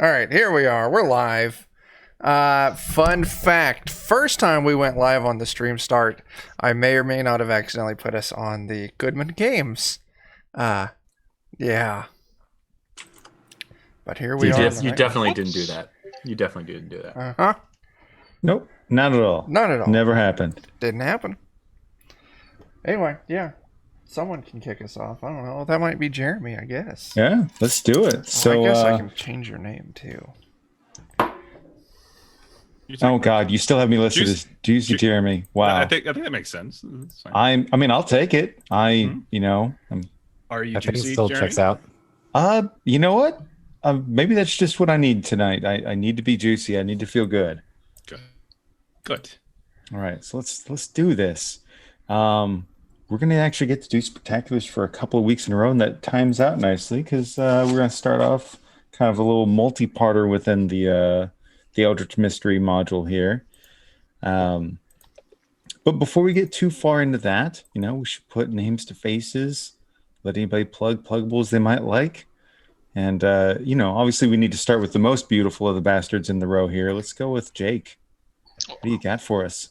All right, here we are. We're live. Fun fact. First time we went live on the stream start, I may or may not have accidentally put us on the Goodman Games. Yeah. But here we are. You definitely didn't do that. You definitely didn't do that. Uh-huh. Nope, not at all. Not at all. Never happened. Didn't happen. Anyway, yeah. Someone can kick us off. I don't know. That might be Jeremy, I guess. Yeah, let's do it. So I guess I can change your name, too. Oh God, you still have me listed as Juicy Jeremy. Wow. I think that makes sense. I mean, I'll take it. Are you I think it Juicy, still Jeremy? checks out. You know what? Maybe that's just what I need tonight. I need to be juicy. I need to feel good. Good. All right, so let's do this. We're going to actually get to do spectaculars for a couple of weeks in a row, and that times out nicely because we're going to start off kind of a little multi-parter within the Eldritch Mystery module here. But before we get too far into that, we should put names to faces, let anybody plug pluggables they might like. And, obviously we need to start with the most beautiful of the bastards in the row here. Let's go with Jake. What do you got for us?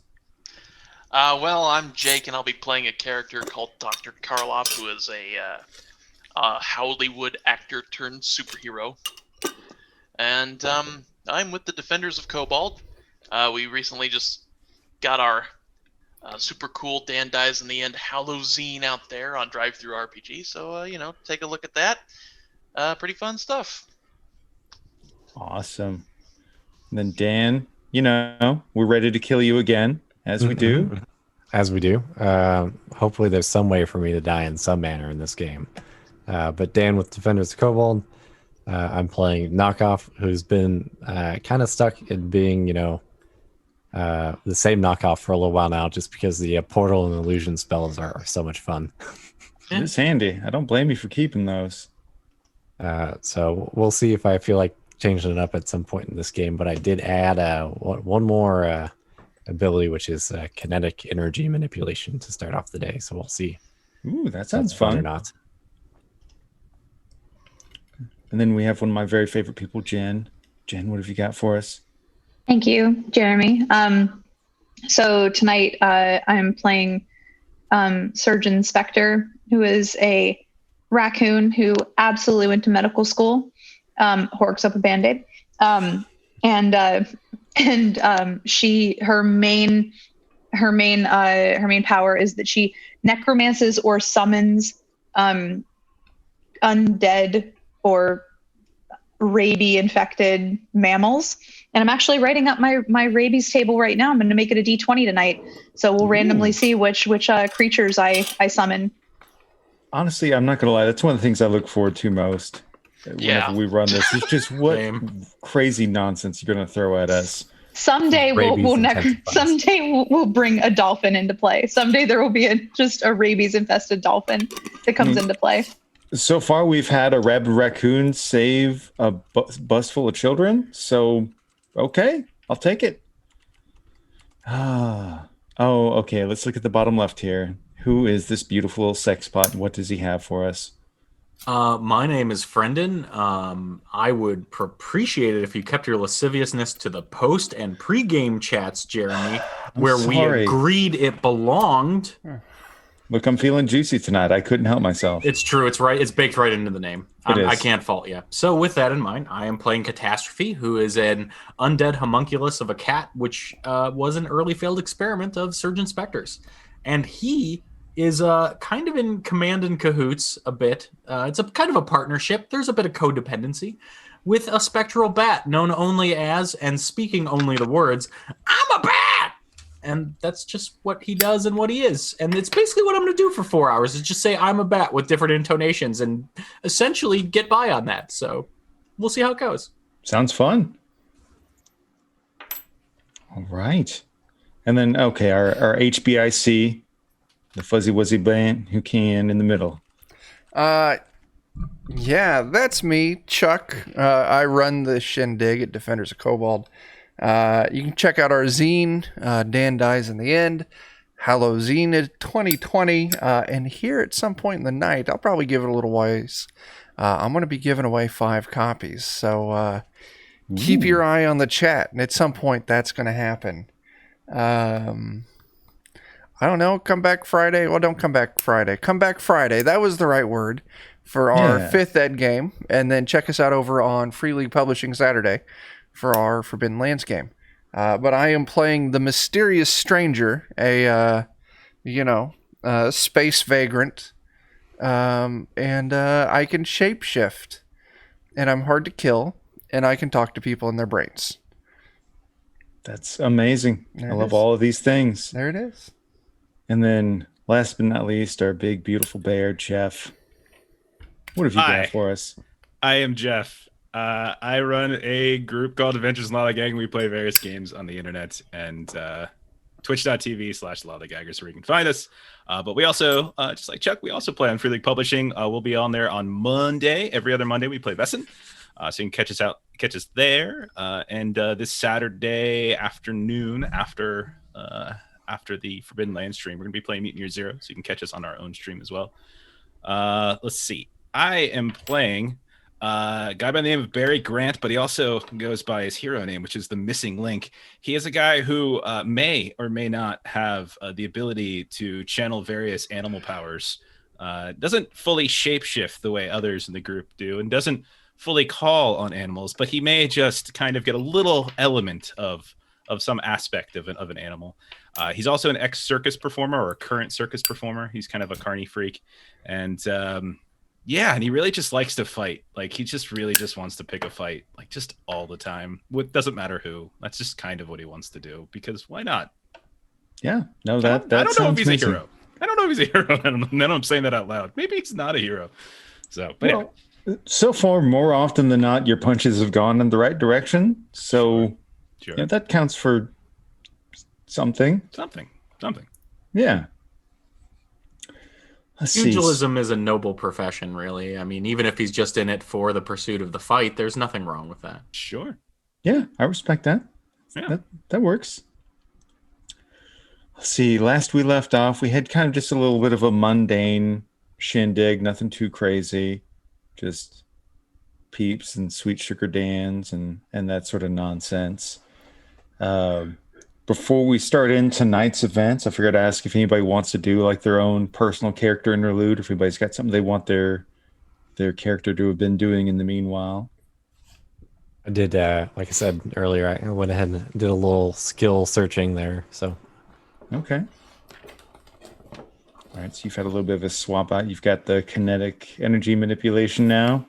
Well, I'm Jake, and I'll be playing a character called Dr. Karloff, who is a Hollywood actor turned superhero. And I'm with the Defenders of Cobalt. We recently just got our super cool Dan Dies in the End Halloween out there on Drive-Thru RPG. So, take a look at that. Pretty fun stuff. Awesome. And then Dan, we're ready to kill you again, as we do. As we do. Hopefully there's some way for me to die in some manner in this game. But Dan with Defenders of Cobalt, I'm playing Knockoff, who's been kind of stuck in being, the same Knockoff for a little while now, just because the Portal and Illusion spells are so much fun. It's handy. I don't blame you for keeping those. So we'll see if I feel like changing it up at some point in this game, but I did add one more ability, which is kinetic energy manipulation to start off the day. So we'll see. Ooh, that sounds fun. Or not. And then we have one of my very favorite people, Jen. Jen, what have you got for us? Thank you, Jeremy. So tonight I'm playing Surgeon Spectre, who is a raccoon who absolutely went to medical school, horks up a Band-Aid. Her main power is that she necromances or summons undead or rabies infected mammals. And I'm actually writing up my rabies table right now. I'm going to make it a D20 tonight, so we'll randomly see which creatures I summon. Honestly, I'm not gonna lie. That's one of the things I look forward to most. Whenever we run this, it's just what crazy nonsense you're gonna throw at us. Someday we'll bring a dolphin into play. Someday there will be just a rabies infested dolphin that comes into play. So far, we've had a rabid raccoon save a bus full of children. So, okay, I'll take it. Okay. Let's look at the bottom left here. Who is this beautiful little sex pot? What does he have for us? My name is Friendon. I would appreciate it if you kept your lasciviousness to the post and pre-game chats, Jeremy, where we agreed it belonged. Look, I'm feeling juicy tonight. I couldn't help myself. It's true. It's right. It's baked right into the name. I can't fault you. So with that in mind, I am playing Catastrophe, who is an undead homunculus of a cat, which was an early failed experiment of Surgeon Spectre's. And he is kind of in command and cahoots a bit. It's a kind of a partnership. There's a bit of codependency with a spectral bat known only as, and speaking only the words, "I'm a bat!" And that's just what he does and what he is. And it's basically what I'm going to do for 4 hours is just say I'm a bat with different intonations and essentially get by on that. So we'll see how it goes. Sounds fun. All right. And then, okay, our HBIC, the Fuzzy Wuzzy Band, who can in the middle. Yeah, that's me, Chuck. I run the shindig at Defenders of Cobalt. You can check out our zine, Dan Dies in the End, Halloween 2020, and here at some point in the night, I'll probably give it a little wise. I'm going to be giving away 5 copies. So keep Ooh. your eye on the chat, and at some point that's going to happen. I don't know. Come back Friday. Well, don't come back Friday. Come back Friday. That was the right word for our Yeah. 5th Ed game. And then check us out over on Free League Publishing Saturday for our Forbidden Lands game. But I am playing the Mysterious Stranger, a space vagrant. And I can shapeshift. And I'm hard to kill. And I can talk to people in their brains. That's amazing. There I it love is. all of these things. There it is. And then, last but not least, our big, beautiful bear, Jeff. What have you Hi. got for us? I am Jeff. I run a group called Adventures in Lala Gang. We play various games on the internet and twitch.tv/LalaGaggers where you can find us. But we also, just like Chuck, we also play on Free League Publishing. We'll be on there on Monday. Every other Monday we play Vesson. So you can catch us there. And this Saturday afternoon after the Forbidden Land stream, we're going to be playing Mutant Year Zero. So you can catch us on our own stream as well. Let's see. I am playing a guy by the name of Barry Grant, but he also goes by his hero name, which is the Missing Link. He is a guy who may or may not have the ability to channel various animal powers. Doesn't fully shapeshift the way others in the group do, and doesn't fully call on animals, but he may just kind of get a little element of some aspect of an animal. He's also an ex-circus performer or a current circus performer. He's kind of a carny freak. And and he really just likes to fight. Like, he just really just wants to pick a fight, like, just all the time. It doesn't matter who. That's just kind of what he wants to do, because why not? Yeah, no, I that don't know if he's amazing. a hero. I don't know if he's a hero. And then I'm saying that out loud. Maybe he's not a hero. So, but anyway. So far, more often than not, your punches have gone in the right direction. So Sure. yeah, that counts for something. Something. Yeah. Let's see. Pugilism is a noble profession, really. I mean, even if he's just in it for the pursuit of the fight, there's nothing wrong with that. Sure. Yeah, I respect that. Yeah. That works. Let's see. Last we left off, we had kind of just a little bit of a mundane shindig, nothing too crazy. Just peeps and sweet sugar Dans and that sort of nonsense. Before we start in tonight's events, I figured I'd ask if anybody wants to do like their own personal character interlude, if anybody's got something they want their character to have been doing in the meanwhile. I did, like I said earlier, I went ahead and did a little skill searching there. So Okay. All right, so you've had a little bit of a swap out. You've got the kinetic energy manipulation now.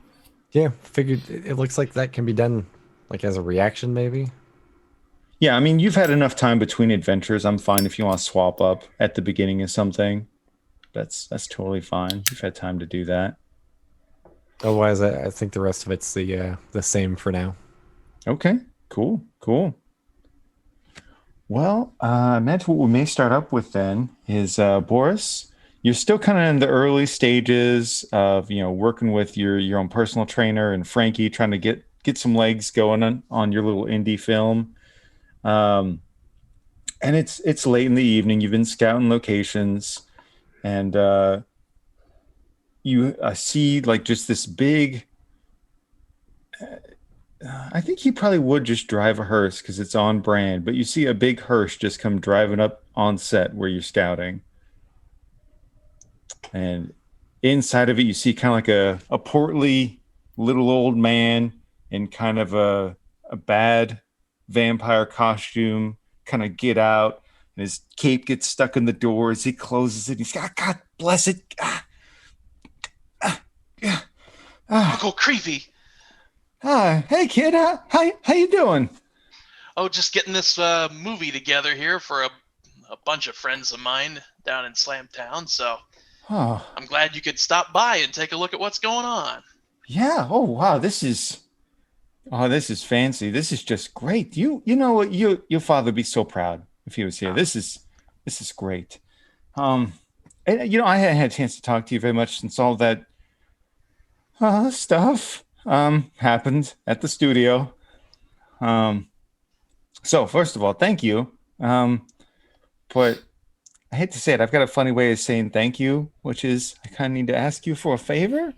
yeah, figured it looks like that can be done like as a reaction, maybe. Yeah, I mean, you've had enough time between adventures. I'm fine if you want to swap up at the beginning of something. That's totally fine. You've had time to do that. Otherwise, I think the rest of it's the same for now. Okay, cool. Well, Matt, what we may start up with then is Boris. You're still kind of in the early stages of working with your own personal trainer and Frankie, trying to get some legs going on your little indie film. And it's late in the evening. You've been scouting locations, and you see like just this big. I think you probably would just drive a hearse because it's on brand, but you see a big hearse just come driving up on set where you're scouting. And inside of it, you see kind of like a portly little old man in kind of a bad vampire costume, kind of get out, and his cape gets stuck in the door as he closes it. He's got, God bless it. Uncle Creepy. Hey kid, how you doing? Oh, just getting this movie together here for a bunch of friends of mine down in Slamtown. So Oh, I'm glad you could stop by and take a look at what's going on. yeah. Oh, wow. This is fancy. This is just great. You know what? Your father would be so proud if he was here. This is great. And I hadn't had a chance to talk to you very much since all that stuff happened at the studio. So first of all, thank you. But I hate to say it, I've got a funny way of saying thank you, which is I kind of need to ask you for a favor.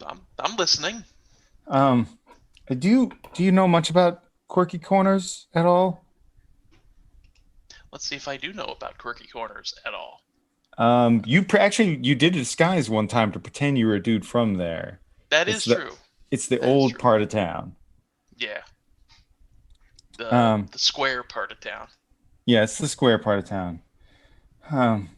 I'm listening. Do you know much about Quirky Corners at all? Let's see if I do know about Quirky Corners at all. Actually you did a disguise one time to pretend you were a dude from there. That It's is the true. it's the That is old true. part of town. Yeah. Um, The square part of town. yeah, it's the square part of town. Um,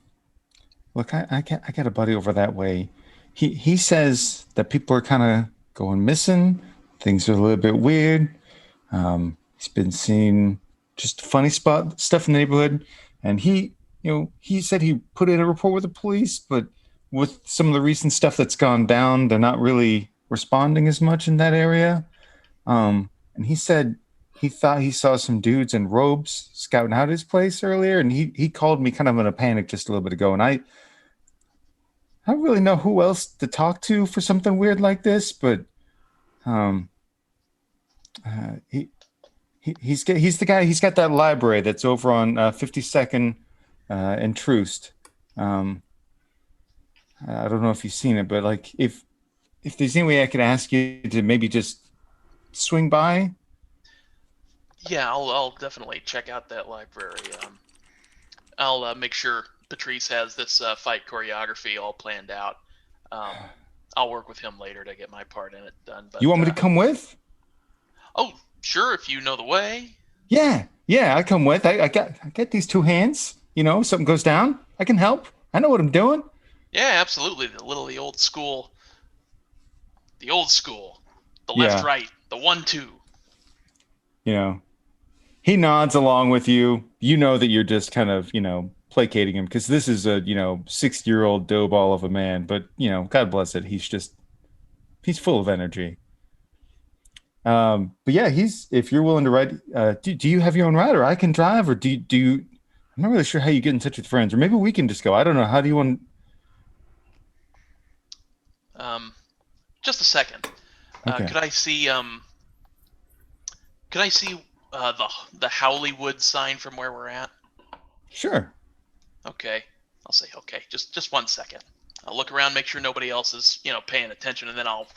Look, I got a buddy over that way. He says that people are kind of going missing. Things are a little bit weird. He's been seeing just funny spot stuff in the neighborhood, and he said he put in a report with the police, but with some of the recent stuff that's gone down, they're not really responding as much in that area. And he said he thought he saw some dudes in robes scouting out his place earlier, and he called me kind of in a panic just a little bit ago, and I don't really know who else to talk to for something weird like this, but um, he's the guy. He's got that library that's over on 52nd and Troost. Um, I don't know if you've seen it, but like if there's any way I could ask you to maybe just swing by. Yeah, I'll definitely check out that library. I'll make sure Patrice has this fight choreography all planned out. I'll work with him later to get my part in it done. But You want me to come with? oh, sure, if you know the way. Yeah, I come with. I got these two hands. You know, something goes down, I can help. I know what I'm doing. Yeah, absolutely. The old school. The old school. The Yeah. left, right. The 1-2. You know, he nods along with you. You know that you're just kind of, placating him because this is a, 60-year-old dough ball of a man. But, God bless it. He's full of energy. But yeah, if you're willing to ride, do you have your own ride or I can drive or do you, I'm not really sure how you get in touch with friends or maybe we can just go. I don't know. How do you want? Just a second. Okay. Could I see the Howleywood sign from where we're at? Sure. Okay. I'll say okay. Just 1 second. I'll look around, make sure nobody else is, paying attention, and then I'll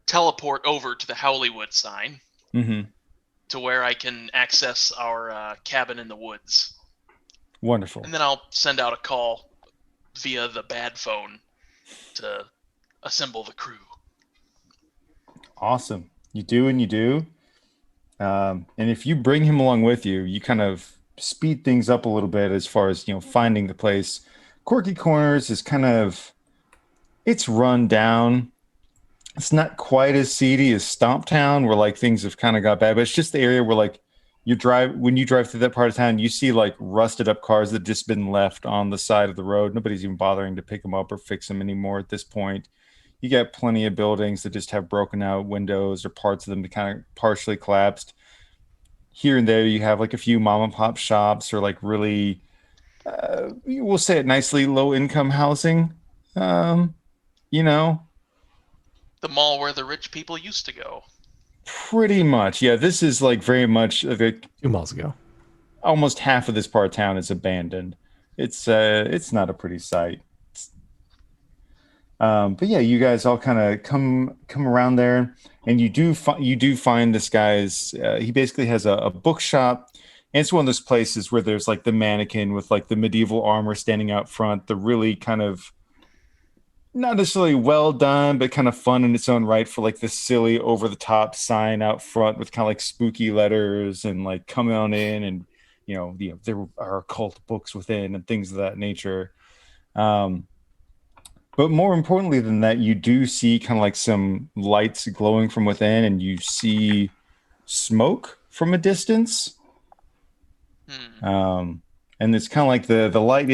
teleport over to the Howleywood sign to where I can access our cabin in the woods. Wonderful. And then I'll send out a call via the bad phone to assemble the crew. Awesome. You do and you do. And if you bring him along with you, you kind of speed things up a little bit as far as, finding the place. Quirky Corners is it's run down. It's not quite as seedy as Stomp Town where like things have kind of got bad, but it's just the area where like when you drive through that part of town, you see like rusted up cars that just been left on the side of the road. Nobody's even bothering to pick them up or fix them anymore at this point. You got plenty of buildings that just have broken out windows or parts of them that kind of partially collapsed. Here and there, you have like a few mom and pop shops or like really, we'll say it nicely, low income housing. You know, The mall where the rich people used to go. pretty much. Yeah, this is like very much 2 miles ago. almost half of this part of town is abandoned. It's not a pretty sight. But yeah, you guys all kind of come around there, and you do find this guy's. He basically has a bookshop, and it's one of those places where there's like the mannequin with like the medieval armor standing out front, the really kind of not necessarily well done, but kind of fun in its own right for like this silly over the top sign out front with kind of like spooky letters and like come on in and there are occult books within and things of that nature. But more importantly than that, you do see kind of like some lights glowing from within, and you see smoke from a distance. And it's kind of like the light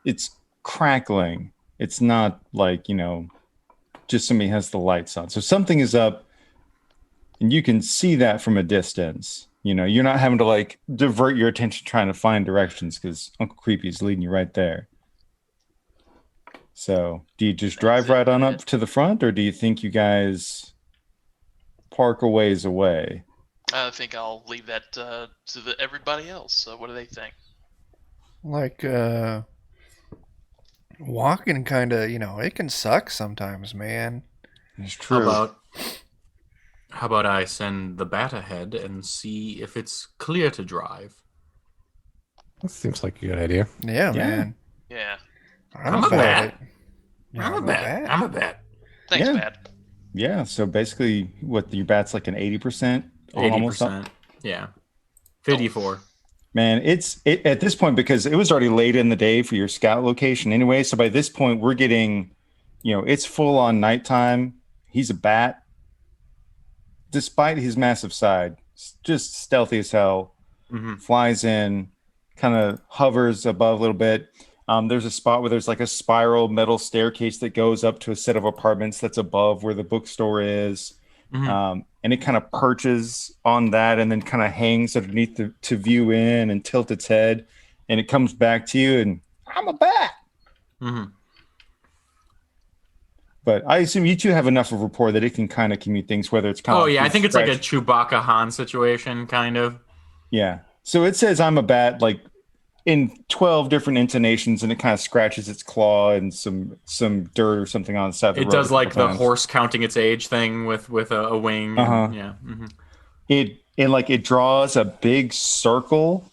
it's crackling. It's not like, just somebody has the lights on. So something is up, and you can see that from a distance. You're not having to like divert your attention trying to find directions because Uncle Creepy is leading you right there. So, do you just drive right on up to the front, or do you think you guys park a ways away? I think I'll leave that to everybody else. So what do they think? Like, walking kind of, it can suck sometimes, man. It's true. How about How about I send the bat ahead and see if it's clear to drive? That seems like a good idea. Yeah, man. Yeah. I'm a bat. Yeah, I'm a bat. I'm a bat. Thanks, Yeah. Pat. Yeah. So basically, what your bat's like an 80% on almost up. 80%. Yeah. 54. Man, it's at this point because it was already late in the day for your scout location anyway. So by this point, we're getting, it's full on nighttime. He's a bat, despite his massive side, just stealthy as hell. Mm-hmm. Flies in, kind of hovers above a little bit. There's a spot where there's like a spiral metal staircase that goes up to a set of apartments that's above where the bookstore is. Mm-hmm. And it kind of perches on that and then kind of hangs underneath to view in and tilt its head. And it comes back to you and I'm a bat. Mm-hmm. But I assume you two have enough of rapport that it can kind of commute things, whether it's kind of. Oh, yeah. I think it's like a Chewbacca Han situation, kind of. Yeah. So it says I'm a bat like in 12 different intonations and it kind of scratches its claw and some dirt or something on the side of the road. It does like the horse counting its age thing with a wing. And, yeah. Mm-hmm. It draws a big circle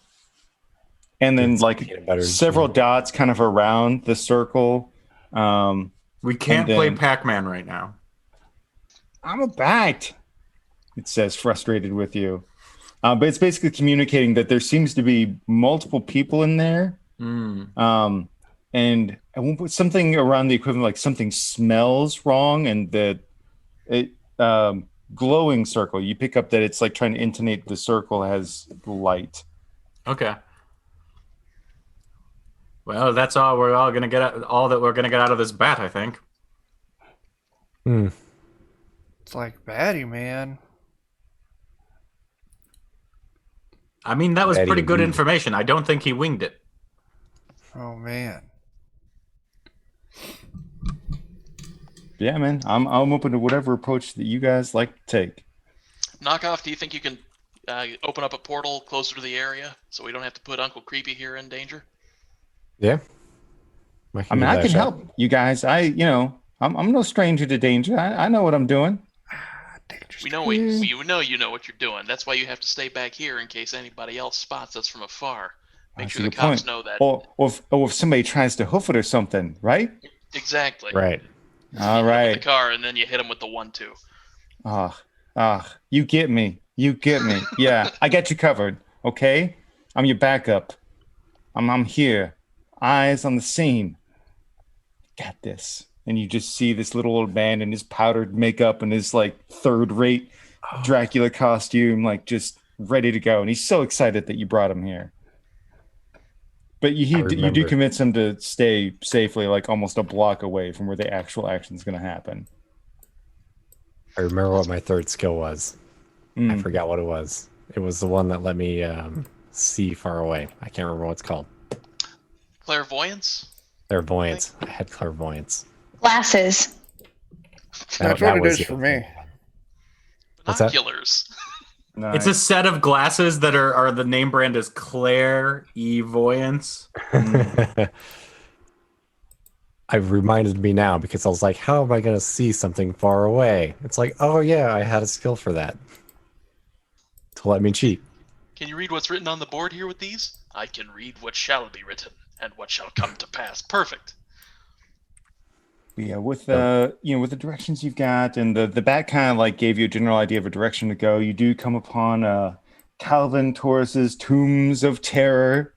and then like several dots kind of around the circle. We can't play Pac-Man right now. I'm a bat, it says, frustrated with you. But it's basically communicating that there seems to be multiple people in there. And I won't put something around the equivalent, like something smells wrong, and that it glowing circle. You pick up that it's like trying to intonate the circle has light. Okay. Well, that's all we're all gonna get. All that we're gonna get out of this bat, I think. It's like Batty, man. I mean, that was Batty pretty good indeed. information. I don't think he winged it. Oh man. Yeah, man. I'm open to whatever approach that you guys like to take. Knockoff, do you think you can open up a portal closer to the area so we don't have to put Uncle Creepy here in danger? Yeah. I can help you guys. I'm no stranger to danger. I know what I'm doing. We know you know what you're doing. That's why you have to stay back here in case anybody else spots us from afar. Make sure the cops know that. Or if somebody tries to hoof it or something, right? Exactly. Right. All right. The car, and then you hit them with the 1-2. You get me. Yeah, I got you covered. Okay, I'm your backup. I'm here. Eyes on the scene. Got this. And you just see this little old man in his powdered makeup and his like third-rate Dracula costume, like just ready to go. And he's so excited that you brought him here. But you do convince him to stay safely, like almost a block away from where the actual action is going to happen. I remember what my third skill was. I forgot what it was. It was the one that let me see far away. I can't remember what it's called. Clairvoyance? Clairvoyance. I had clairvoyance. Glasses. That's what it is for me. What's that? Binoculars. Nice. It's a set of glasses that are the name brand is Clairvoyance. It reminded me now because I was like, how am I going to see something far away? It's like, oh yeah, I had a skill for that. To let me cheat. Can you read what's written on the board here with these? I can read what shall be written and what shall come to pass. Perfect. Yeah, with the with the directions you've got, and the bat kind of like gave you a general idea of a direction to go. You do come upon Calvin Torres's Tombs of Terror,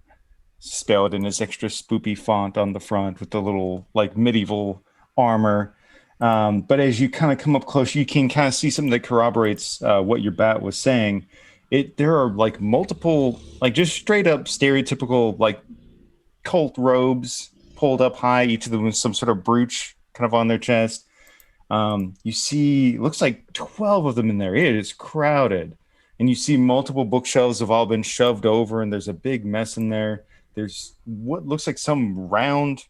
spelled in this extra spoopy font on the front with the little like medieval armor. But as you kind of come up close, you can kind of see something that corroborates what your bat was saying. There are like multiple, like just straight up stereotypical like cult robes pulled up high, each of them with some sort of brooch kind of on their chest. You see, looks like 12 of them in there. It is crowded. And you see multiple bookshelves have all been shoved over, and there's a big mess in there. There's what looks like some round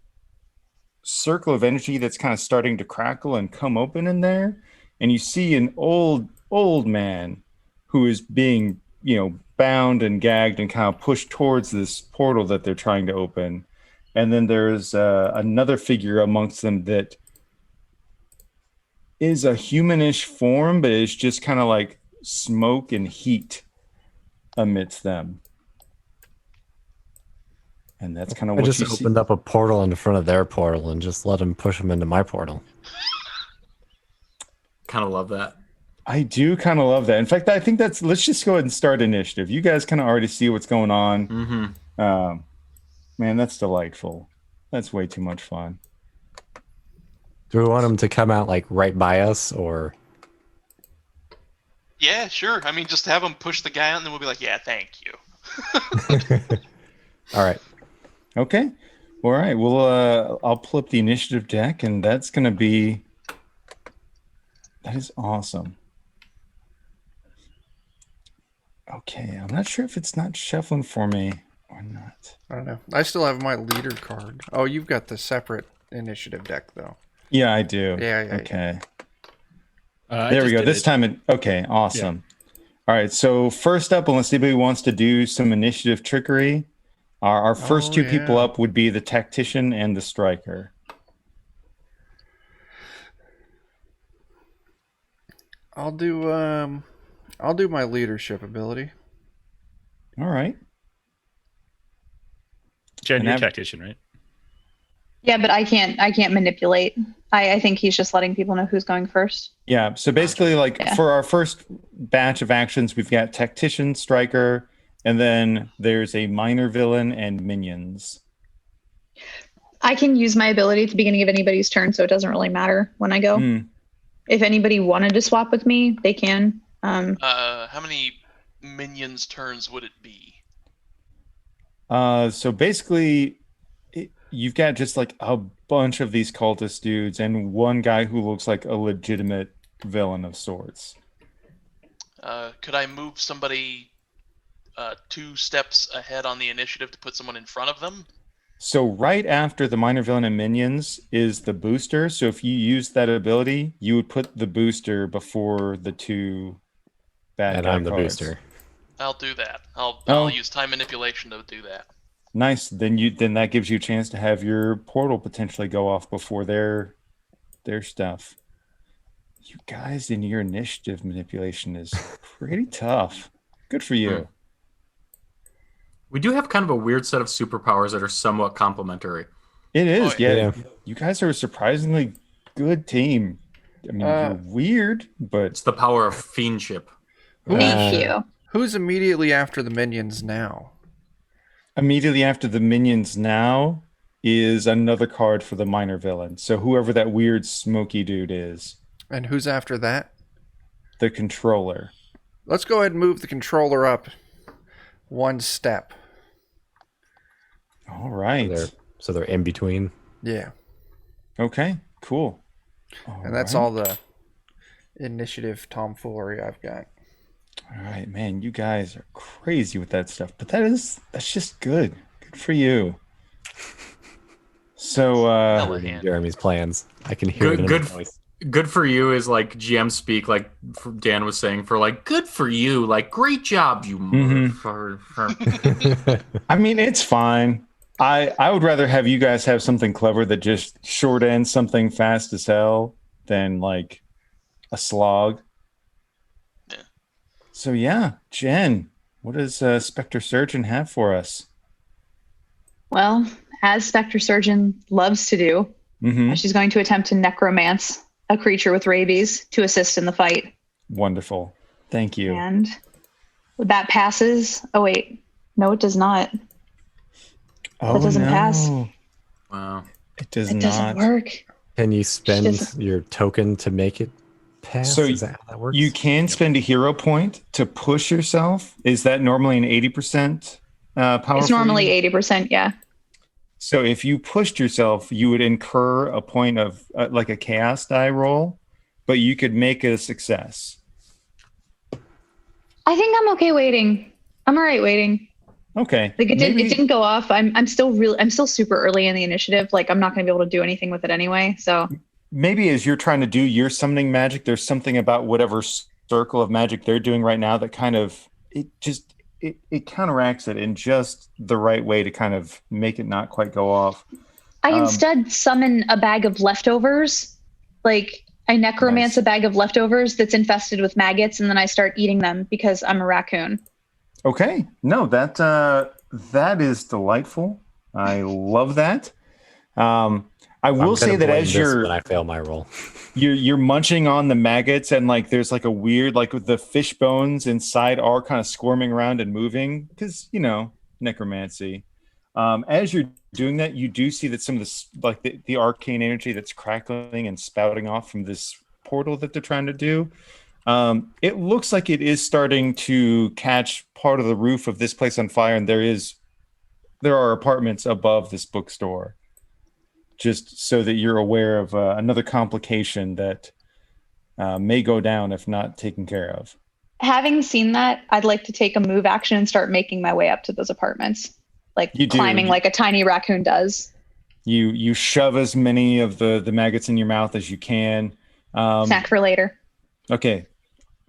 circle of energy that's kind of starting to crackle and come open in there. And you see an old man who is being, bound and gagged and kind of pushed towards this portal that they're trying to open. And then there's another figure amongst them that is a humanish form, but it's just kind of like smoke and heat amidst them. And that's kind of I what just you see. opened up a portal in front of their portal and just let them push them into my portal. Kind of love that. I do kind of love that. In fact, I think let's just go ahead and start initiative. You guys kind of already see what's going on. Mm-hmm. Man, that's delightful. That's way too much fun. Do we want them to come out like right by us, or? Yeah, sure. I mean, just have them push the guy out, and then we'll be like, yeah, thank you. All right. Okay. All right. Well, I'll pull up the initiative deck, and that is awesome. Okay. I'm not sure if it's not shuffling for me or not. I don't know. I still have my leader card. Oh, you've got the separate initiative deck, though. Yeah, I do. Yeah. Okay. I There we just go. did This it. time okay, awesome. All right, so first up, unless anybody wants to do some initiative trickery, our first two people up would be the tactician and the striker. I'll do my leadership ability. All right. Jen, And you're a I've- tactician, right? Yeah, but I can't manipulate. I think he's just letting people know who's going first. Yeah, so basically like Yeah. for our first batch of actions, we've got tactician, striker, and then there's a minor villain and minions. I can use my ability at the beginning of anybody's turn, so it doesn't really matter when I go. If anybody wanted to swap with me, they can. How many minions' turns would it be? So basically, you've got just like a bunch of these cultist dudes and one guy who looks like a legitimate villain of sorts. Could I move somebody 2 steps ahead on the initiative to put someone in front of them? So right after the minor villain and minions is the booster. So if you use that ability, you would put the booster before the 2 bad And guy I'm the cards. booster. I'll do that. Oh. I'll use time manipulation to do that. Nice. Then that gives you a chance to have your portal potentially go off before their stuff. You guys in your initiative manipulation is pretty tough. Good for you. We do have kind of a weird set of superpowers that are somewhat complementary. It is. Oh, yeah. You guys are a surprisingly good team. I mean, you're weird, but It's the power of fiendship. Thank you. Who's immediately after the minions now? immediately after the minions now is another card for the minor villain. So whoever that weird smoky dude is. And who's after that? The controller. Let's go ahead and move the controller up 1 step. All right. So they're in between. Yeah. Okay, cool. And that's all the initiative tomfoolery I've got. All right, man, you guys are crazy with that stuff, but that's just good. Good for you. So Jeremy's plans. I can hear it in his voice. Good for you is like GM speak, like Dan was saying, for like good for you, like great job, you motherfucker. I mean, it's fine. I would rather have you guys have something clever that just short ends something fast as hell than like a slog. Yeah. So yeah, Jen, what does Spectre Surgeon have for us? Well, as Spectre Surgeon loves to do, she's going to attempt to necromance a creature with rabies to assist in the fight. Wonderful. Thank you. And that passes. Oh, wait. No, it does not. Oh, that doesn't pass. Wow. It does It not. doesn't work. Can you spend your token to make it pass? So is that how that works? you can spend a hero point to push yourself. Is that normally an 80% power? It's normally 80%, yeah. So if you pushed yourself, you would incur a point of like a chaos die roll, but you could make it a success. I think I'm okay waiting. I'm all right waiting. Okay. Like it didn't go off. I'm still super early in the initiative. Like I'm not going to be able to do anything with it anyway. So maybe as you're trying to do your summoning magic, there's something about whatever circle of magic they're doing right now that kind of it counteracts it in just the right way to kind of make it not quite go off. I instead summon a bag of leftovers, like I necromance Nice. a bag of leftovers that's infested with maggots, and then I start eating them because I'm a raccoon. Okay. No, that is delightful. I love that. I will I'm say gonna that blame as this when I fail my roll. you're munching on the maggots, and like there's like a weird, like with the fish bones inside are kind of squirming around and moving because necromancy. As you're doing that, you do see that some of this, like the arcane energy that's crackling and spouting off from this portal that they're trying to do. It looks like it is starting to catch part of the roof of this place on fire, and there are apartments above this bookstore. Just so that you're aware of another complication that may go down if not taken care of. Having seen that, I'd like to take a move action and start making my way up to those apartments, like You do. climbing like a tiny raccoon does. You shove as many of the maggots in your mouth as you can. Snack for later. Okay,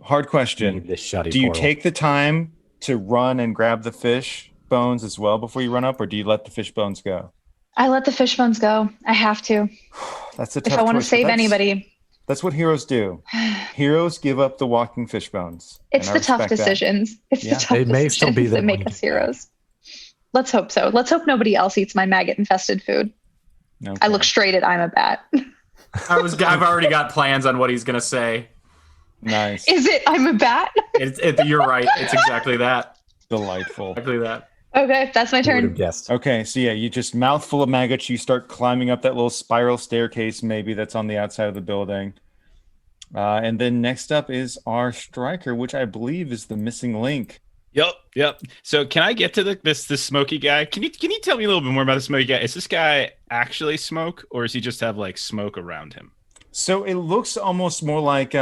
hard question. Need this shoddy Do you portal. take the time to run and grab the fish bones as well before you run up, or do you let the fish bones go? I let the fish bones go. I have to. That's a tough If I want to choice, but save that's- anybody, That's what heroes do. Heroes give up the walking fish bones. it's and I the tough respect that. decisions. It's Yeah. the tough They may still be decisions there that when make you us get back. heroes. Let's hope so. Let's hope nobody else eats my maggot-infested food. Okay. I look straight at I'm a bat. I've already got plans on what he's gonna say. Nice. Is it I'm a bat? You're right. It's exactly that. Delightful. Exactly that. Okay, that's my Who would have turn. guessed? Okay, so yeah, you just mouthful of maggots, you start climbing up that little spiral staircase maybe that's on the outside of the building. And then next up is our striker, which I believe is the missing link. Yep. So can I get to this smoky guy? Can you tell me a little bit more about the smoky guy? Is this guy actually smoke, or does he just have like smoke around him? So it looks almost more like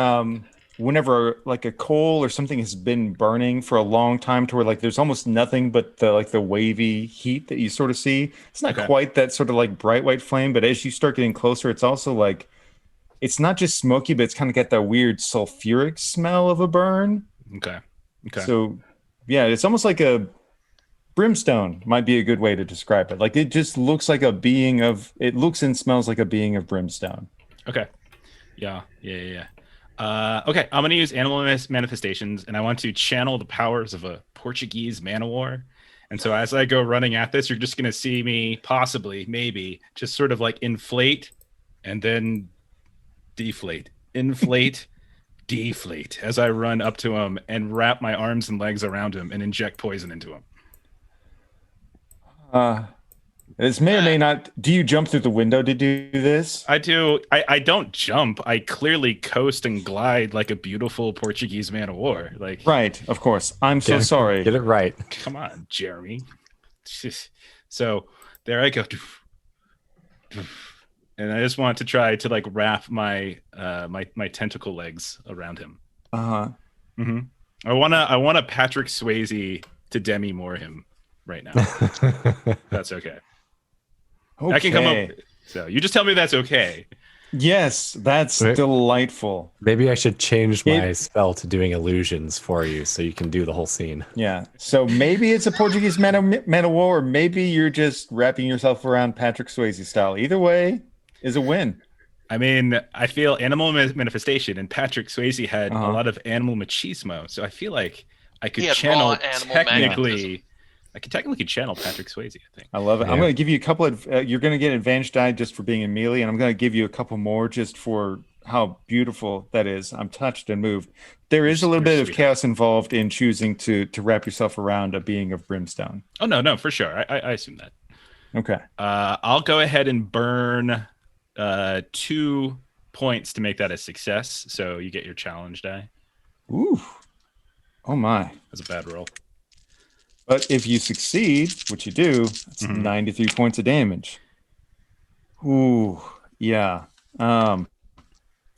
whenever like a coal or something has been burning for a long time to where like there's almost nothing but the wavy heat that you sort of see. It's not Okay. quite that sort of like bright white flame, but as you start getting closer, it's also like it's not just smoky, but it's kind of got that weird sulfuric smell of a burn. Okay. So yeah, it's almost like a brimstone might be a good way to describe it. Like it just looks like a being of it looks and smells like a being of brimstone. Okay. Yeah. Okay, I'm gonna use animal manifestations, and I want to channel the powers of a Portuguese man of war. And so as I go running at this, you're just gonna see me possibly, maybe, just sort of like inflate and then deflate, inflate, deflate as I run up to him and wrap my arms and legs around him and inject poison into him. This may or may not. Do you jump through the window to do this? I do. I don't jump. I clearly coast and glide like a beautiful Portuguese man of war. Like, Right, of course. I'm so sorry. Get it right. come on, Jeremy. So there I go. And I just want to try to like wrap my my tentacle legs around him. Uh-huh. I wanna Patrick Swayze to Demi Moore him right now. That's okay. Okay. I can come up. So you just tell me that's okay. Yes, that's Wait. delightful. Maybe I should change my It- spell to doing illusions for you so you can do the whole scene. Yeah. So maybe it's a Portuguese man of war, or maybe you're just wrapping yourself around Patrick Swayze style. Either way is a win. I mean, I feel animal manifestation, and Patrick Swayze had a lot of animal machismo, so I feel like I could He had channel raw animal technically. magnetism. I could technically channel Patrick Swayze, I think. I love it. I'm Yeah. going to give you a couple of. You're going to get advantage die just for being in melee, and I'm going to give you a couple more just for how beautiful that is. I'm touched and moved. There is a little bit of sweet. chaos involved in choosing to wrap yourself around a being of brimstone. Oh no, for sure. I assume that. Okay. I'll go ahead and burn 2 points to make that a success. So you get your challenge die. Ooh. Oh my. That's a bad roll. But if you succeed, which you do, it's 93 points of damage. Ooh, yeah.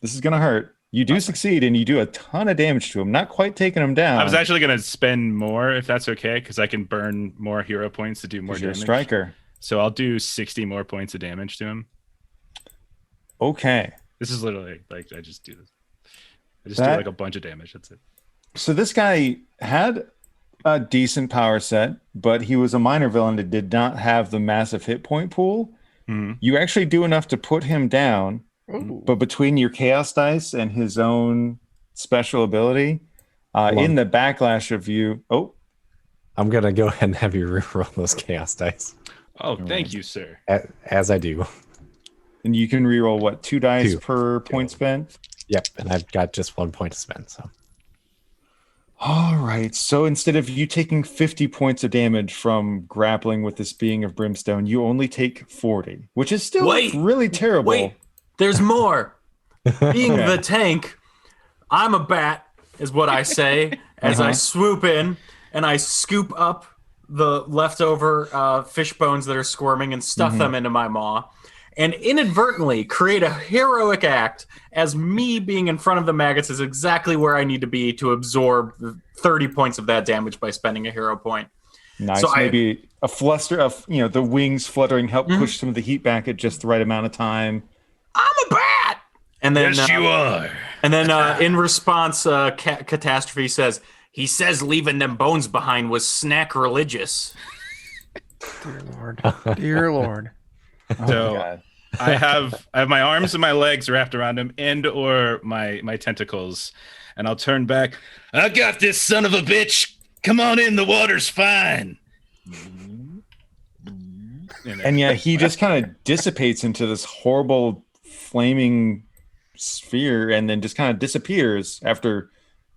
This is gonna hurt. You do succeed, and you do a ton of damage to him. Not quite taking him down. I was actually going to spend more, if that's okay, because I can burn more hero points to do more 'cause you're a damage. striker. So I'll do 60 more points of damage to him. Okay. This is literally like I just do this. I just That- do like a bunch of damage. That's it. So this guy had a decent power set, but he was a minor villain that did not have the massive hit point pool. Mhm. You actually do enough to put him down, Ooh. But between your chaos dice and his own special ability, in the backlash of you, I'm gonna go ahead and have you reroll those chaos dice. Oh, thank you, sir. As I do. and you can reroll what 2 dice Two. per point spent. Yep, and I've got just 1 point to spend. So All right. So instead of you taking 50 points of damage from grappling with this being of brimstone, you only take 40, which is still really terrible. Wait, there's more. Being Okay. the tank, I'm a bat, is what I say as I swoop in and I scoop up the leftover fish bones that are squirming and stuff them into my maw, and inadvertently create a heroic act as me being in front of the maggots is exactly where I need to be to absorb 30 points of that damage by spending a hero point. Nice. So Maybe a fluster of, the wings fluttering help push some of the heat back at just the right amount of time. I'm a bat! And then, Yes, you are. And then in response, Catastrophe says, he says leaving them bones behind was snack religious. Dear Lord. Dear Lord. Oh, So God. I have my arms and my legs wrapped around him, and or my tentacles, and I'll turn back. I got this, son of a bitch. Come on in, the water's fine. And yeah, he just kind of dissipates into this horrible flaming sphere and then just kind of disappears after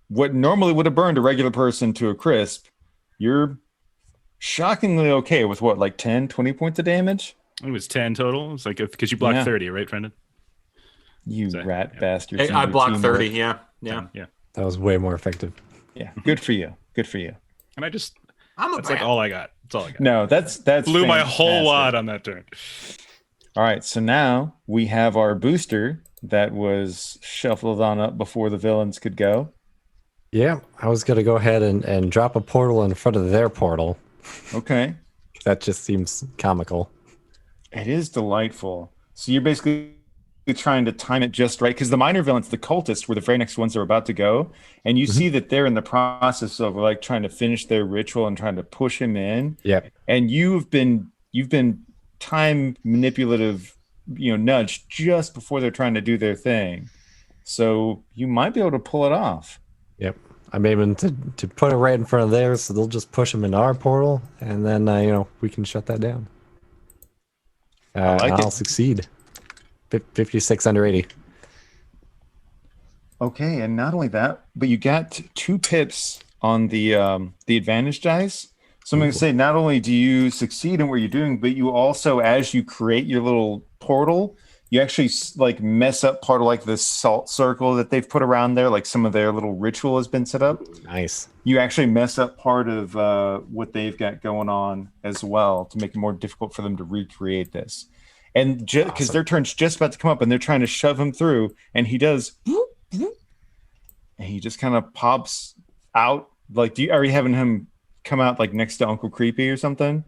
what normally would have burned a regular person to a crisp. You're shockingly okay with what, like 10, 20 points of damage? It was 10 total. It's like because you blocked 30, right, Brendan? You So, rat bastards. I and your blocked 30, teamwork. yeah. that was way more effective. Yeah, good for you. Good for you. And I'm a that's bat. like all I got. That's all I got. No, that's Blew my whole fantastic. wad on that turn. All right, so now we have our booster that was shuffled on up before the villains could go. Yeah, I was gonna go ahead and drop a portal in front of their portal. Okay. That just seems comical. It is delightful. So you're basically trying to time it just right because the minor villains, the cultists, were the very next ones that are about to go, and you see that they're in the process of like trying to finish their ritual and trying to push him in. Yep. And you've been time manipulative, nudged just before they're trying to do their thing. So you might be able to pull it off. Yep. I'm aiming to put it right in front of theirs, so they'll just push them into our portal, and then we can shut that down. I'll succeed. 56 under 80. Okay, and not only that, but you got 2 pips on the advantage dice. So I'm going to say, not only do you succeed in what you're doing, but you also, as you create your little portal, you actually like mess up part of like the salt circle that they've put around there, like some of their little ritual has been set up. Nice. You actually mess up part of what they've got going on as well to make it more difficult for them to recreate this. And because their turn's just about to come up and they're trying to shove him through, and he does, and he just kind of pops out. Like, are you having him come out like next to Uncle Creepy or something?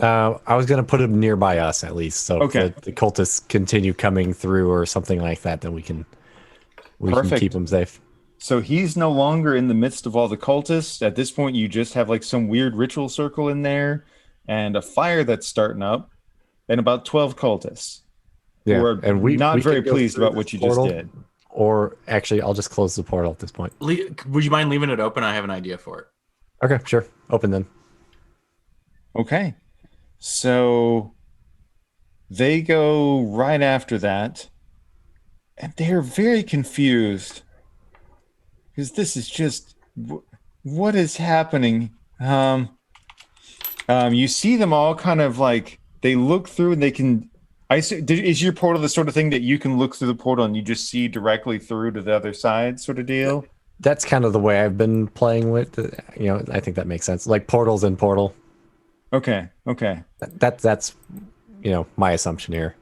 I was going to put him nearby us at least, so Okay. if the cultists continue coming through or something like that, then we can keep them safe. So he's no longer in the midst of all the cultists. At this point, you just have like some weird ritual circle in there and a fire that's starting up and about 12 cultists. Yeah, who are and we very can go pleased through about what this you portal, just did. Or actually, I'll just close the portal at this point. Would you mind leaving it open? I have an idea for it. Okay, sure. Open then. Okay. So they go right after that, and they're very confused because this is just what is happening. You see them all kind of like they look through and they can. Is your portal the sort of thing that you can look through the portal and you just see directly through to the other side, sort of deal? That's kind of the way I've been playing with. I think that makes sense. Like portals in Portal. Okay. That's my assumption here.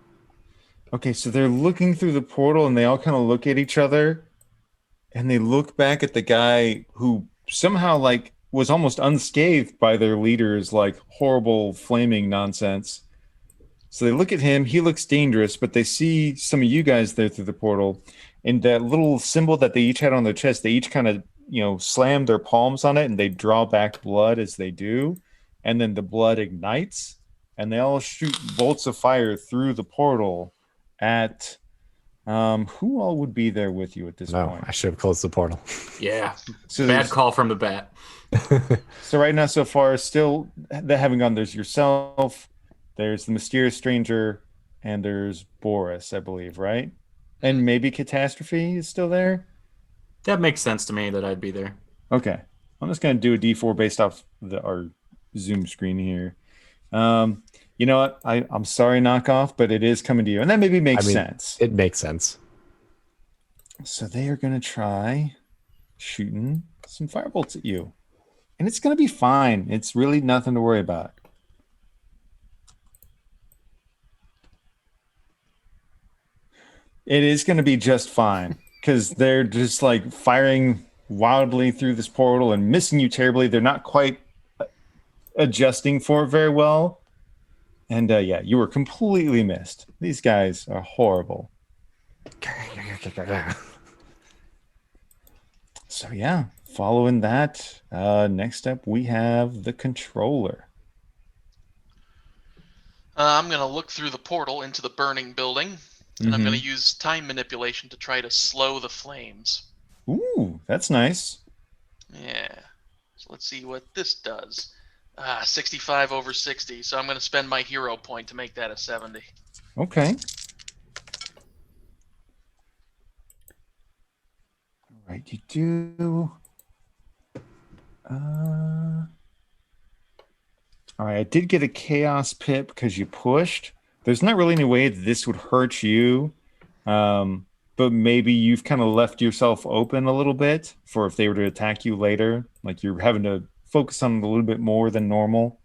Okay, so they're looking through the portal and they all kind of look at each other and they look back at the guy who somehow like was almost unscathed by their leader's like horrible flaming nonsense. So they look at him, he looks dangerous, but they see some of you guys there through the portal, and that little symbol that they each had on their chest, they each kind of, slam their palms on it and they draw back blood as they do. And then the blood ignites and they all shoot bolts of fire through the portal at Who all would be there with you at this No, point? I should have closed the portal. Yeah. So Bad there's- call from the bat. So right now, so far, still that having gone, there's yourself, there's the mysterious stranger, and there's Boris, I believe, right? And maybe Catastrophe is still there. That makes sense to me that I'd be there. Okay, I'm just gonna do a D4 based off our Zoom screen here. You know what? I'm sorry, knockoff, but it is coming to you, and that maybe makes sense. It makes sense. So they are gonna try shooting some firebolts at you. And it's going to be fine. It's really nothing to worry about. It is going to be just fine because they're just like firing wildly through this portal and missing you terribly. They're not quite adjusting for it very well. And yeah, you were completely missed. These guys are horrible. So yeah, following that, next up we have the controller. I'm going to look through the portal into the burning building, and I'm going to use time manipulation to try to slow the flames. Ooh, that's nice. Yeah. So let's see what this does. 65 over 60, so I'm going to spend my hero point to make that a 70. Okay. All right, you do. All right, I did get a chaos pip because you pushed. There's not really any way that this would hurt you, but maybe you've kind of left yourself open a little bit for if they were to attack you later. Like you're having to focus on it a little bit more than normal.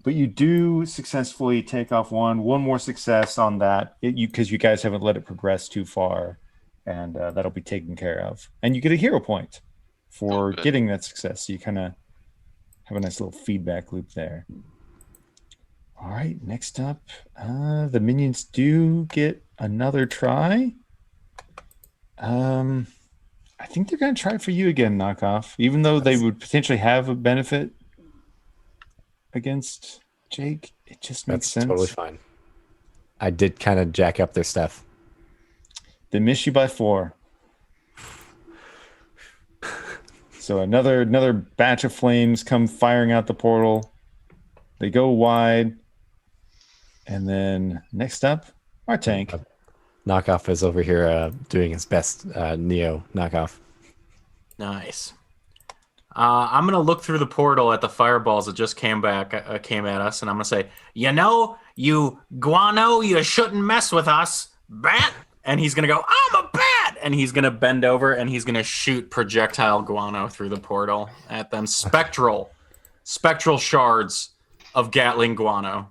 But you do successfully take off one more success on that because you guys haven't let it progress too far, and that'll be taken care of. And you get a hero point for getting that success. So you kind of have a nice little feedback loop there. All right, next up, the minions do get another try. I think they're going to try for you again, knockoff, even though they would potentially have a benefit against Jake. It just makes sense. That's totally fine. I did kind of jack up their stuff. They miss you by 4. So another batch of flames come firing out the portal. They go wide. And then next up, our tank. Knockoff is over here doing his best Neo knockoff. Nice. I'm gonna look through the portal at the fireballs that just came at us, and I'm gonna say, you guano, you shouldn't mess with us, bat. And he's gonna go, I'm a bat, and he's gonna bend over and he's gonna shoot projectile guano through the portal at them. Spectral shards of Gatling guano.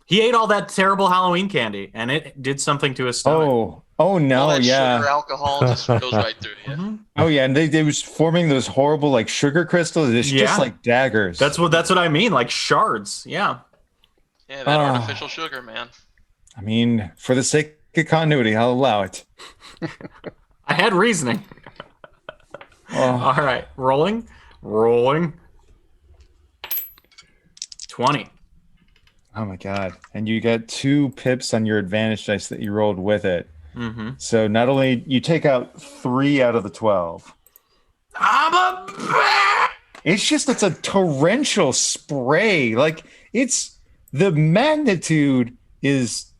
He ate all that terrible Halloween candy, and it did something to his stomach. Oh no, all that yeah. Sugar alcohol just goes right through you. Mm-hmm. Oh yeah, and they was forming those horrible like sugar crystals. It's just like daggers. That's what I mean, like shards. Yeah. Yeah, that artificial sugar, man. I mean, for the sake of continuity, I'll allow it. I had reasoning. All right, rolling. 20. Oh my god! And you got 2 pips on your advantage dice that you rolled with it. Mm-hmm. So not only you take out 3 out of the 12. I'm a bat! It's a torrential spray. Like it's the magnitude is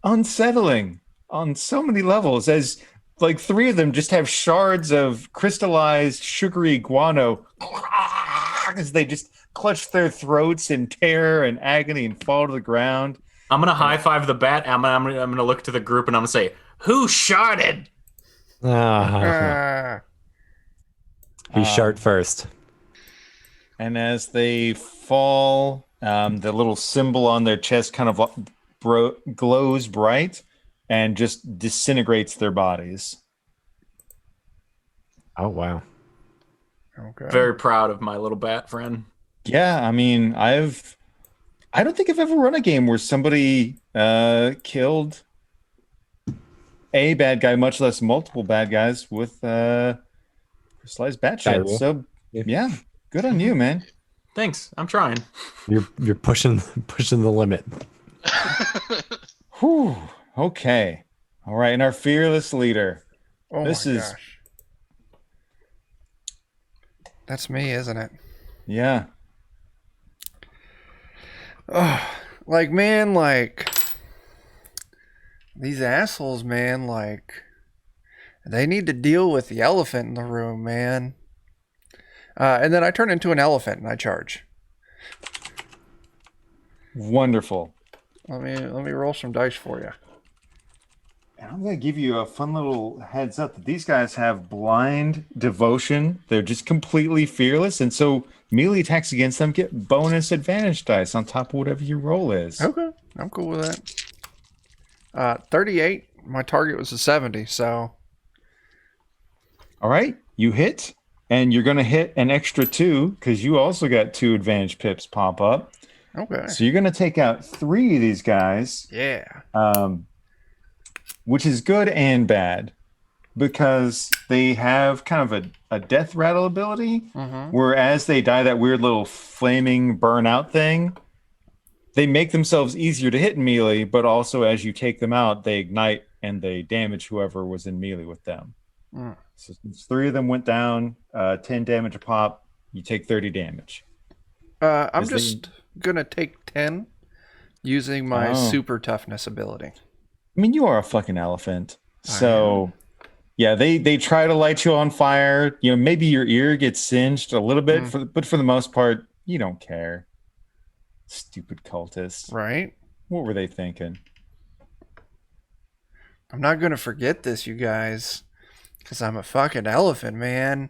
unsettling on so many levels, as like 3 of them just have shards of crystallized sugary guano as they just clutch their throats in terror and agony and fall to the ground. I'm gonna high five the bat. I'm gonna look to the group and I'm gonna say, "Who sharded?" He shart first. And as they fall, the little symbol on their chest kind of glows bright and just disintegrates their bodies. Oh wow! Okay. Very proud of my little bat friend. Yeah, I mean, I don't think I've ever run a game where somebody killed a bad guy, much less multiple bad guys with crystallized bat shit. So yeah, good on you, man. Thanks. I'm trying. You're pushing the limit. Whew. Okay. All right. And our fearless leader. Oh This my is- gosh. That's me, isn't it? Yeah. Oh, like, man, like, these assholes, man, like, they need to deal with the elephant in the room, man. And then I turn into an elephant and I charge. Wonderful. Let me roll some dice for you. And I'm going to give you a fun little heads up that these guys have blind devotion. They're just completely fearless. And so melee attacks against them get bonus advantage dice on top of whatever your roll is. Okay, I'm cool with that. 38. My target was a 70, so. All right. You hit. And you're going to hit an extra 2 because you also got 2 advantage pips pop up. Okay. So you're going to take out 3 of these guys. Yeah. Which is good and bad because they have kind of a death rattle ability, where as they die that weird little flaming burnout thing, they make themselves easier to hit in melee, but also as you take them out, they ignite and they damage whoever was in melee with them. So since 3 of them went down, 10 damage a pop, you take 30 damage. I'm just going to take 10 using my super toughness ability. I mean, you are a fucking elephant. So, yeah, they try to light you on fire. You know, maybe your ear gets singed a little bit, but for the most part, you don't care. Stupid cultists. Right? What were they thinking? I'm not going to forget this, you guys, because I'm a fucking elephant, man.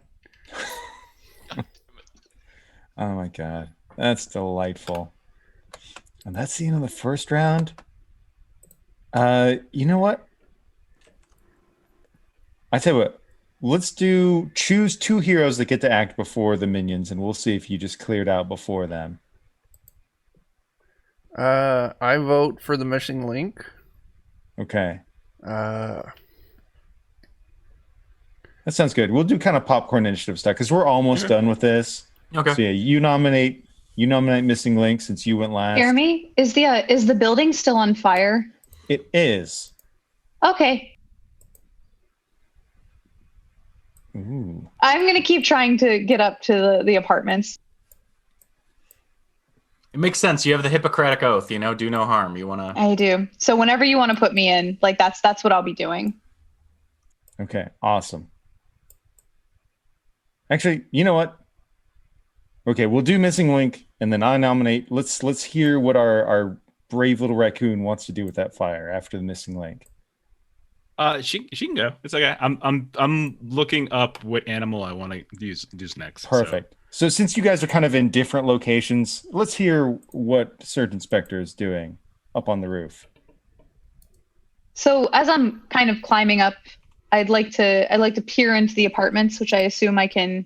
Oh, my God. That's delightful. And that's the end of the first round. You know what? I tell you what, let's choose 2 heroes that get to act before the minions, and we'll see if you just cleared out before them. I vote for the missing link. Okay. Uh, That sounds good. We'll do kind of popcorn initiative stuff because we're almost done with this. Okay. So yeah, you nominate missing link since you went last. Jeremy, is the building still on fire? It is. Okay. Ooh. I'm going to keep trying to get up to the apartments. It makes sense. You have the Hippocratic Oath, do no harm. You want to. I do. So whenever you want to put me in, like that's what I'll be doing. Okay, awesome. Actually, you know what? Okay, we'll do missing link, and then I nominate. Let's hear what our brave little raccoon wants to do with that fire after the missing link. She can go. It's okay. I'm looking up what animal I want to use next. Perfect. So since you guys are kind of in different locations, let's hear what Surgeon Spectre is doing up on the roof. So as I'm kind of climbing up, I'd like to peer into the apartments, which I assume I can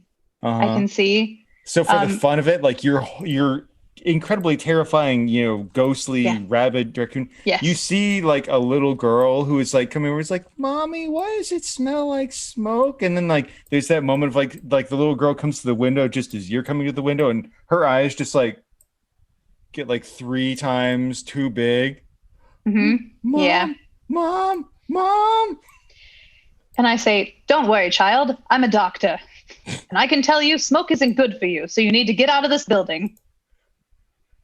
see. So for the fun of it, like you're incredibly terrifying, ghostly rabid raccoon. Yes. You see like a little girl who is like coming over, it's like, "Mommy, why does it smell like smoke?" And then like there's that moment of like the little girl comes to the window just as you're coming to the window, and her eyes just like get like 3 times too big. Mm-hmm. Mom. And I say, "Don't worry, child. I'm a doctor. And I can tell you smoke isn't good for you, so you need to get out of this building."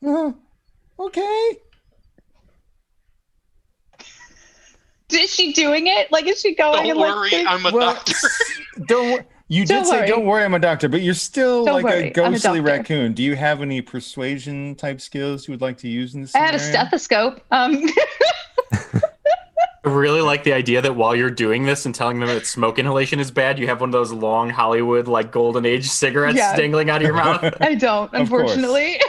Okay. Is she doing it? Like, is she going? Don't worry, I'm a doctor. Don't worry, I'm a doctor, but you're still Don't like worry, a ghostly I'm a doctor. raccoon. Do you have any persuasion type skills you would like to use in this I had a scenario? stethoscope. I really like the idea that while you're doing this and telling them that smoke inhalation is bad, you have one of those long Hollywood like golden age cigarettes dangling out of your mouth. I don't, Of course. unfortunately.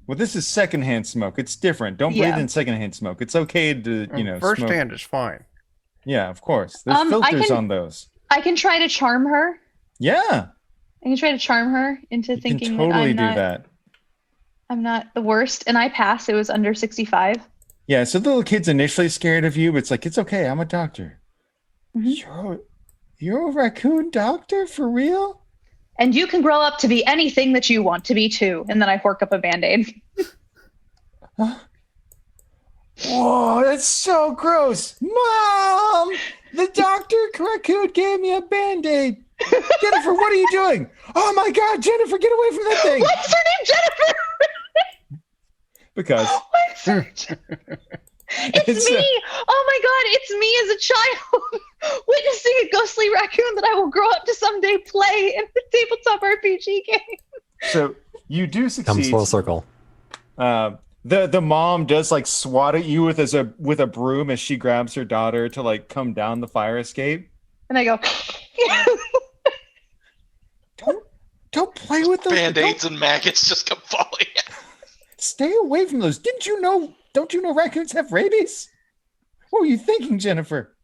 Well, this is secondhand smoke. It's different. Don't breathe in secondhand smoke. It's okay to, first smoke. hand is fine. Yeah, of course. There's filters on those. I can try to charm her. Yeah. I can try to charm her into You thinking can totally that do that. I'm not the worst, and I passed. It was under 65. Yeah, so the little kid's initially scared of you, but it's like, it's okay. I'm a doctor. Mm-hmm. You're a raccoon doctor? For real? And you can grow up to be anything that you want to be too. And then I hork up a Band-Aid. Whoa, that's so gross. Mom, the Dr. Raccoon gave me a Band-Aid. Jennifer, what are you doing? Oh my God, Jennifer, get away from that thing. What's her name, Jennifer? Because What's her It's me. Oh my God, it's me as a child witnessing a ghostly raccoon that I will grow up to someday play in the tabletop RPG game. so you do succeed. Comes full circle. The mom does like swat at you with a broom as she grabs her daughter to like come down the fire escape. And I go, Don't play with those Band-Aids and maggots just come falling out. Stay away from those. Don't you know raccoons have rabies? What were you thinking, Jennifer?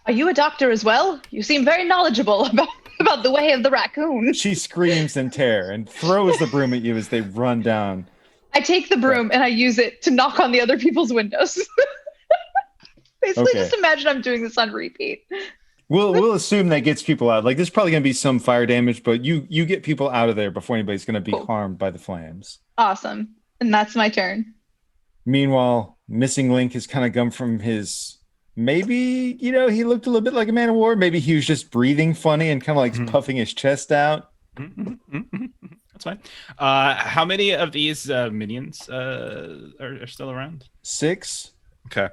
are you a doctor as well? You seem very knowledgeable about the way of the raccoon. She screams in terror and throws the broom at you as they run down. I take the broom and I use it to knock on the other people's windows. Basically, Okay. just imagine I'm doing this on repeat. We'll assume that gets people out. Like there's probably gonna be some fire damage, but you get people out of there before anybody's gonna be Cool. harmed by the flames. Awesome. And that's my turn. Meanwhile, Missing Link has kind of come from his. Maybe he looked a little bit like a man of war. Maybe he was just breathing funny and kind of like puffing his chest out. That's fine. How many of these minions are still around? 6. Okay.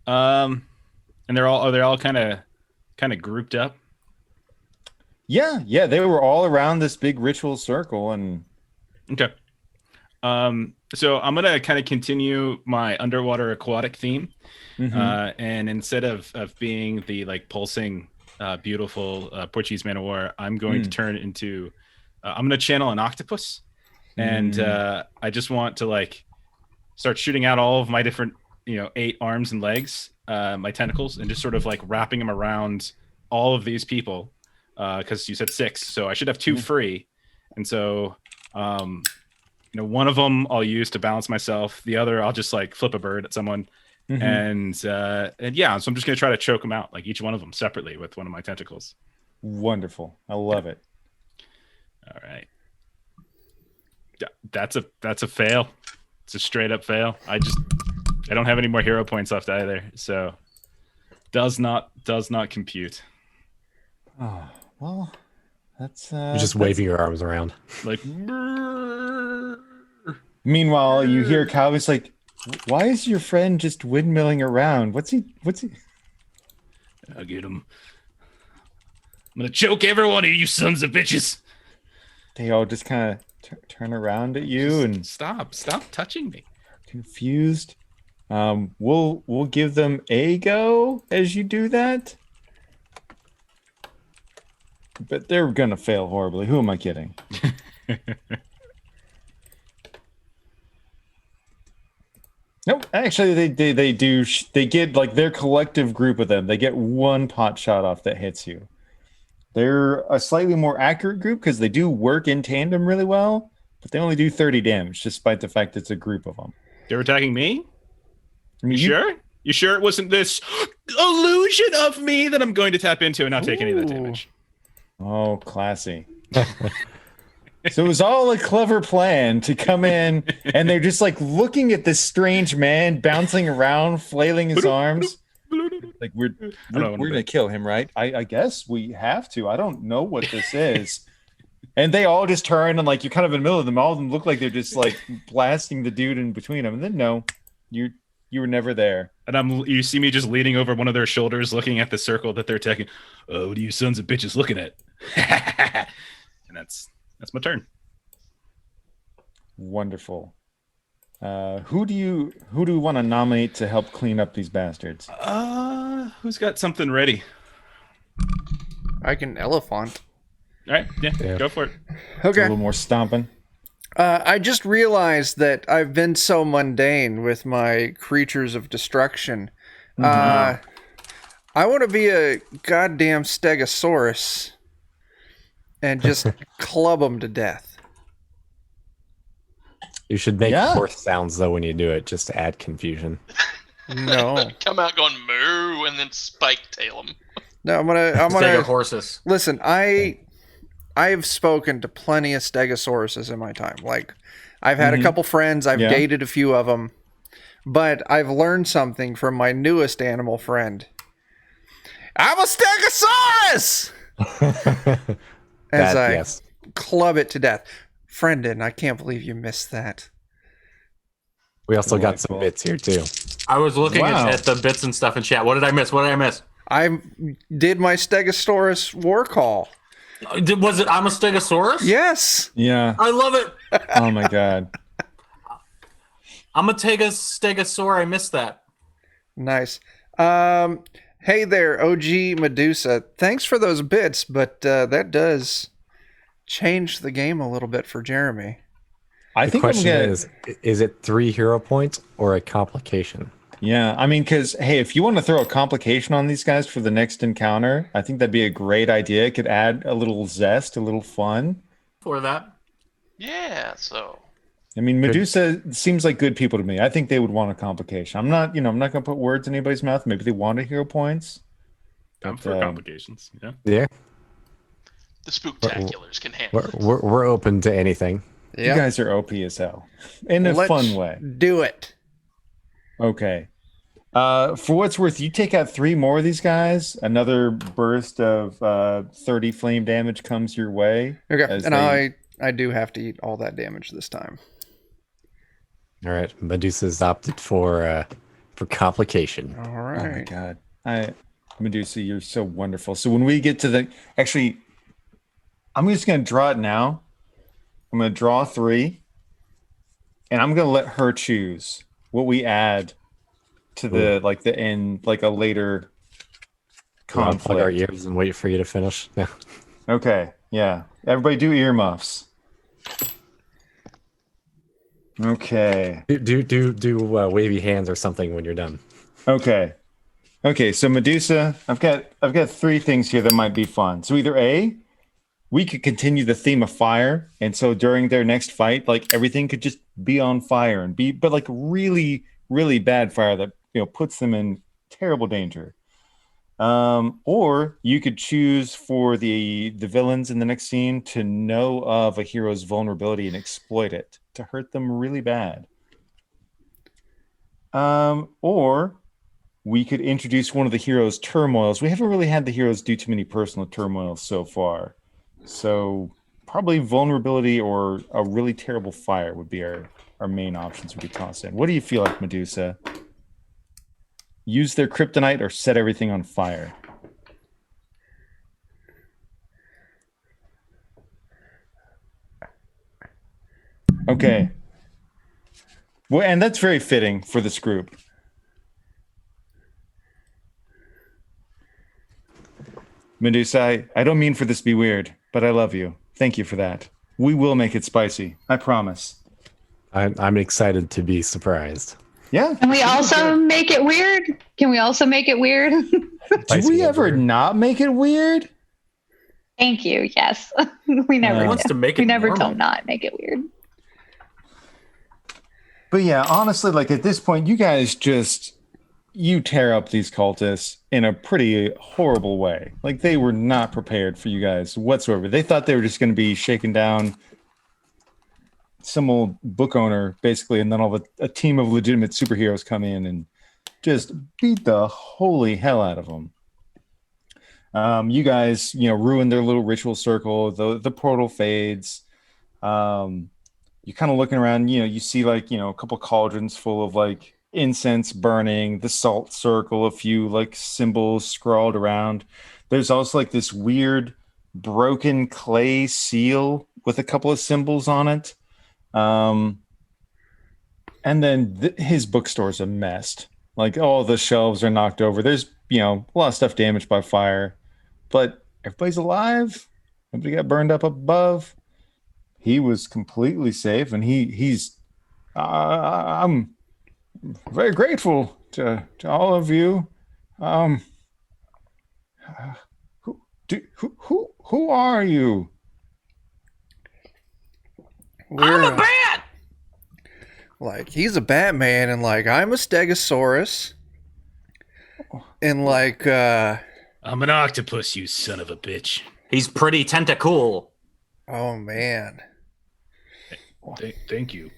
And they're all kind of grouped up. Yeah, they were all around this big ritual circle, and Okay. So I'm gonna kind of continue my underwater aquatic theme, and instead of being the like pulsing, beautiful Portuguese man of war, I'm going to turn into. I'm gonna channel an octopus, and I just want to like start shooting out all of my different 8 arms and legs, my tentacles, and just sort of like wrapping them around all of these people, because you said 6, so I should have 2 free, and so one of them I'll use to balance myself, the other I'll just like flip a bird at someone, and yeah, so I'm just gonna try to choke them out, like each one of them separately with one of my tentacles. wonderful. I love it. All right, that's a fail. It's a straight up fail. I don't have any more hero points left either, so does not compute. Oh, well, that's You're just waving your arms around. Like, Meanwhile, you hear Calvin's like, "Why is your friend just windmilling around? What's he?" I'll get him. I'm gonna choke every one of you sons of bitches. They all just kind of turn around at you and Stop touching me. confused. We'll give them a go as you do that, but they're gonna fail horribly. Who am I kidding? Nope. Actually, they do. They get like their collective group of them. They get 1 pot shot off that hits you. They're a slightly more accurate group because they do work in tandem really well, but they only do 30 damage, despite the fact it's a group of them. They're attacking me? I mean, You sure? You sure it wasn't this illusion of me that I'm going to tap into and not take any of that damage? Oh, classy. So it was all a clever plan to come in, and they're just like looking at this strange man bouncing around, flailing his arms. Like we're gonna kill him, right? I guess we have to. I don't know what this is. And they all just turn and like you're kind of in the middle of them. All of them look like they're just like blasting the dude in between them. And then no, you were never there. And you see me just leaning over one of their shoulders, looking at the circle that they're attacking. Oh, what are you sons of bitches looking at? And that's my turn. Wonderful. Who do you want to nominate to help clean up these bastards? Who's got something ready? I can elephant. All right, yeah. Go for it. A Okay. little more stomping. I just realized that I've been so mundane with my creatures of destruction. I want to be a goddamn stegosaurus and just club them to death. You should make Yeah. horse sounds though when you do it, just to add confusion. No, Come out going moo and then spike tail them. no, I'm gonna. Stegorhorses. Listen, I have spoken to plenty of stegosauruses in my time. Like, I've had a couple friends. I've Yeah. dated a few of them. but I've learned something from my newest animal friend. I'm a Stegosaurus! As I club it to death. Friendin, I can't believe you missed that. We also got some bits here too. I was looking at the bits and stuff in chat. What did I miss? I did my Stegosaurus war call. Was it I'm a Stegosaurus? Yes. Yeah. I love it. Oh my god. I'm a Stegosaur. I missed that. Nice. Hey there, OG Medusa. Thanks for those bits, but that does change the game a little bit for Jeremy. I think the question is it 3 hero points or a complication? Yeah, I mean, because, hey, if you want to throw a complication on these guys for the next encounter, I think that'd be a great idea. It could add a little zest, a little fun. For that. Yeah, so. I mean, Medusa seems like good people to me. I think they would want a complication. I'm not going to put words in anybody's mouth. Maybe they want a hero points. I'm for complications. Yeah. Yeah. The Spooktaculars can handle it. We're open to anything. Yep. You guys are OP as hell. In a fun way. Do it. Okay. For what's worth, you take out 3 more of these guys, another burst of 30 flame damage comes your way. Okay, and I do have to eat all that damage this time. All right, Medusa's opted for complication. All right. Oh my god, Medusa, you're so wonderful. So when we get to actually, I'm just gonna draw it now. I'm gonna draw 3, and I'm gonna let her choose what we add to the end, like a later conflict. Plug our ears and wait for you to finish. Yeah. Okay. Yeah. Everybody do earmuffs. Okay. Do wavy hands or something when you're done. Okay. So Medusa, I've got 3 things here that might be fun. So either A, we could continue the theme of fire, and so during their next fight, like everything could just be on fire but like really, really bad fire that puts them in terrible danger. Or you could choose for the villains in the next scene to know of a hero's vulnerability and exploit it to hurt them really bad. Or we could introduce one of the hero's turmoils. We haven't really had the heroes do too many personal turmoils so far. So probably vulnerability or a really terrible fire would be our main options would be tossed in. What do you feel like, Medusa? Use their kryptonite or set everything on fire? Okay. Well, and that's very fitting for this group. Medusa, I don't mean for this to be weird, but I love you. Thank you for that. We will make it spicy. I promise. I'm excited to be surprised. Yeah. Can we also make it weird? Do we ever not make it weird? Thank you. Yes. We never wants to make it we never normal. don't not make it weird. But yeah, honestly, like at this point, you guys you tear up these cultists in a pretty horrible way. Like they were not prepared for you guys whatsoever. They thought they were just going to be shaken down some old book owner, basically, and then a team of legitimate superheroes come in and just beat the holy hell out of them. You guys, ruin their little ritual circle. The portal fades. You're kind of looking around. You see a couple cauldrons full of like incense burning, the salt circle, a few like symbols scrawled around. There's also like this weird broken clay seal with a couple of symbols on it. And then his bookstore's a mess. Like all the shelves are knocked over. There's a lot of stuff damaged by fire, but everybody's alive. Nobody got burned up above. He was completely safe, and he's I'm very grateful to all of you. Who are you? I'm a bat. Like he's a Batman, and like I'm a Stegosaurus, and like I'm an octopus, you son of a bitch. He's pretty tentacool. Oh man. Thank you.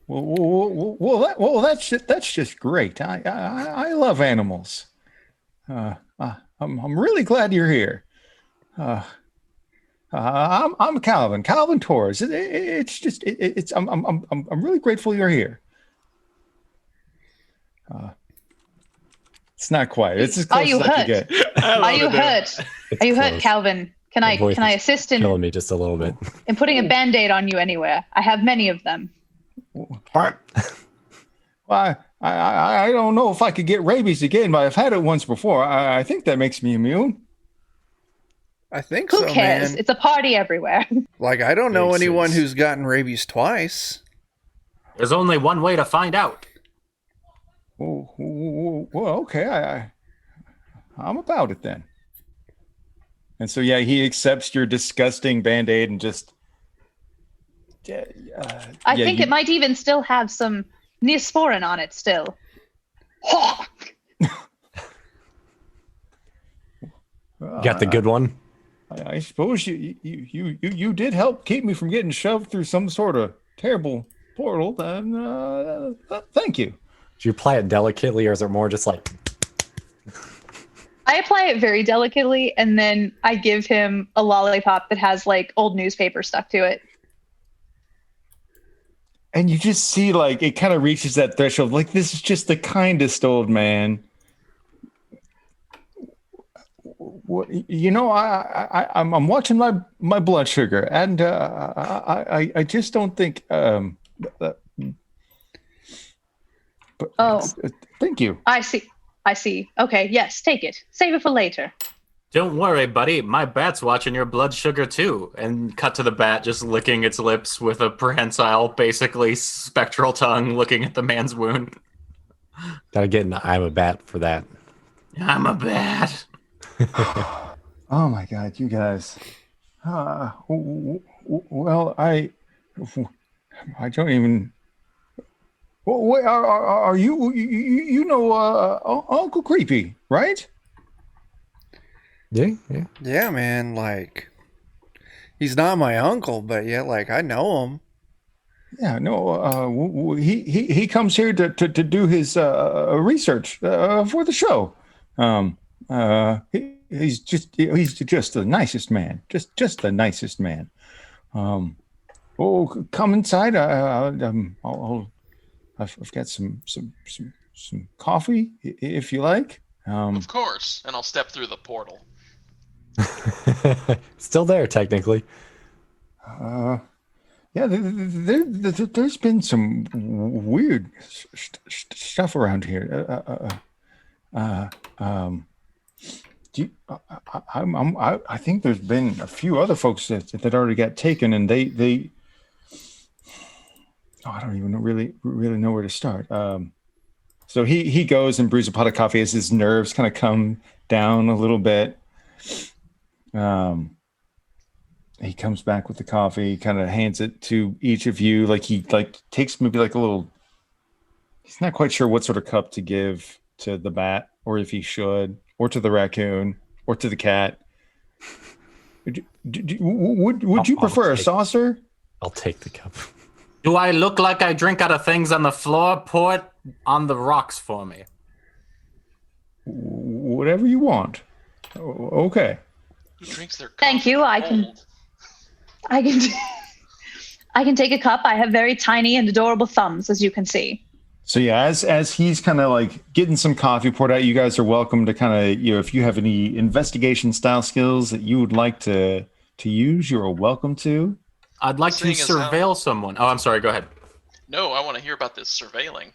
That's just great. I love animals. I'm really glad you're here. I'm Calvin Torres. I'm really grateful you're here. It's not quite. It's as close Are you as I can hurt? get. Are you hurt? Are you hurt, close. Calvin? Can I assist Killing me just a little bit. in putting a band-aid on you anywhere? I have many of them. Well, I don't know if I could get rabies again, but I've had it once before. I think that makes me immune. I think Who so, cares? man. It's a party everywhere. Like, I don't know Makes anyone sense. who's gotten rabies twice. There's only one way to find out. Well, okay. I'm about it then. And so, yeah, he accepts your disgusting Band-Aid and just... I think it might even still have some Neosporin on it still. Got the good one? I suppose you did help keep me from getting shoved through some sort of terrible portal. Thank you. Do you apply it delicately, or is it more just like... I apply it very delicately, and then I give him a lollipop that has like old newspaper stuck to it. And you just see, like, it kind of reaches that threshold. Like, this is just the kindest old man. You know, I'm watching my blood sugar, and I just don't think. But thank you. I see. Okay, yes, take it. Save it for later. Don't worry, buddy. My bat's watching your blood sugar too. And cut to the bat just licking its lips with a prehensile, basically spectral tongue looking at the man's wound. Gotta get an I'm a bat for that. I'm a bat. Oh my God, you guys. Well, I don't even. Wait, are you? You know, Uncle Creepy, right? Yeah. Yeah, man. Like, he's not my uncle, but yeah, like, I know him. Yeah, no. He comes here to do his research for the show. He's just the nicest man. Just the nicest man. Come inside. I've got some coffee if you like. Of course, and I'll step through the portal. Still there, technically. Yeah, there's been some weird stuff around here. I think there's been a few other folks that already got taken, and they I don't even really know where to start. So he goes and brews a pot of coffee as his nerves kind of come down a little bit. He comes back with the coffee, kind of hands it to each of you. Like he takes maybe like a little. He's not quite sure what sort of cup to give to the bat, or if he should, or to the raccoon, or to the cat. Would you prefer a saucer? I'll take the cup. Do I look like I drink out of things on the floor? Pour it on the rocks for me. Whatever you want. Okay. Who drinks their Thank you. I can take a cup. I have very tiny and adorable thumbs, as you can see. So yeah, as he's kind of like getting some coffee poured out, you guys are welcome to kind of, if you have any investigation style skills that you would like to use, you're welcome to. I'd like to surveil someone. Oh, I'm sorry. Go ahead. No, I want to hear about this surveilling.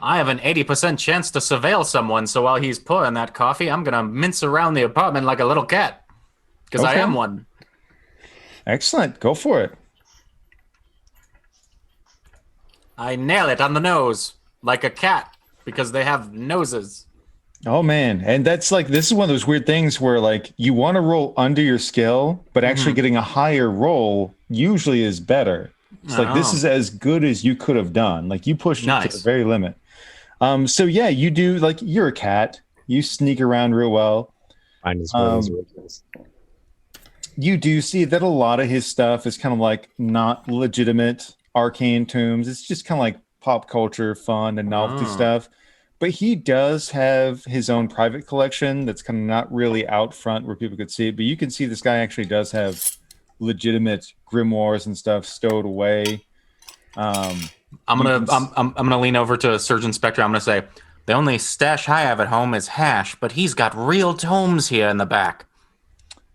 I have an 80% chance to surveil someone, so while he's pouring that coffee, I'm going to mince around the apartment like a little cat. Because I am one. Excellent. Go for it. I nail it on the nose, like a cat, because they have noses. Oh, man. And that's like, this is one of those weird things where like you want to roll under your skill, but actually getting a higher roll usually is better. It's like, this is as good as you could have done. Like you pushed it to the very limit. So yeah, you do, like, you're a cat. You sneak around real well. Mine is one of those originals. You do see that a lot of his stuff is kind of like not legitimate. arcane tombs. It's just kind of like pop culture, fun, and novelty Oh. stuff. But he does have his own private collection that's kind of not really out front where people could see it. But you can see this guy actually does have legitimate grimoires and stuff stowed away. I'm gonna lean over to Surgeon Spectre. I'm gonna say the only stash I have at home is hash, but he's got real tomes here in the back.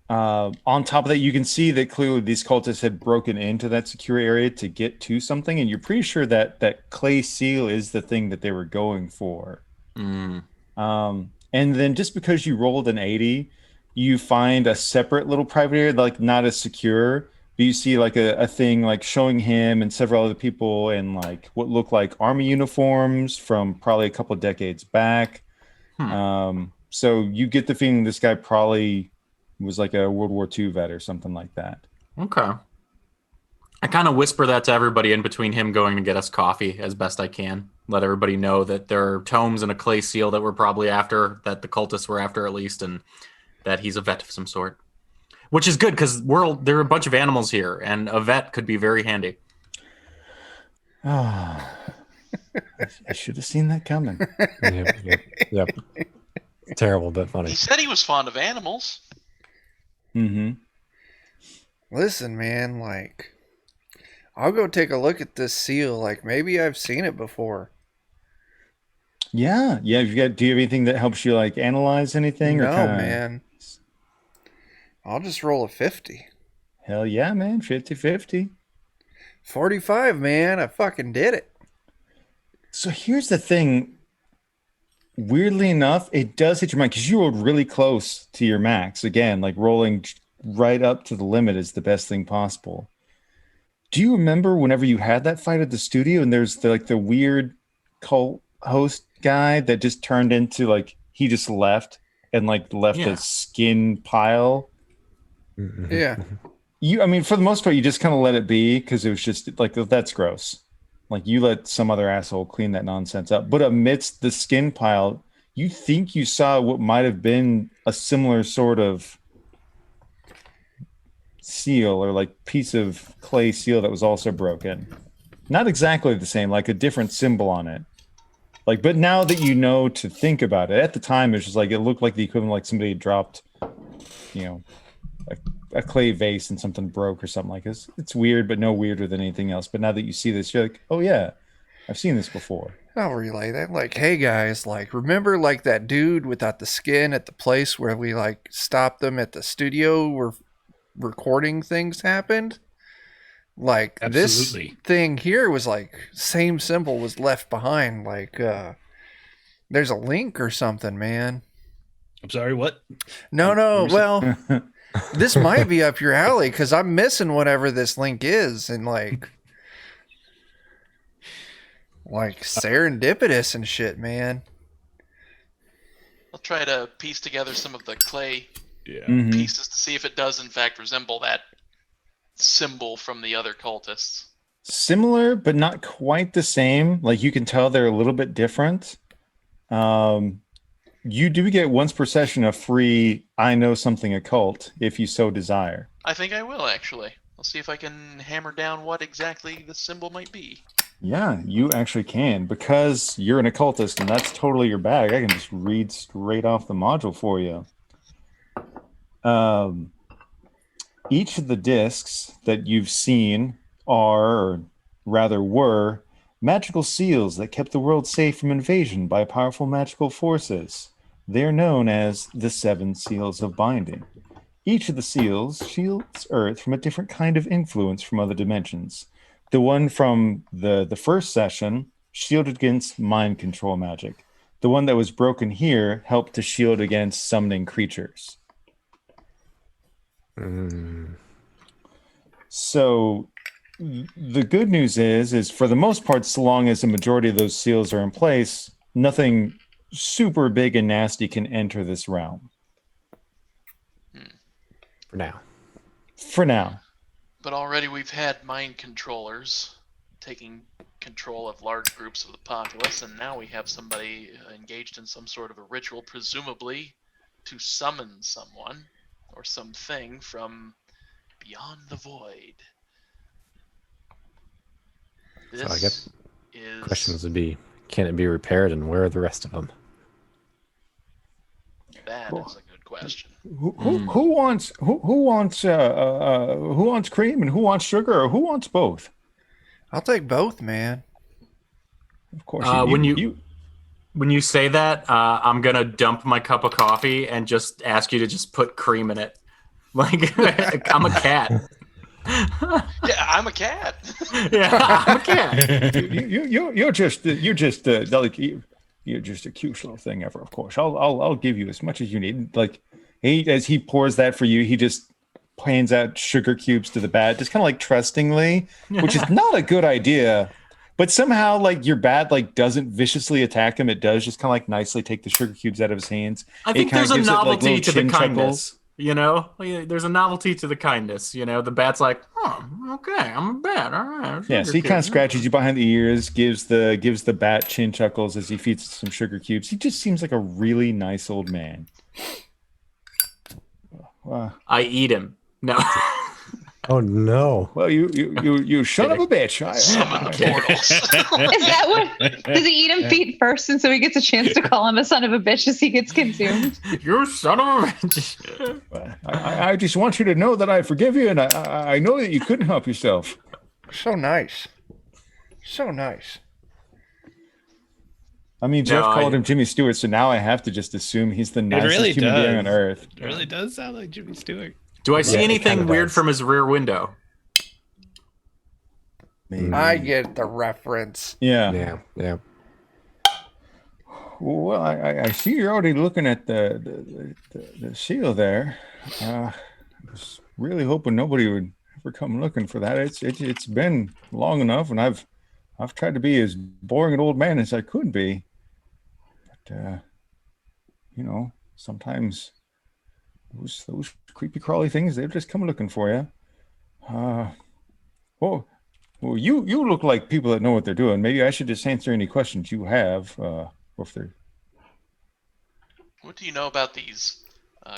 On top of that, you can see that clearly these cultists had broken into that secure area to get to something, and you're pretty sure that that clay seal is the thing that they were going for. Mm. And then just because you rolled an 80, you find a separate little private area, like not as secure, but you see like a thing like showing him and several other people in like what look like army uniforms from probably a couple of decades back. So you get the feeling this guy probably was like a World War II vet or something like that. Okay. I kind of whisper that to everybody in between him going to get us coffee as best I can. Let everybody know that there are tomes and a clay seal that we're probably after, that the cultists were after at least, and that he's a vet of some sort. Which is good because there are a bunch of animals here, and a vet could be very handy. I should have seen that coming. Yep. Terrible, but funny. He said he was fond of animals. Mm-hmm. Listen, man, like, I'll go take a look at this seal. Like, maybe I've seen it before. Yeah. Do you have anything that helps you like analyze anything? No, or kinda... man. I'll just roll a 50. Hell yeah, man. 50-50. 45, man. I fucking did it. So here's the thing. Weirdly enough, it does hit your mind because you rolled really close to your max. Again, like rolling right up to the limit is the best thing possible. Do you remember whenever you had that fight at the studio and there's the weird cult host guy that just turned into like he just left and like left a skin pile? Yeah. I mean, for the most part, you just kind of let it be because it was just like, that's gross. Like you let some other asshole clean that nonsense up. But amidst the skin pile, you think you saw what might have been a similar sort of seal or like piece of clay seal that was also broken. Not exactly the same, like a different symbol on it. Like, but now that you know to think about it, at the time it's just like it looked like the equivalent, like somebody had dropped, a clay vase and something broke or something like this. It's weird, but no weirder than anything else. But now that you see this, you're like, oh yeah, I've seen this before. I'll relay that. Like, hey guys, like, remember like that dude without the skin at the place where we like stopped them at the studio where recording things happened? Like, Absolutely. this thing here was like same symbol was left behind. Like, there's a link or something, man. I'm sorry, what? No. Well, this might be up your alley because I'm missing whatever this link is, and like serendipitous and shit, man. I'll try to piece together some of the clay Mm-hmm. pieces to see if it does in fact resemble that symbol from the other cultists. Similar, but not quite the same. Like you can tell they're a little bit different. You do get once per session a free I know something occult if you so desire. I think I will actually. I'll see if I can hammer down what exactly the symbol might be. Yeah, you actually can because you're an occultist and that's totally your bag. I can just read straight off the module for you. Each of the discs that you've seen are, or rather were, magical seals that kept the world safe from invasion by powerful magical forces. They're known as the 7 Seals of Binding. Each of the seals shields Earth from a different kind of influence from other dimensions. The one from the first session shielded against mind control magic. The one that was broken here helped to shield against summoning creatures. So the good news is for the most part, so long as the majority of those seals are in place, nothing super big and nasty can enter this realm. For now. But already we've had mind controllers taking control of large groups of the populace, and now we have somebody engaged in some sort of a ritual, presumably to summon someone or something from beyond the void. So I This guess is questions would be, can it be repaired, and where are the rest of them? that is a good question. Who wants cream and who wants sugar or who wants both? I'll take both, man. Of course, When you say that, I'm gonna dump my cup of coffee and just ask you to just put cream in it. Like I'm a cat. Yeah, I'm a cat. Yeah, I'm a cat. you're just you're just a cute little thing ever. Of course, I'll give you as much as you need. Like as he pours that for you, he just hands out sugar cubes to the bat, just kind of like trustingly, which is not a good idea. But somehow, like your bat, like doesn't viciously attack him. It does just kind of like nicely take the sugar cubes out of his hands. I think there's a novelty to the kindness. Chuckles. You know, there's a novelty to the kindness. You know, the bat's like, oh, okay, I'm a bat. All right. Yeah, so he kind of scratches you behind the ears, gives the bat chin chuckles as he feeds some sugar cubes. He just seems like a really nice old man. I eat him. No. Oh no! Well, you son of a bitch! Summon portals. Is that what? Does he eat him feet first, and so he gets a chance to call him a son of a bitch as he gets consumed? You son of a bitch. I just want you to know that I forgive you, and I know that you couldn't help yourself. So nice. So nice. I mean, Jeff called him Jimmy Stewart, so now I have to just assume he's the nicest human being on earth. It really does sound like Jimmy Stewart. Do I see anything weird from his rear window? Maybe. I get the reference. Yeah. Well, I see you're already looking at the seal there. I was really hoping nobody would ever come looking for that. It's been long enough, and I've tried to be as boring an old man as I could be. But sometimes those creepy crawly things, they'll just come looking for you. Well, you look like people that know what they're doing. Maybe I should just answer any questions you have. If they're... What do you know about these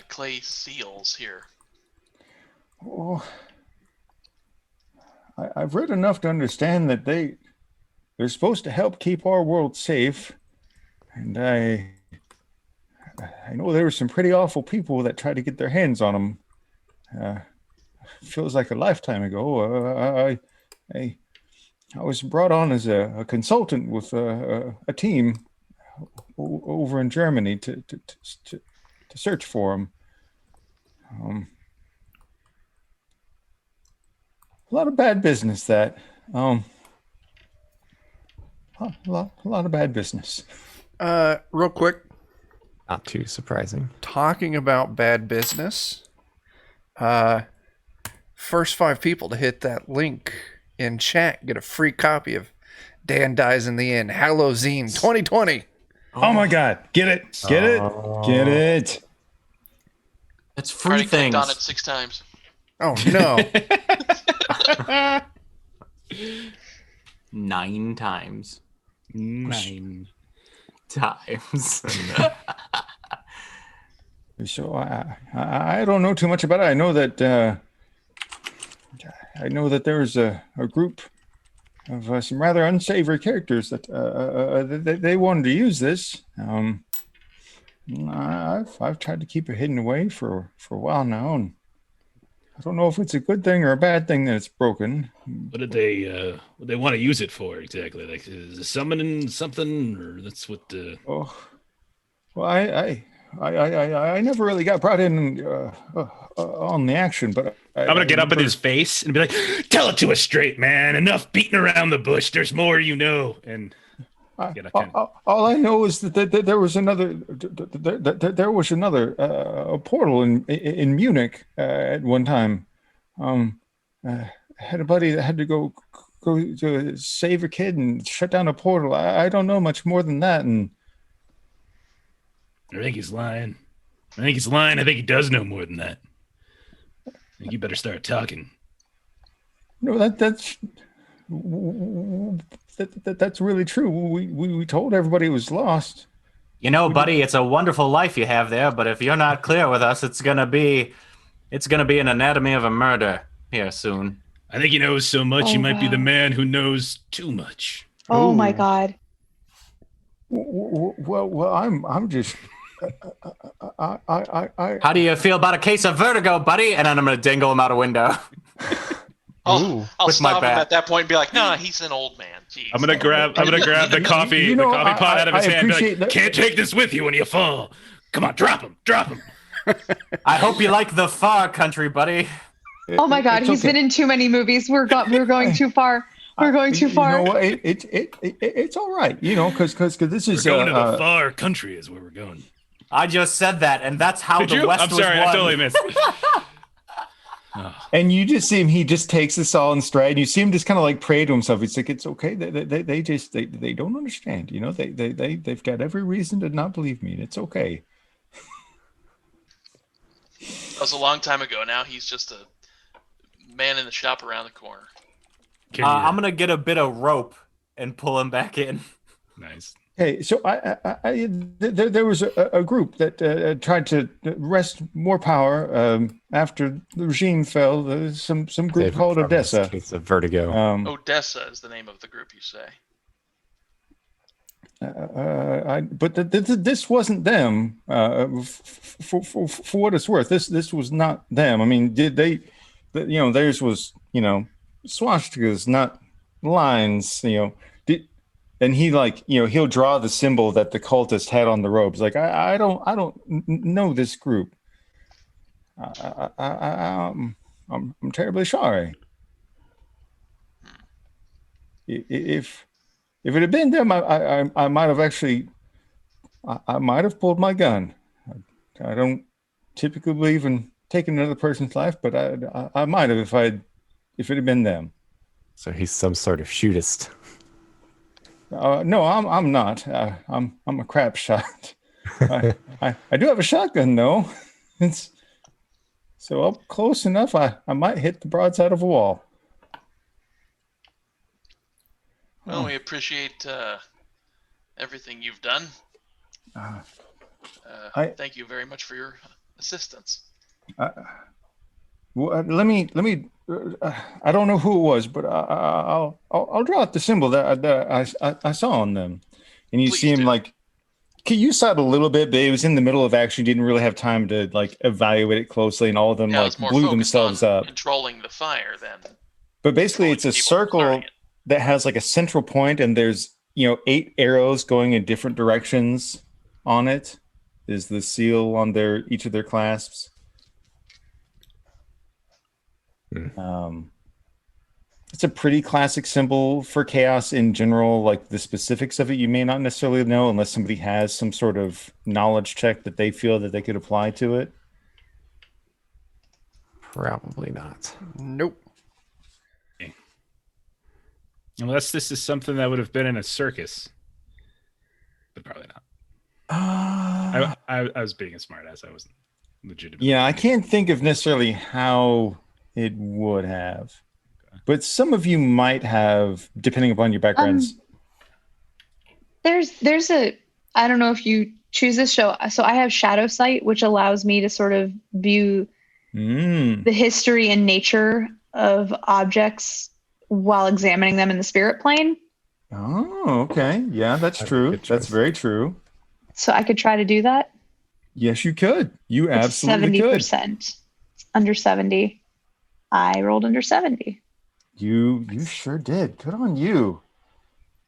clay seals here? Oh, I've read enough to understand that they're supposed to help keep our world safe, and I know there were some pretty awful people that tried to get their hands on them. Feels like a lifetime ago. I was brought on as a consultant with a team over in Germany to search for them. A lot of bad business that. A lot of bad business. Real quick. Not too surprising. Talking about bad business. First 5 people to hit that link in chat get a free copy of Dan Dies in the End, Halloween 2020. Oh my God. Get it. Get it. It's free Already things. clicked on it 6 times. Oh no. 9 times. 9 So times. I don't know too much about it. I know that there's a group of some rather unsavory characters that they wanted to use this. I've tried to keep it hidden away for a while now, and I don't know if it's a good thing or a bad thing that it's broken. What did they want to use it for exactly? Like, is it summoning something, or that's what the? Oh, well, I never really got brought in on the action, but I'm gonna get up in his face and be like, "Tell it to us straight, man. Enough beating around the bush. There's more, you know." And all I know is that there was another portal in Munich at one time. I had a buddy that had to go to save a kid and shut down a portal. I don't know much more than that, and I think he's lying. I think he does know more than that. I think you better start talking. No, that's really true. We told everybody it was lost. You know, buddy, it's a wonderful life you have there, but if you're not clear with us, it's gonna be an anatomy of a murder here soon. I think he knows so much. He Oh, might be the wow. man who knows too much. Oh my Ooh. God. Well, I'm just. I How do you feel about a case of vertigo, buddy? And then I'm gonna dangle him out a window. Ooh. I'll With my stop him bat. at that point and be like, no, he's an old man. Jeez. I'm gonna grab the coffee, You know, the coffee pot out of his I hand. And be appreciate like, that- can't take this with you when you fall. Come on, drop him. I hope you like the far country, buddy. Oh my God, It's he's okay. been in too many movies. We're going too far. We're going too far. You know what? It's all right. You know, because this We're is going to the far country is where we're going. I just said that, and that's how Did the you? West I'm was sorry, won. I totally missed. And you just see him. He just takes this all in stride. And you see him just kind of like pray to himself. He's like, "It's okay. They just don't understand. You know, they've got every reason to not believe me. And it's okay." That was a long time ago. Now he's just a man in the shop around the corner. I'm gonna get a bit of rope and pull him back in. Nice. Hey, so there was a group that tried to wrest more power after the regime fell. There's some group David called from this Odessa. case of vertigo. Odessa is the name of the group, you say? But this wasn't them. For what it's worth, this was not them. I mean, did they? You know, theirs was swastikas, not lines. And he he'll draw the symbol that the cultist had on the robes. Like I don't know this group. I'm terribly sorry. If it had been them, I might have actually, I might have pulled my gun. I don't typically believe in taking another person's life, but I might have if it had been them. So he's some sort of shootist. No, I'm not. I'm a crap shot. I do have a shotgun though. It's so up close enough. I might hit the broadside of a wall. Well, we appreciate everything you've done. Thank you very much for your assistance. Well, let me. I don't know who it was, but I'll draw out the symbol that I saw on them, and you Please see him do. like. You saw it a little bit, but it was in the middle of action. Didn't really have time to like evaluate it closely, and all of them Yeah, I like was more blew focused themselves on up. controlling the fire than. But basically, it's a people circle starting it. that has like a central point, and there's 8 arrows going in different directions on it. Is the seal on each of their clasps? It's a pretty classic symbol for chaos in general. Like the specifics of it, you may not necessarily know unless somebody has some sort of knowledge check that they feel that they could apply to it. Probably not. Nope. Unless this is something that would have been in a circus, but probably not. I was being a smartass. I wasn't legitimate. Yeah, I can't think of necessarily how it would have, but some of you might have, depending upon your backgrounds. There's a, I don't know if you choose this show. So I have shadow sight, which allows me to sort of view the history and nature of objects while examining them in the spirit plane. Oh, okay. Yeah, that's true. That's very true. So I could try to do that. Yes, you could. You It's absolutely could. 70%. Under 70. I rolled under 70. You sure did. Good on you.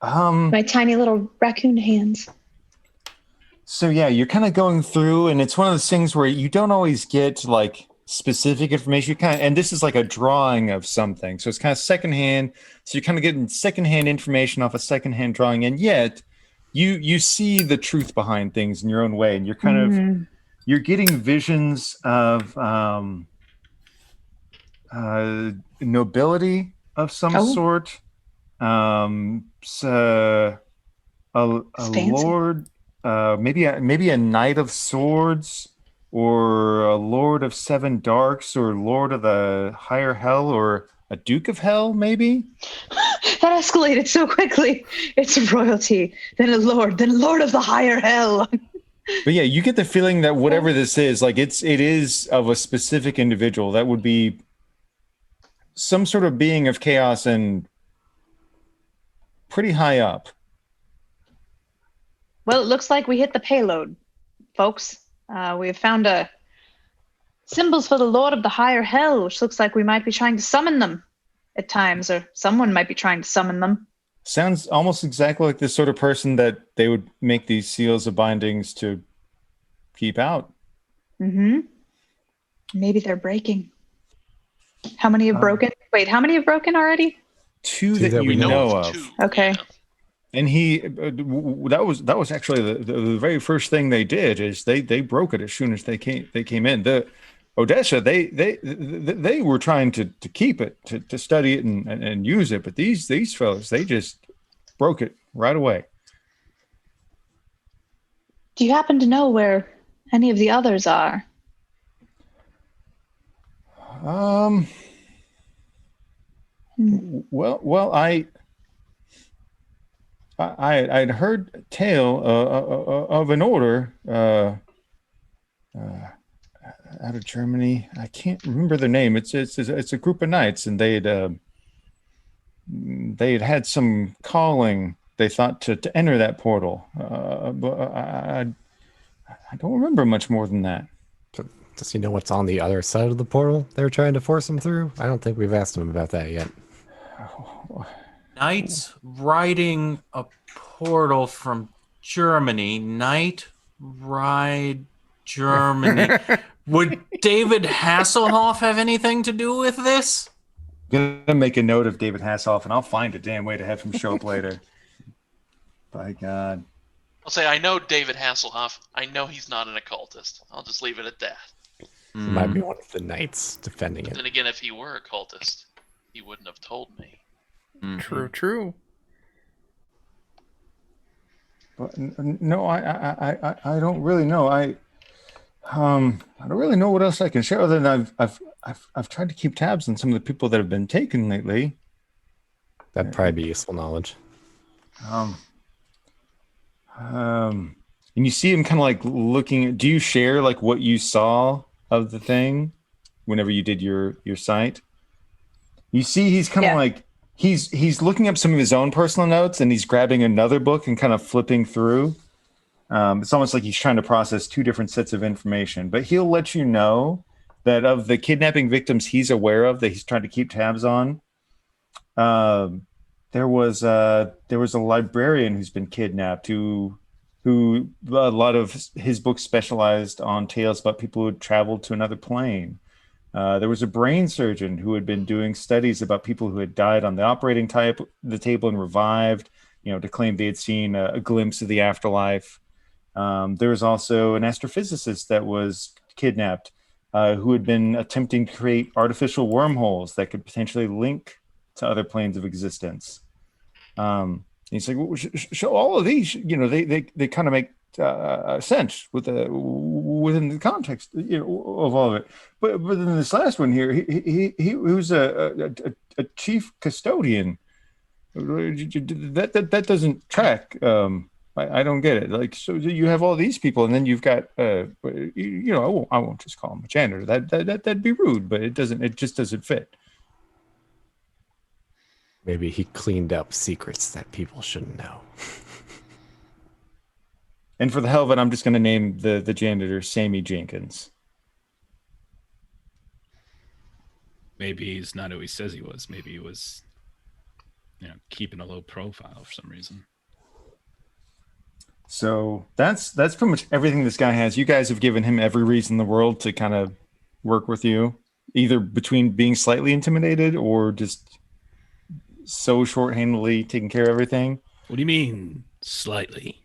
My tiny little raccoon hands. So yeah, you're kind of going through, and it's one of those things where you don't always get like specific information. You kind of, and this is like a drawing of something, so it's kind of secondhand. So you're kind of getting secondhand information off a secondhand drawing, and yet you see the truth behind things in your own way, and you're kind of you're getting visions of nobility of some sort. So a lord, maybe a knight of swords, or a lord of 7 darks, or lord of the higher hell, or a duke of hell, maybe. That escalated so quickly. It's royalty, then a lord of the higher hell. But yeah, you get the feeling that whatever this is, like it is of a specific individual. That would be some sort of being of chaos and pretty high up. Well, it looks like we hit the payload, folks. We have found symbols for the Lord of the Higher Hell, which looks like we might be trying to summon them at times, or someone might be trying to summon them. Sounds almost exactly like the sort of person that they would make these seals of bindings to keep out. Mm-hmm. Maybe they're breaking. How many have broken? Wait, how many have broken already? Two that you know of. Two. Okay. Yeah. And that was actually the very first thing they did is they broke it as soon as they came in. The Odessa they were trying to keep it, to study it and use it, but these fellows, they just broke it right away. Do you happen to know where any of the others are? Well, I'd heard a tale of an order out of Germany. I can't remember their name. It's a group of knights, and they'd had some calling. They thought to enter that portal, but I don't remember much more than that. Does he know what's on the other side of the portal they're trying to force him through? I don't think we've asked him about that yet. Knights riding a portal from Germany. Knight ride Germany. Would David Hasselhoff have anything to do with this? I'm gonna make a note of David Hasselhoff, and I'll find a damn way to have him show up later. By God. I'll say I know David Hasselhoff. I know he's not an occultist. I'll just leave it at that. It might be one of the knights defending But it. then again, if he were a cultist, he wouldn't have told me. True. But no, I don't really know. I don't really know what else I can share other than I've tried to keep tabs on some of the people that have been taken lately. That'd probably be useful knowledge. And you see him kind of like looking. Do you share like what you saw of the thing whenever you did your site? You see he's kind of like he's looking up some of his own personal notes, and he's grabbing another book and kind of flipping through. It's almost like he's trying to process two different sets of information, but he'll let you know that of the kidnapping victims he's aware of that he's trying to keep tabs on, there was a librarian who's been kidnapped who a lot of his books specialized on tales about people who had traveled to another plane. There was a brain surgeon who had been doing studies about people who had died on the operating the table and revived, to claim they had seen a glimpse of the afterlife. There was also an astrophysicist that was kidnapped who had been attempting to create artificial wormholes that could potentially link to other planes of existence. He's like, well, so all of these, they kind of make sense within the context, of all of it. But in this last one here, he was a chief custodian. That doesn't track. I don't get it. Like, so you have all these people, and then you've got, I won't just call him a janitor. That'd be rude, but it just doesn't fit. Maybe he cleaned up secrets that people shouldn't know. And for the hell of it, I'm just going to name the janitor Sammy Jenkins. Maybe he's not who he says he was. Maybe he was, keeping a low profile for some reason. So that's pretty much everything this guy has. You guys have given him every reason in the world to kind of work with you, either between being slightly intimidated or just so shorthandedly taking care of everything. What do you mean, slightly?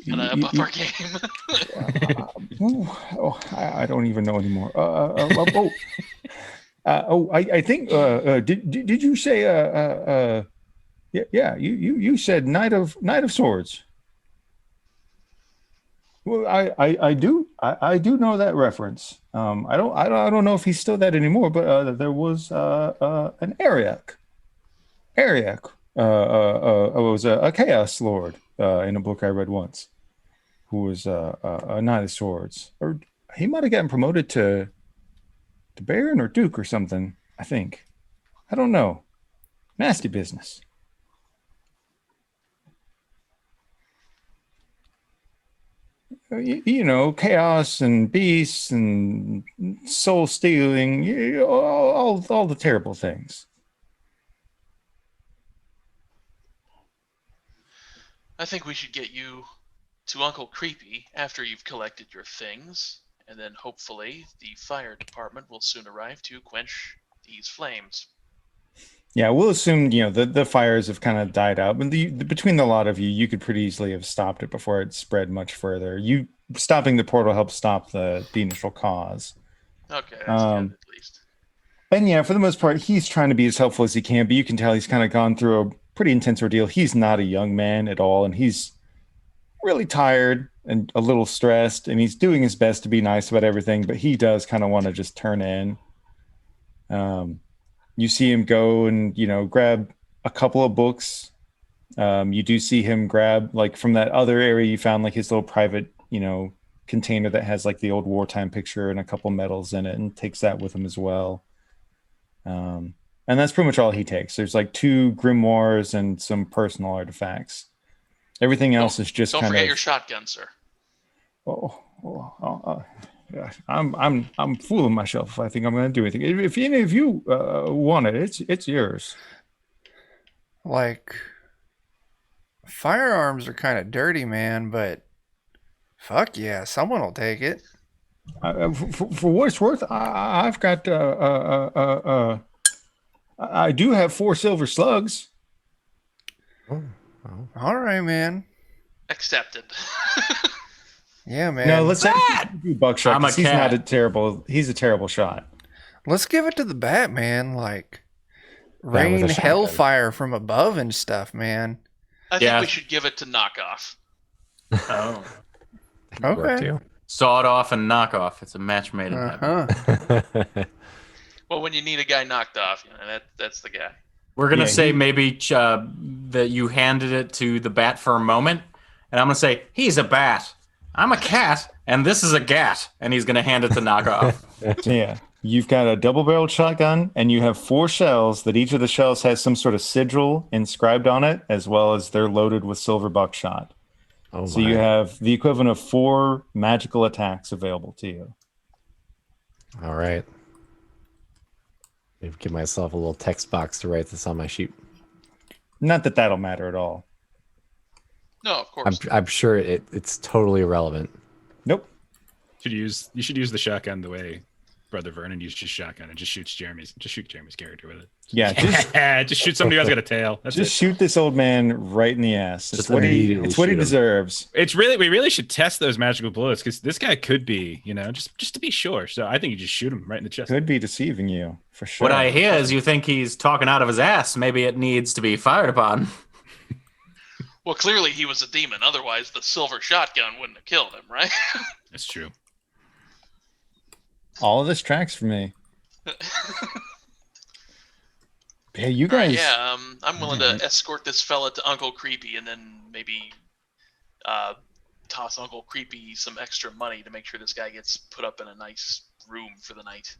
Gonna up our game. I don't even know anymore. I think. Did you say? Yeah. You said Knight of Swords. Well, I do know that reference. I don't know if he's still that anymore, but there was an Ariak. Ariak was a Chaos Lord in a book I read once, who was a Knight of Swords, or he might have gotten promoted to the Baron or Duke or something, I think. I don't know. Nasty business. You know, chaos and beasts and soul stealing, all the terrible things. I think we should get you to Uncle Creepy after you've collected your things, and then hopefully the fire department will soon arrive to quench these flames. Yeah, we'll assume, you know, the fires have kind of died out, but between the lot of you, you could pretty easily have stopped it before it spread much further. You stopping the portal helped stop the initial cause. Okay, that's good at least. And yeah, for the most part, he's trying to be as helpful as he can, but you can tell he's kind of gone through a pretty intense ordeal. He's not a young man at all, and he's really tired and a little stressed, and he's doing his best to be nice about everything, but he does kind of want to just turn in. You see him go and, you know, grab a couple of books. You do see him grab, like, from that other area you found, like, his little private, you know, container that has, like, the old wartime picture and a couple medals in it, and takes that with him as well. And that's pretty much all he takes. There's, like, 2 grimoires and some personal artifacts. Everything else is just don't kind forget of... your shotgun, sir. Yeah, I'm fooling myself if I think I'm going to do anything. If any of you want it, it's yours. Like, firearms are kind of dirty, man, but fuck yeah, someone will take it. For what it's worth, I've got I do have 4 silver slugs. Oh. All right, man. Accepted. Yeah, man. No, let's do buckshot. I'm a He's cat. not a terrible. He's a terrible shot. Let's give it to the Batman. Like, with rain a shotgun. hellfire from above and stuff, man. I think Yeah. we should give it to Knockoff. Oh. Work Okay. too. Sawed off and knock off. It's a match made in heaven. Well, when you need a guy knocked off, you know, that's the guy. We're gonna Yeah, say maybe that you handed it to the bat for a moment, and I'm gonna say he's a bat. I'm a cat, and this is a gat, and he's gonna hand it to knockoff. Yeah. You've got a double-barreled shotgun, and you have 4 shells that each of the shells has some sort of sigil inscribed on it, as well as they're loaded with silver buckshot. Oh, So my. you have the equivalent of 4 magical attacks available to you. All right. Maybe give myself a little text box to write this on my sheet. Not that that'll matter at all. No, of course. I'm sure it's totally irrelevant. Nope. You should use the shotgun the way Brother Vernon used his shotgun and just shoot Jeremy's character with it. Yeah, Just shoot somebody who's got a tail. That's just it. shoot this old man right in the ass. It's Just what immediately he shoot him. deserves. We really should test those magical bullets because this guy could be, you know, just to be sure. So I think you just shoot him right in the chest. Could be deceiving you for sure. What I hear is you think he's talking out of his ass. Maybe it needs to be fired upon. Well, clearly he was a demon. Otherwise, the silver shotgun wouldn't have killed him, right? That's true. All of this tracks for me. Yeah, you guys. Yeah, I'm willing to escort this fella to Uncle Creepy and then maybe toss Uncle Creepy some extra money to make sure this guy gets put up in a nice room for the night.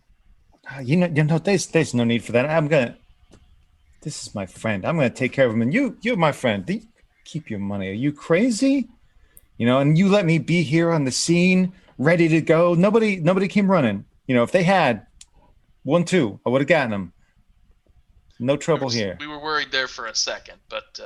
You know, there's no need for that. This is my friend. I'm gonna take care of him, and you're my friend. Keep your money. Are you crazy? You know, and you let me be here on the scene, ready to go. Nobody came running. You know, if they had 1-2, I would have gotten them. No trouble here. We were worried there for a second, but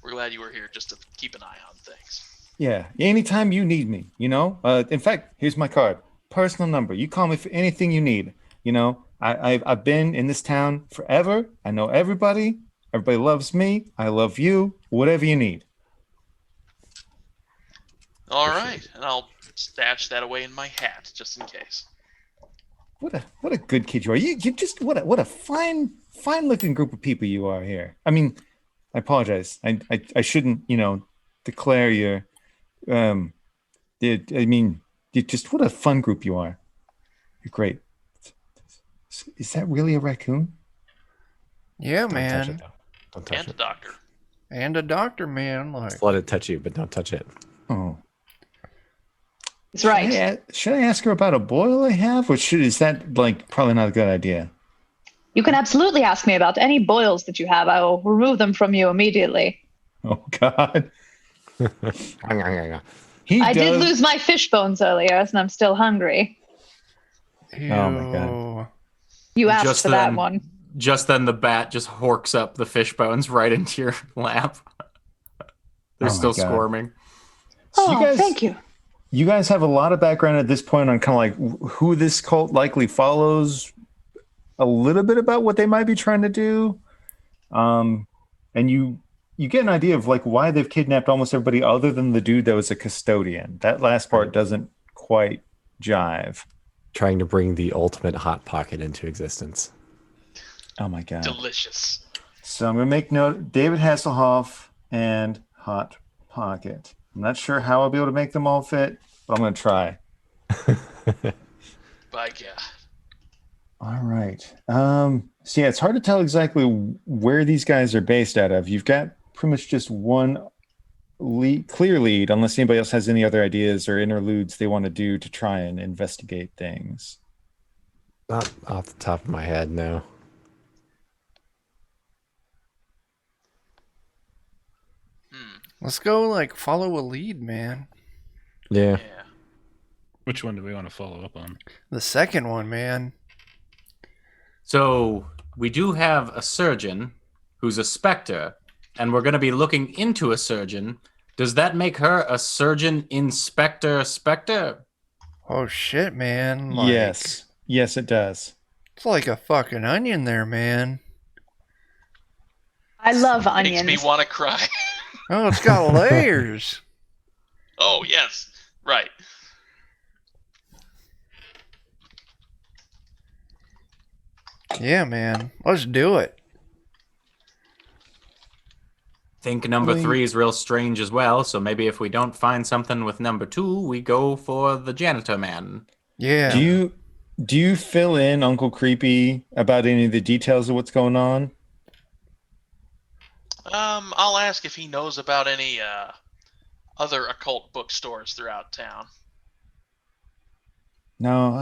we're glad you were here just to keep an eye on things. Yeah, anytime you need me, you know. In fact, here's my card, personal number. You call me for anything you need. You know, I've been in this town forever. I know everybody. Everybody loves me. I love you. Whatever you need. All right, and I'll stash that away in my hat just in case. What a good kid you are. You just what a fine looking group of people you are here. I mean, I apologize. I shouldn't, you know, declare your just what a fun group you are. You're great. Is that really a raccoon? Yeah, Don't touch man. it, though. Don't touch And a it. doctor. And a doctor, man. Like, Just let it touch you, but don't touch it. Oh. That's right. Should I ask her about a boil I have? Or is that like probably not a good idea? You can absolutely ask me about any boils that you have. I will remove them from you immediately. Oh God. I did lose my fish bones earlier, and I'm still hungry. Ew. Oh my God. You asked for that one. Just then, the bat just horks up the fish bones right into your lap. They're still squirming. So thank you. You guys have a lot of background at this point on kind of like who this cult likely follows, a little bit about what they might be trying to do, and you get an idea of like why they've kidnapped almost everybody other than the dude that was a custodian. That last part doesn't quite jive. Trying to bring the ultimate hot pocket into existence. Oh my God. Delicious. So I'm going to make note, David Hasselhoff and Hot Pocket. I'm not sure how I'll be able to make them all fit, but I'm going to try. By God. All right. So yeah, it's hard to tell exactly where these guys are based out of. You've got pretty much just one clear lead, unless anybody else has any other ideas or interludes they want to do to try and investigate things. Not off the top of my head, no. Let's go, like, follow a lead, man. Yeah. Which one do we want to follow up on? The second one, man. So we do have a surgeon who's a specter, and we're going to be looking into a surgeon. Does that make her a surgeon inspector specter? Oh, shit, man. Like, Yes. Yes, it does. It's like a fucking onion there, man. I love onions. Makes me want to cry. Oh, it's got layers. Oh, yes. Right. Yeah, man. Let's do it. Think number 3 is real strange as well, so maybe if we don't find something with number 2, we go for the janitor man. Yeah. Do you fill in Uncle Creepy about any of the details of what's going on? I'll ask if he knows about any other occult bookstores throughout town. No,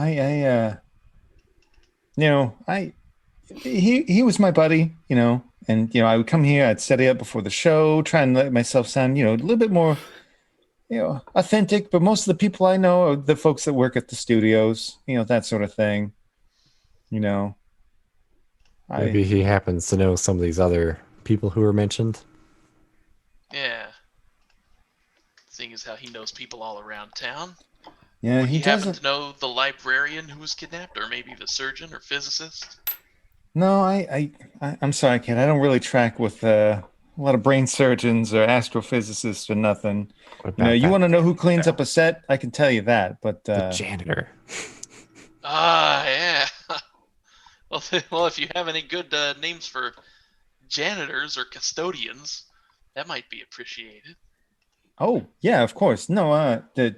he was my buddy, and I would come here, I'd set it up before the show, try and let myself sound, a little bit more, authentic. But most of the people I know are the folks that work at the studios, that sort of thing. Maybe he happens to know some of these other people who were mentioned. Yeah. Seeing as how he knows people all around town. Yeah, Would he happen doesn't. to know the librarian who was kidnapped, or maybe the surgeon or physicist? No, I'm sorry, kid. I don't really track with a lot of brain surgeons or astrophysicists or nothing. You want to know who cleans up a set? I can tell you that, but the janitor. Yeah. Well, if you have any good names for janitors or custodians, that might be appreciated. Oh yeah, of course. No, the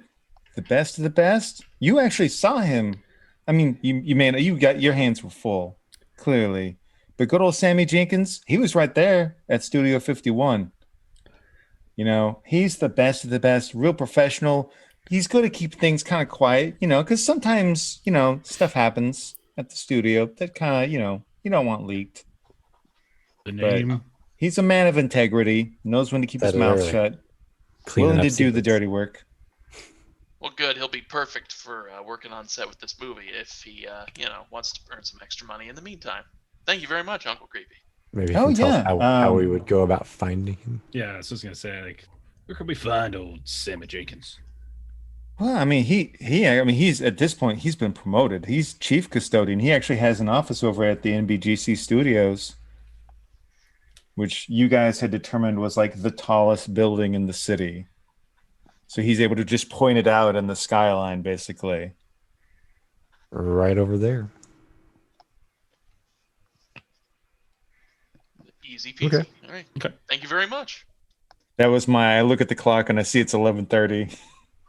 best of the best. You actually saw him. I mean, you got your hands were full, clearly. But good old Sammy Jenkins, he was right there at Studio 51. He's the best of the best, real professional. He's going to keep things kind of quiet, because sometimes, stuff happens at the studio that kind of, you don't want leaked. The name? But he's a man of integrity, knows when to keep his mouth shut, willing to do the dirty work. Well, good. He'll be perfect for working on set with this movie if he, wants to earn some extra money in the meantime. Thank you very much, Uncle Creepy. Maybe you can tell us how we would go about finding him. Yeah, I was just gonna say, like, where could we find old Sammy Jenkins? Well, I mean, he's at this point, he's been promoted. He's chief custodian. He actually has an office over at the NBGC studios, which you guys had determined was like the tallest building in the city. So he's able to just point it out in the skyline, basically. Right over there. Easy peasy. Okay. All right. Okay. Thank you very much. That was I look at the clock and I see it's 11:30.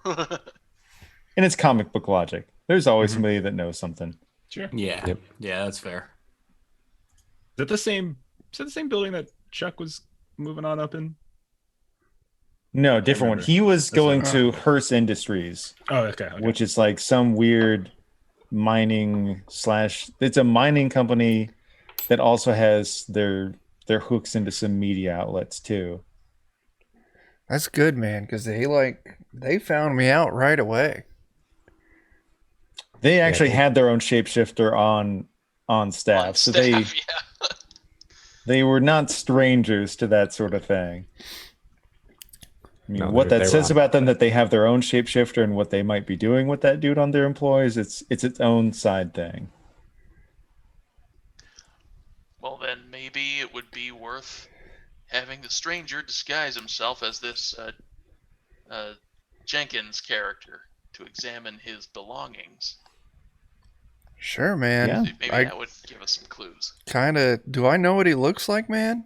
And it's comic book logic. There's always somebody that knows something. Sure. Yeah. Yep. Yeah, that's fair. Is that the same building that Chuck was moving on up in? No, different one. remember. He was going a- to Hearst Industries, Oh, okay. which is like some weird mining slash. It's a mining company that also has their hooks into some media outlets too. That's good, man, because they found me out right away. They actually they- had their own shapeshifter on staff, On so staff, yeah. they were not strangers to that sort of thing. I mean, No, what they that were says on- about them that they have their own shapeshifter and what they might be doing with that dude on their employees, it's its own side thing. Well, then maybe it would be worth having the stranger disguise himself as this Jenkins character to examine his belongings. Sure, man. Yeah. Maybe I that would give us some clues. kind of. Do I know what he looks like, man?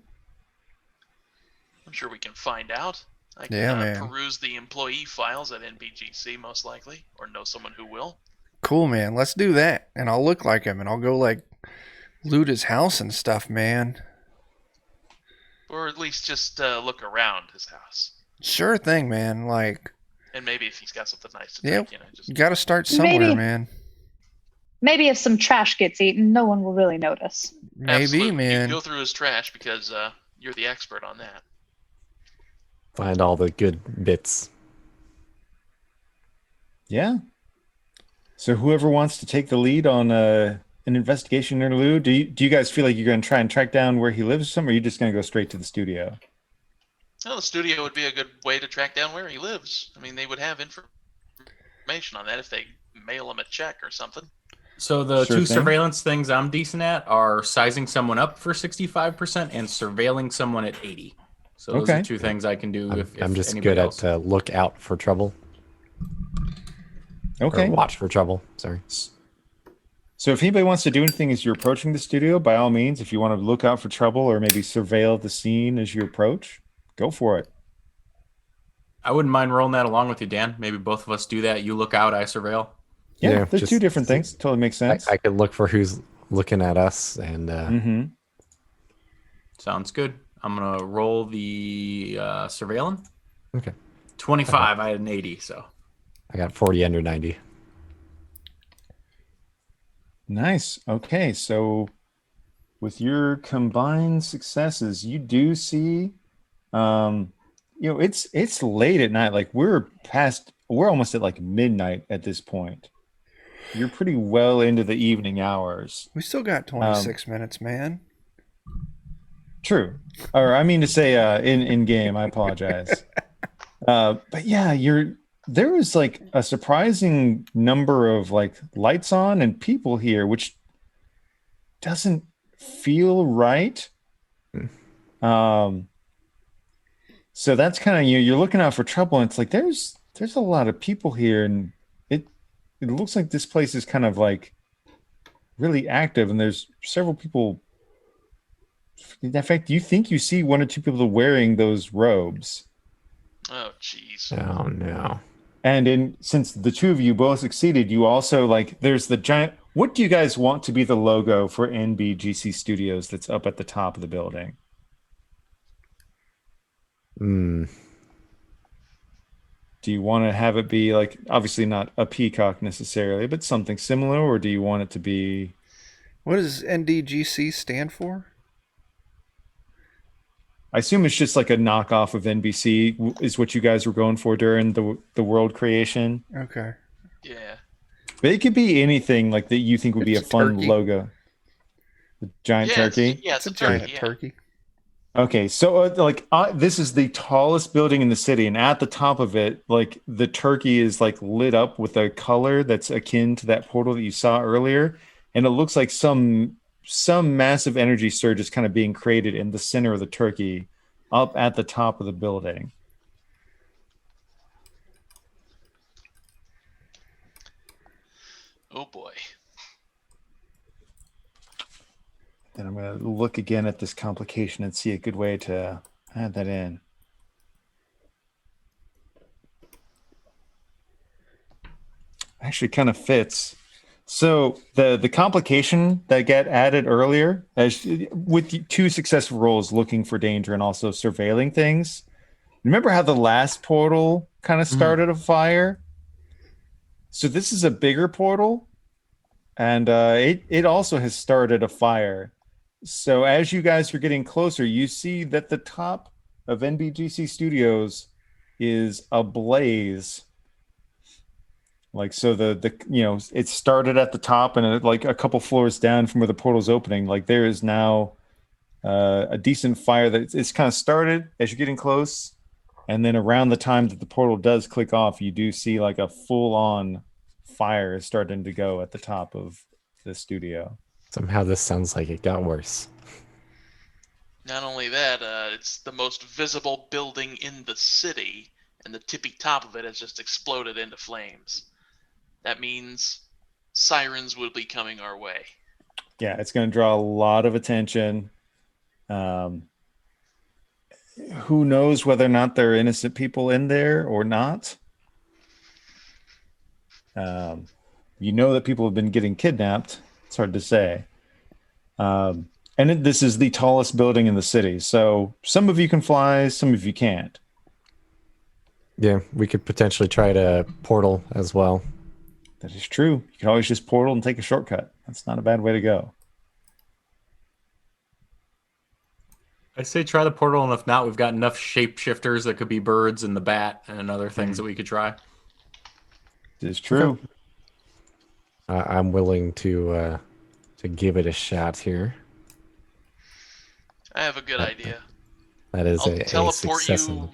I'm sure we can find out. I can Yeah, man. peruse the employee files at NBGC most likely, or know someone who will. Cool, man. Let's do that, and I'll look like him, and I'll go like loot his house and stuff, man. Or at least just look around his house. Sure thing, man. Like, And maybe if he's got something nice to yeah, drink, just you got to start somewhere, Maybe. man. Maybe if some trash gets eaten, no one will really notice. Maybe, absolutely. You man. can go through his trash because you're the expert on that. Find all the good bits. Yeah. So whoever wants to take the lead on an investigation interlude, do you guys feel like you're going to try and track down where he lives or something, or are you just going to go straight to the studio? Well, the studio would be a good way to track down where he lives. I mean, they would have information on that if they mail him a check or something. So the Sure two thing. surveillance things I'm decent at are sizing someone up for 65% and surveilling someone at 80. So those Okay. are two things I can do. if I'm just anybody good else. at look out for trouble. Okay. Or watch for trouble. Sorry. So if anybody wants to do anything as you're approaching the studio, by all means, if you want to look out for trouble or maybe surveil the scene as you approach, go for it. I wouldn't mind rolling that along with you, Dan. Maybe both of us do that. You look out, I surveil. Yeah, Yeah, there's just- two different things. Totally makes sense. I could look for who's looking at us, and Mm-hmm. Sounds good. I'm gonna roll the surveilling. okay, 25. I had an 80, so I got 40 under 90. Nice. Okay, so with your combined successes, you do see, it's late at night. Like we're almost at like midnight at this point. You're pretty well into the evening hours. We still got 26 minutes, man. True. Or I mean to say in game, I apologize. But yeah, there was like a surprising number of like lights on and people here, which doesn't feel right. So that's kind of you're looking out for trouble, and it's like there's a lot of people here, and it looks like this place is kind of like really active, and there's several people. In fact, you think you see one or two people wearing those robes. Oh, jeez. Oh no! And since the two of you both succeeded, you also like there's the giant. What do you guys want to be the logo for NBGC Studios that's up at the top of the building? Hmm. Do you want to have it be like obviously not a peacock necessarily, but something similar, or do you want it to be? What does NDGC stand for? I assume it's just like a knockoff of NBC is what you guys were going for during the world creation. Okay. Yeah. But it could be anything like that you think would be a It's fun turkey. logo. The giant Yeah, turkey. It's a Giant turkey. Yeah. turkey. Okay, so this is the tallest building in the city, and at the top of it, like the turkey is like lit up with a color that's akin to that portal that you saw earlier, and it looks like some massive energy surge is kind of being created in the center of the turkey, up at the top of the building. Oh boy. And I'm going to look again at this complication and see a good way to add that in. Actually kind of fits. So the complication that got added earlier, as with two successful rolls looking for danger and also surveilling things, Remember how the last portal kind of started a fire? So this is a bigger portal, and it also has started a fire. So as you guys are getting closer, you see that the top of NBGC Studios is ablaze. Like, so the it started at the top, and like a couple floors down from where the portal's opening, like there is now a decent fire that it's kind of started as you're getting close, and then around the time that the portal does click off, you do see like a full-on fire is starting to go at the top of the studio. Somehow this sounds like it got worse. Not only that, it's the most visible building in the city, and the tippy top of it has just exploded into flames. That means sirens will be coming our way. Yeah, it's going to draw a lot of attention. Who knows whether or not there are innocent people in there or not? You know that people have been getting kidnapped. It's hard to say. This is the tallest building in the city. So some of you can fly, some of you can't. Yeah, we could potentially try to portal as well. That is true. You can always just portal and take a shortcut. That's not a bad way to go. I say try the portal, and if not, we've got enough shapeshifters that could be birds and the bat and other things that we could try. It is true. Okay. I'm willing to give it a shot here. I have a good idea. That is I'll a teleport success. you.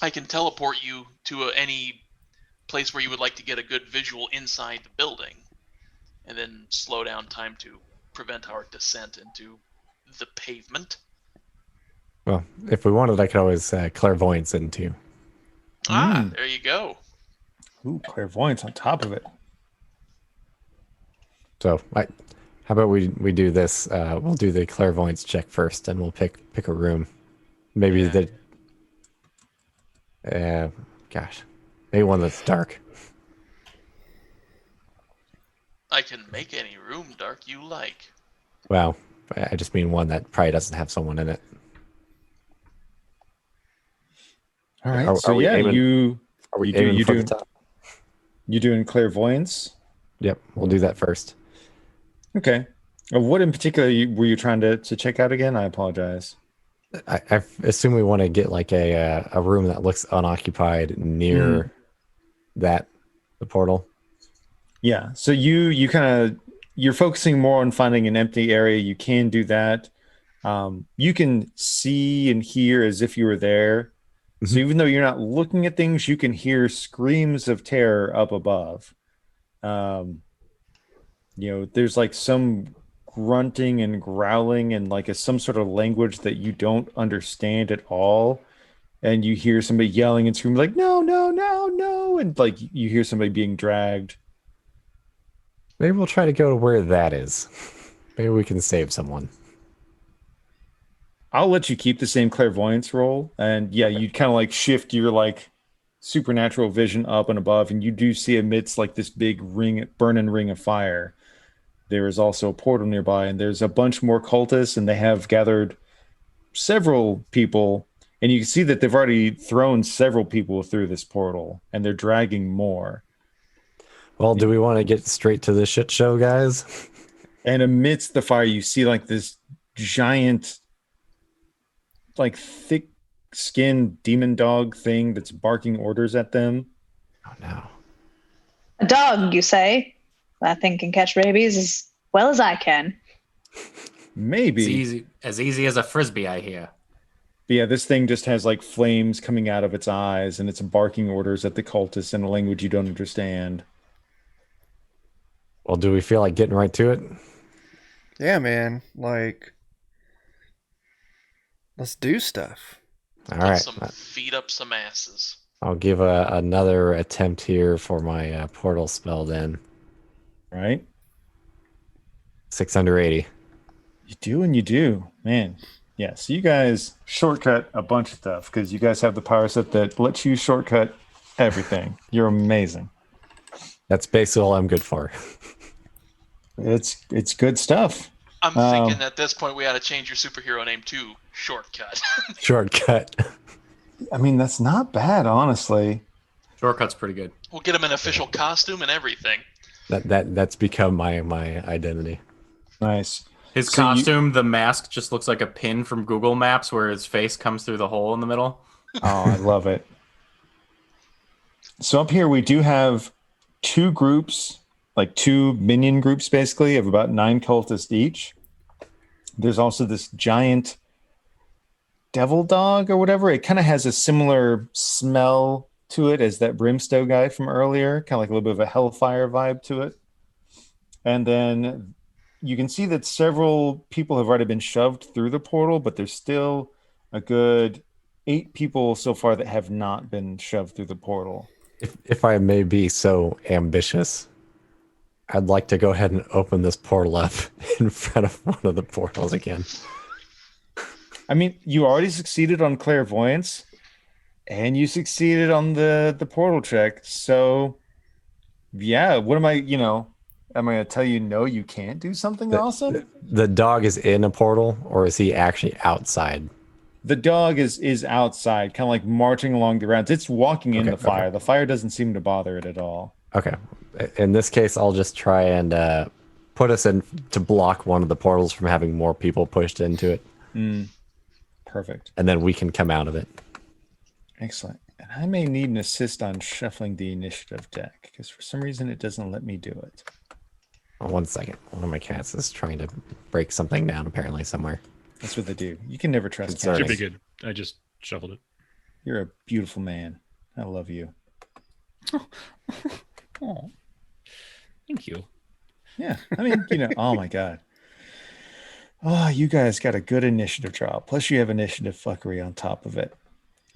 I can teleport you to any place where you would like to get a good visual inside the building, and then slow down time to prevent our descent into the pavement. Well, if we wanted, I could always clairvoyance into. There you go. Ooh, clairvoyance on top of it. So, how about we do this? We'll do the clairvoyance check first, and we'll pick a room. Maybe maybe one that's dark. I can make any room dark you like. Well, I just mean one that probably doesn't have someone in it. All right. Are we aiming for the top? You doing clairvoyance? Yep, we'll do that first. Okay. What in particular were you trying to check out again? I apologize. I assume we want to get like a room that looks unoccupied near the portal. Yeah. So you're focusing more on finding an empty area. You can do that. You can see and hear as if you were there. So even though you're not looking at things, you can hear screams of terror up above. There's like some grunting and growling and like some sort of language that you don't understand at all. And you hear somebody yelling and screaming like, no, no, no, no. And like you hear somebody being dragged. Maybe we'll try to go to where that is. Maybe we can save someone. I'll let you keep the same clairvoyance roll. And yeah, you kind of like shift your like supernatural vision up and above. And you do see amidst like this big burning ring of fire, there is also a portal nearby. And there's a bunch more cultists, and they have gathered several people. And you can see that they've already thrown several people through this portal, and they're dragging more. Well, do we want to get straight to the shit show, guys? And amidst the fire, you see like this giant, like thick-skinned demon dog thing that's barking orders at them. Oh no! A dog, you say? That thing can catch rabies as well as I can. Maybe. It's as easy as a frisbee, I hear. But yeah, this thing just has like flames coming out of its eyes, and it's barking orders at the cultists in a language you don't understand. Well, do we feel like getting right to it? Yeah, man. Like, let's do stuff. All right. Feed up some asses. I'll give another attempt here for my portal spell then. Right? 680. You do and you do. Man. Yeah, so you guys shortcut a bunch of stuff because you guys have the power set that lets you shortcut everything. You're amazing. That's basically all I'm good for. It's good stuff. I'm thinking at this point we ought to change your superhero name to Shortcut. Shortcut. I mean, that's not bad, honestly. Shortcut's pretty good. We'll get him an official costume and everything. That's become my identity. Nice. His So costume, the mask, just looks like a pin from Google Maps where his face comes through the hole in the middle. Oh, I love it. So up here we do have two groups, like two minion groups, basically, of about 9 cultists each. There's also this giant devil dog or whatever. It kind of has a similar smell to it as that brimstone guy from earlier, kind of like a little bit of a hellfire vibe to it. And then you can see that several people have already been shoved through the portal, but there's still a good 8 people so far that have not been shoved through the portal. If I may be so ambitious, I'd like to go ahead and open this portal up in front of one of the portals again. I mean, you already succeeded on clairvoyance, and you succeeded on the portal check. So, yeah, what am I? Am I going to tell you no? You can't do something awesome. The dog is in a portal, or is he actually outside? The dog is outside, kind of like marching along the grounds. It's walking in the fire. Okay. The fire doesn't seem to bother it at all. Okay. In this case, I'll just try and put us in to block one of the portals from having more people pushed into it. Perfect. And then we can come out of it. Excellent. And I may need an assist on shuffling the initiative deck because for some reason it doesn't let me do it. Oh, 1 second. One of my cats is trying to break something down apparently somewhere. That's what they do. You can never trust Concerning. cats. Should be good. I just shuffled it. You're a beautiful man. I love you. Oh, thank you. Yeah. I mean, oh my God. Oh, you guys got a good initiative draw. Plus you have initiative fuckery on top of it.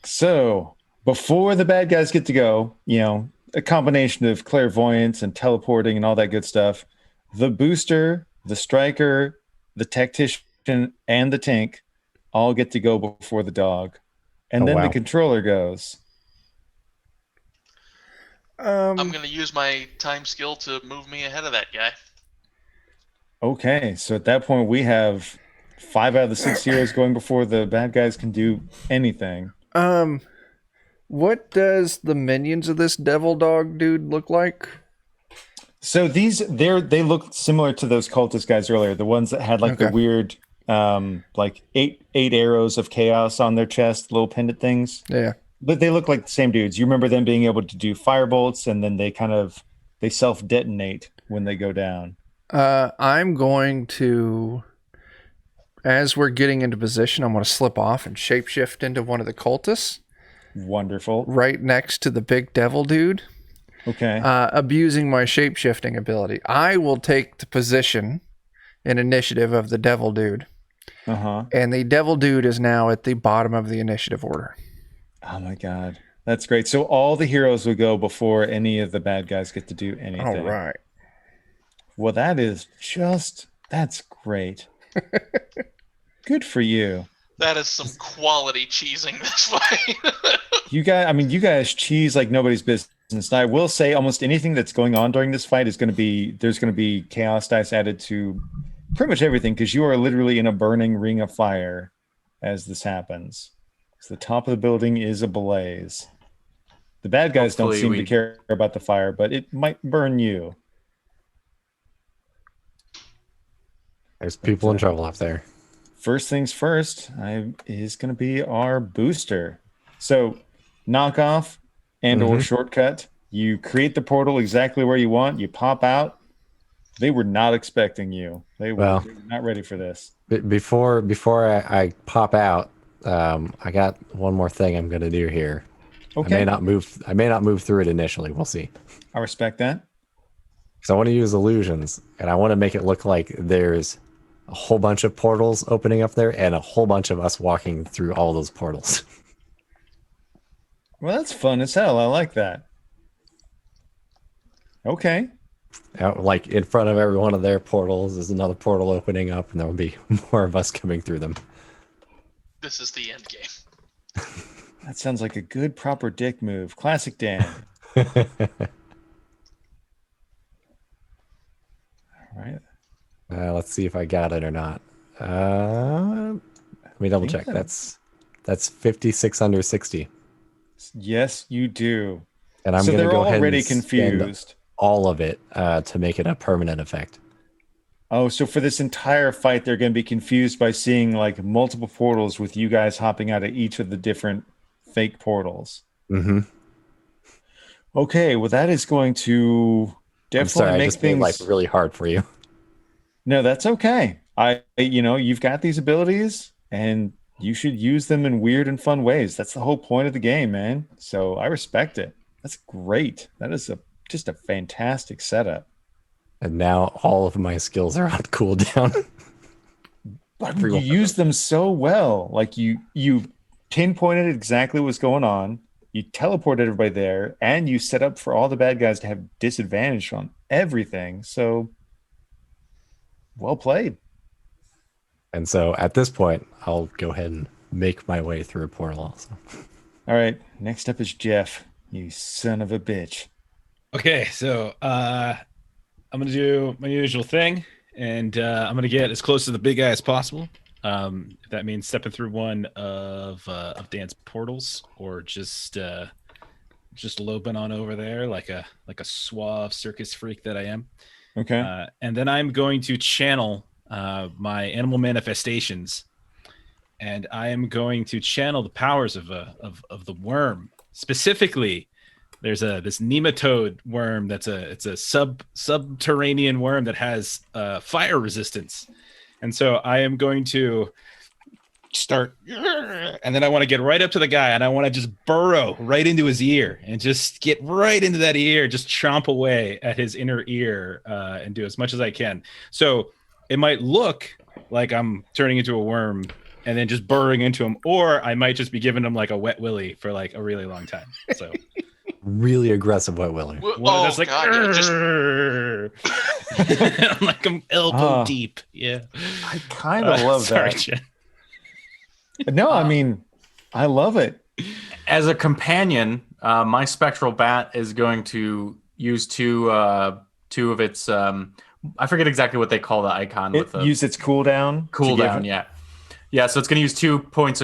So before the bad guys get to go, a combination of clairvoyance and teleporting and all that good stuff, the booster, the striker, the tactician, and the tank all get to go before the dog. And then the controller goes. I'm going to use my time skill to move me ahead of that guy. Okay, so at that point we have 5 out of the 6 heroes going before the bad guys can do anything. What does the minions of this devil dog dude look like? So they look similar to those cultist guys earlier, the ones that had like the weird like eight arrows of chaos on their chest, little pendant things. Yeah. But they look like the same dudes. You remember them being able to do firebolts, and then they self-detonate when they go down. I'm going to, as we're getting into position, I'm going to slip off and shapeshift into one of the cultists. Wonderful. Right next to the big devil dude. Okay. Abusing my shapeshifting ability. I will take the position in initiative of the devil dude. Uh-huh. And the devil dude is now at the bottom of the initiative order. Oh my God. That's great. So all the heroes will go before any of the bad guys get to do anything. All right. Well, that's great. Good for you. That is some quality cheesing this fight. You guys cheese like nobody's business. And I will say almost anything that's going on during this fight there's going to be chaos dice added to pretty much everything because you are literally in a burning ring of fire as this happens. So the top of the building is ablaze. The bad guys don't seem to care about the fire, but it might burn you. There's people in trouble up there. First things first is going to be our booster. So knockoff and or shortcut. You create the portal exactly where you want. You pop out. They were not expecting you. They were not ready for this. Before I pop out, I got one more thing I'm going to do here. Okay. I may not move through it initially. We'll see. I respect that. Because I want to use illusions, and I want to make it look like there's a whole bunch of portals opening up there and a whole bunch of us walking through all those portals. Well, that's fun as hell. I like that. Okay. Like in front of every one of their portals is another portal opening up, and there will be more of us coming through them. This is the end game. That sounds like a good proper dick move. Classic Dan. All right. Let's see if I got it or not. Let me double check. That's That's 56 under 60. Yes, you do. And I'm So going to they're go ahead already and spend confused. all of it to make it a permanent effect. Oh, so for this entire fight, they're going to be confused by seeing like multiple portals with you guys hopping out of each of the different fake portals. Mm-hmm. Okay, well, that is going to I'm definitely sorry, I make just made life things. really hard for you. No, that's okay. You've got these abilities and you should use them in weird and fun ways. That's the whole point of the game, man. So I respect it. That's great. That is just a fantastic setup. And now all of my skills are on cooldown. But you use them so well. Like you pinpointed exactly what's going on. You teleported everybody there, and you set up for all the bad guys to have disadvantage on everything. So well played. And so at this point, I'll go ahead and make my way through a portal also. All right. Next up is Jeff. You son of a bitch. Okay, so I'm gonna do my usual thing, and I'm gonna get as close to the big guy as possible. If that means stepping through one of Dan's portals, or just loping on over there like a suave circus freak that I am. Okay. And then I'm going to channel my animal manifestations, and I am going to channel the powers of the worm. Specifically, there's this nematode worm it's a subterranean worm that has fire resistance, and so I am going to start, and then I want to get right up to the guy, and I want to just burrow right into his ear and just get right into that ear, just chomp away at his inner ear, and do as much as I can. So it might look like I'm turning into a worm and then just burrowing into him, or I might just be giving him like a wet willy for like a really long time. So really aggressive wet willy. Oh, that's like, God, yeah, just I'm like, I'm elbow deep. Yeah. I kind of love sorry, that. Jen. No, I mean, I love it. As a companion, my spectral bat is going to use two of its. I forget exactly what they call the icon. Use its cooldown. Cooldown, yeah. Yeah, so it's going to use 2 levels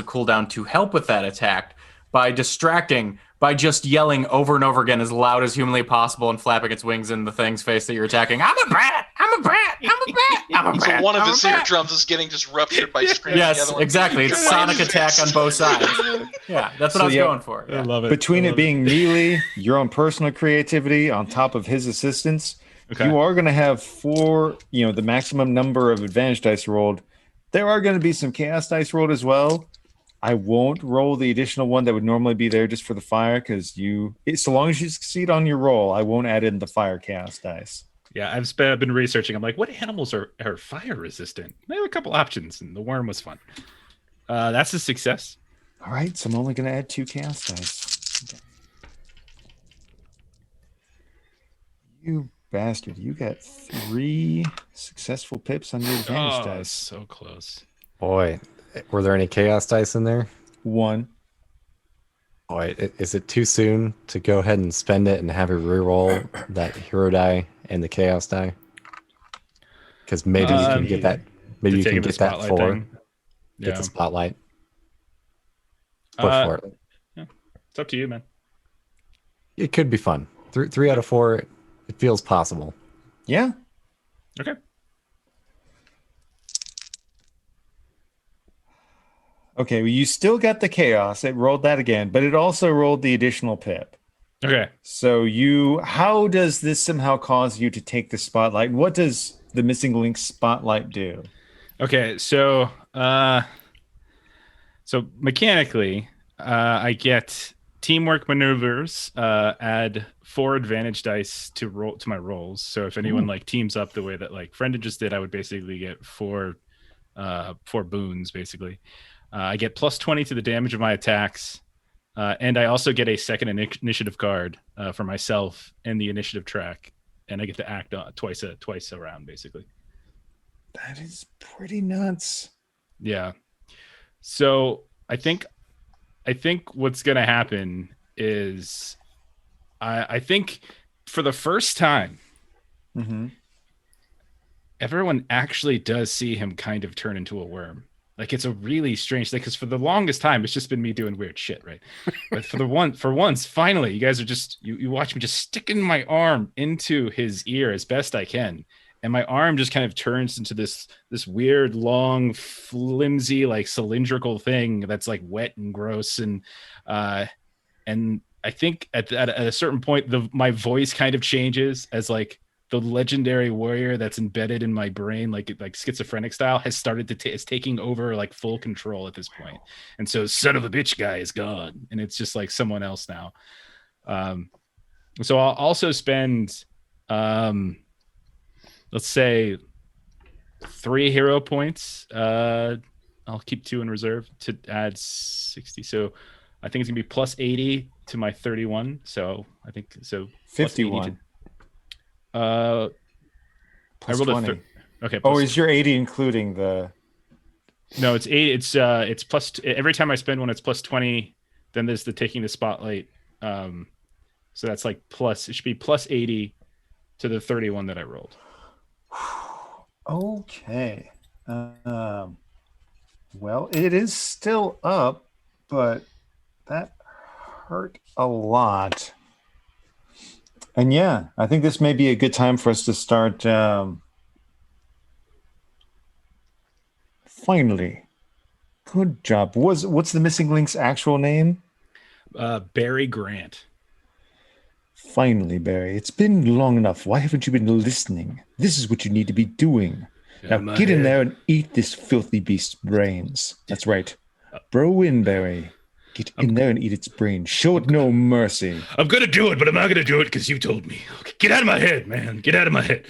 of cooldown to help with that attack by distracting, by just yelling over and over again as loud as humanly possible and flapping its wings in the thing's face that you're attacking. I'm a brat! I'm a brat! I'm a brat! I'm a brat! so one of I'm his a brat! eardrums is getting just ruptured by screaming. Yes, exactly. It's sonic attack on both sides. Yeah, that's what I was going for. Yeah. I love it. Between it being melee, your own personal creativity on top of his assistance, you are going to have 4, the maximum number of advantage dice rolled. There are going to be some chaos dice rolled as well. I won't roll the additional one that would normally be there just for the fire, because so long as you succeed on your roll, I won't add in the fire chaos dice. Yeah, I've been researching. I'm like, what animals are fire resistant? There were a couple options, and the worm was fun. That's a success. All right, so I'm only going to add 2 chaos dice. Okay. You bastard, you got 3 successful pips on your advantage dice. So close. Boy, were there any chaos dice in there? 1. Boy, is it too soon to go ahead and spend it and have a reroll that hero die and the chaos die? Because maybe you can get that. Maybe you can get that 4. Get the spotlight. Push for it. Yeah. It's up to you, man. It could be fun. 3 out of 4. It feels possible. Yeah. Okay. Okay, well, you still got the chaos. It rolled that again, but it also rolled the additional pip. Okay. So how does this somehow cause you to take the spotlight? What does the missing link spotlight do? Okay, so mechanically, I get teamwork maneuvers, add 4 advantage dice to my rolls. So if anyone like teams up the way that like Friended just did, I would basically get 4 boons basically. I get plus 20 to the damage of my attacks, and I also get a second initiative card for myself in the initiative track, and I get to act twice around basically. That is pretty nuts. Yeah. So I think what's gonna happen is I think for the first time, everyone actually does see him kind of turn into a worm. Like it's a really strange thing because for the longest time it's just been me doing weird shit, right? But for once, finally, you guys are just you watch me just sticking my arm into his ear as best I can, and my arm just kind of turns into this weird, long, flimsy, like cylindrical thing that's like wet and gross, and I think at a certain point my voice kind of changes as like the legendary warrior that's embedded in my brain, like schizophrenic style, has started to is taking over like full control at this point. And so son of a bitch guy is gone, and it's just like someone else now. So I'll also spend, let's say 3 hero points. I'll keep 2 in reserve to add 60. So I think it's gonna be plus 80 to my 31. So I think so 51. I Plus rolled 20. Okay. Oh, is your 80 including the? No, it's 8. It's plus every time I spend one, it's plus 20. Then there's the taking the spotlight. So that's like plus. It should be plus 80 to the 31 that I rolled. Okay. Well, it is still up, but that hurt a lot. And yeah, I think this may be a good time for us to start. Finally, good job. What's the missing link's actual name? Barry Grant. Finally, Barry. It's been long enough. Why haven't you been listening? This is what you need to be doing. Now get in there and eat this filthy beast's brains. That's right. Bro in, Barry. Get in there and eat its brain. Show it no mercy. I'm going to do it, but I'm not going to do it because you told me. Okay, get out of my head, man. Get out of my head.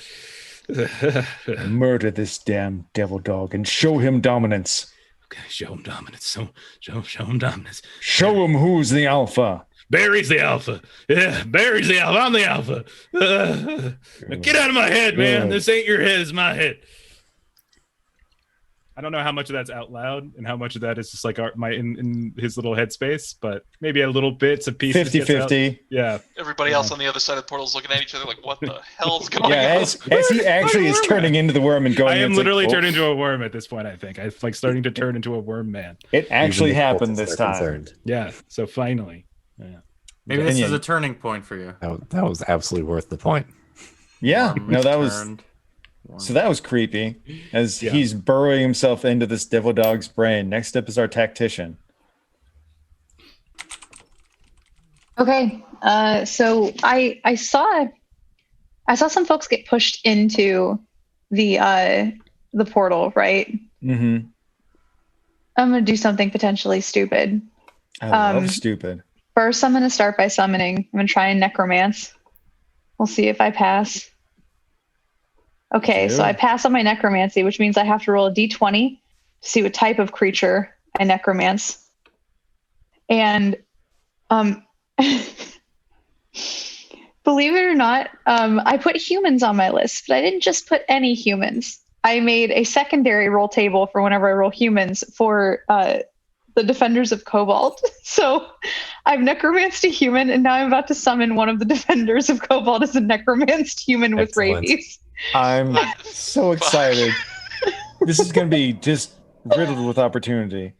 Murder this damn devil dog and show him dominance. Okay, show him dominance. So show him dominance. Show him who's the alpha. Barry's the alpha. Yeah, Barry's the alpha. I'm the alpha. Now get out of my head, man. This ain't your head. It's my head. I don't know how much of that's out loud and how much of that is just like in his little headspace, but maybe a little bits of pieces. 50-50. Yeah. Everybody else on the other side of the portal is looking at each other like, what the hell's going on? As he actually is turning into the worm and going. I am literally like, turning into a worm at this point, I think. I'm like starting to turn into a worm man. It actually happened this time. Concerned. Yeah. So finally. Yeah. Maybe this is a turning point for you. That was absolutely worth the point. Yeah. No, that was. So that was creepy as he's burrowing himself into this devil dog's brain. Next up is our tactician. Okay. So I saw some folks get pushed into the portal, right? Mm-hmm. I'm gonna do something potentially stupid. I love stupid. First, I'm gonna start by summoning. I'm gonna try and necromance. We'll see if I pass. Okay, so I pass on my necromancy, which means I have to roll a d20 to see what type of creature I necromance. And believe it or not, I put humans on my list, but I didn't just put any humans. I made a secondary roll table for whenever I roll humans for the Defenders of Cobalt. So I've necromanced a human, and now I'm about to summon one of the Defenders of Cobalt as a necromanced human with rabies. I'm so excited. This is going to be just riddled with opportunity.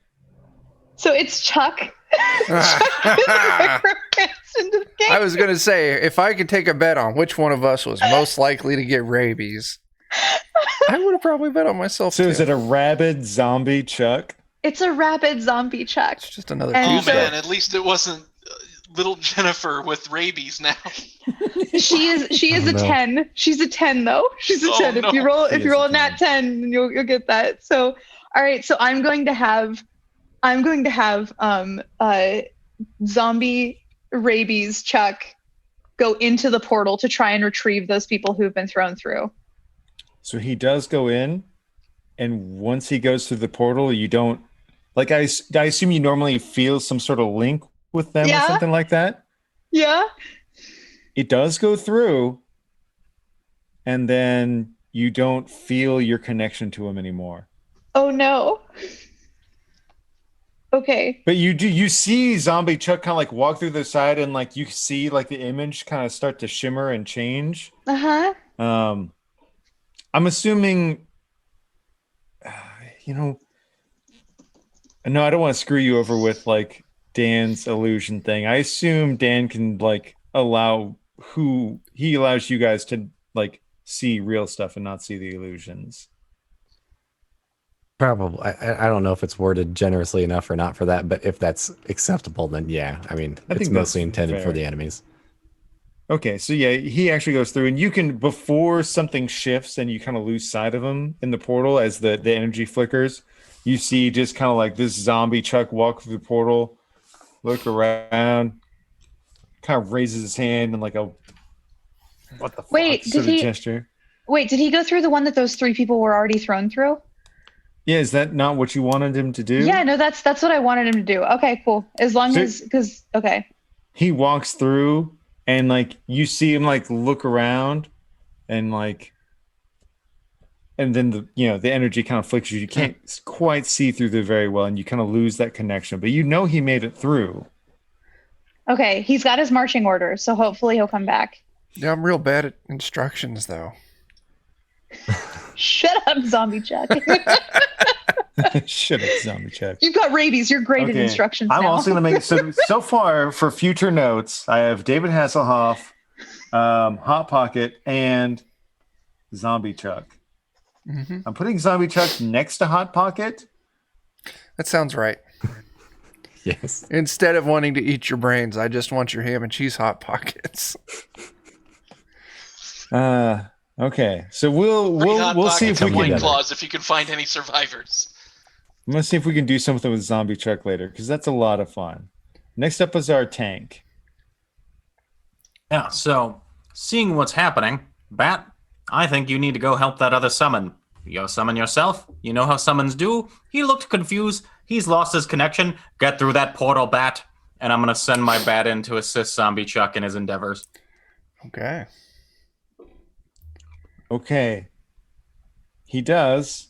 So it's Chuck. I was going to say, if I could take a bet on which one of us was most likely to get rabies, I would have probably bet on myself. So too. Is it a rabid zombie Chuck? It's a rabid zombie Chuck. It's just another Tuesday. Oh man, at least it wasn't little Jennifer with rabies now. She is a 10. She's a 10 though. She's a 10. No. If you roll a nat 10, you'll get that. So all right, so I'm going to have zombie rabies Chuck go into the portal to try and retrieve those people who've been thrown through. So he does go in, and once he goes through the portal, you don't like I assume you normally feel some sort of link with them or something like that. Yeah. It does go through, and then you don't feel your connection to him anymore. Oh no. Okay. But you see zombie Chuck kind of like walk through the side, and like you see like the image kind of start to shimmer and change. Uh-huh. I'm assuming No, I don't want to screw you over with like Dan's illusion thing. I assume Dan can like allows you guys to like see real stuff and not see the illusions. Probably. I don't know if it's worded generously enough or not for that, but if that's acceptable, then yeah. I mean, I it's think mostly that's intended for fair. the enemies. Okay, so yeah, he actually goes through, and you can before something shifts and you kind of lose sight of him in the portal as the energy flickers. You see just kind of like this zombie Chuck walk through the portal, look around, kind of raises his hand and like a what the Wait, fuck sort of gesture. Wait, did he go through the one that those 3 people were already thrown through? Yeah, is that not what you wanted him to do? Yeah, no, that's what I wanted him to do. Okay, cool. As long as, because okay. He walks through and like you see him like look around and like and then the energy kind of flickers you. You can't quite see through there very well and you kind of lose that connection, but you know he made it through. Okay, he's got his marching orders, so hopefully he'll come back. Yeah, I'm real bad at instructions, though. Shut up, zombie Chuck. Shut up, zombie Chuck. You've got rabies. You're great at Okay. instructions I'm now. also going to make so far for future notes. I have David Hasselhoff, Hot Pocket, and Zombie Chuck. Mm-hmm. I'm putting Zombie Chuck next to Hot Pocket. That sounds right. Yes. Instead of wanting to eat your brains, I just want your ham and cheese hot pockets. Okay, so we'll see if we can. Claws if you can find any survivors. I'm gonna see if we can do something with Zombie Chuck later because that's a lot of fun. Next up is our tank. Yeah, so seeing what's happening, Bat, I think you need to go help that other summon. You go summon yourself. You know how summons do. He looked confused. He's lost his connection. Get through that portal, Bat. And I'm going to send my Bat in to assist Zombie Chuck in his endeavors. Okay. Okay. He does.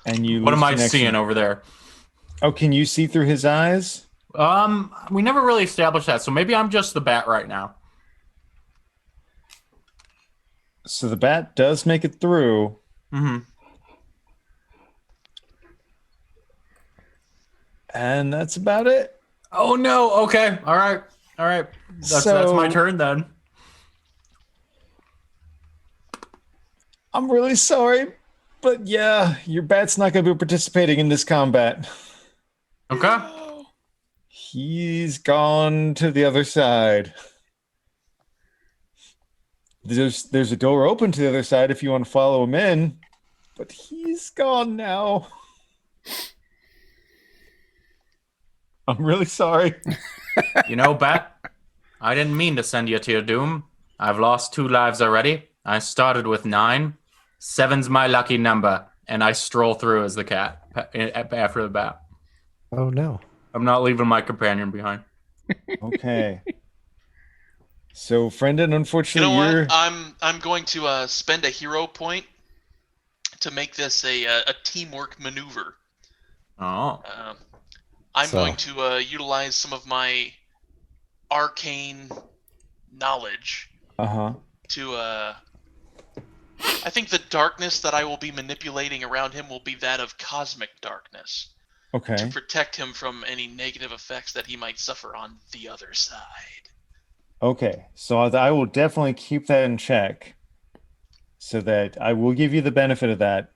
And you What lose am I connection. seeing over there? Oh, can you see through his eyes? We never really established that, so maybe I'm just the Bat right now. So the Bat does make it through. Mm-hmm. And that's about it. Oh, no. Okay. All right. That's my turn then. I'm really sorry, but yeah, your Bat's not going to be participating in this combat. Okay. He's gone to the other side. There's a door open to the other side if you want to follow him in, but he's gone now. I'm really sorry. You know, Bat, I didn't mean to send you to your doom. I've lost 2 lives already. I started with 9. 7's my lucky number, and I stroll through as the cat after the Bat. Oh no. I'm not leaving my companion behind. Okay. So, Brendan, unfortunately, You know you're... what? I'm going to spend a hero point to make this a teamwork maneuver. Oh. I'm going to utilize some of my arcane knowledge to. I think the darkness that I will be manipulating around him will be that of cosmic darkness. Okay. To protect him from any negative effects that he might suffer on the other side. Okay, so I will definitely keep that in check so that I will give you the benefit of that.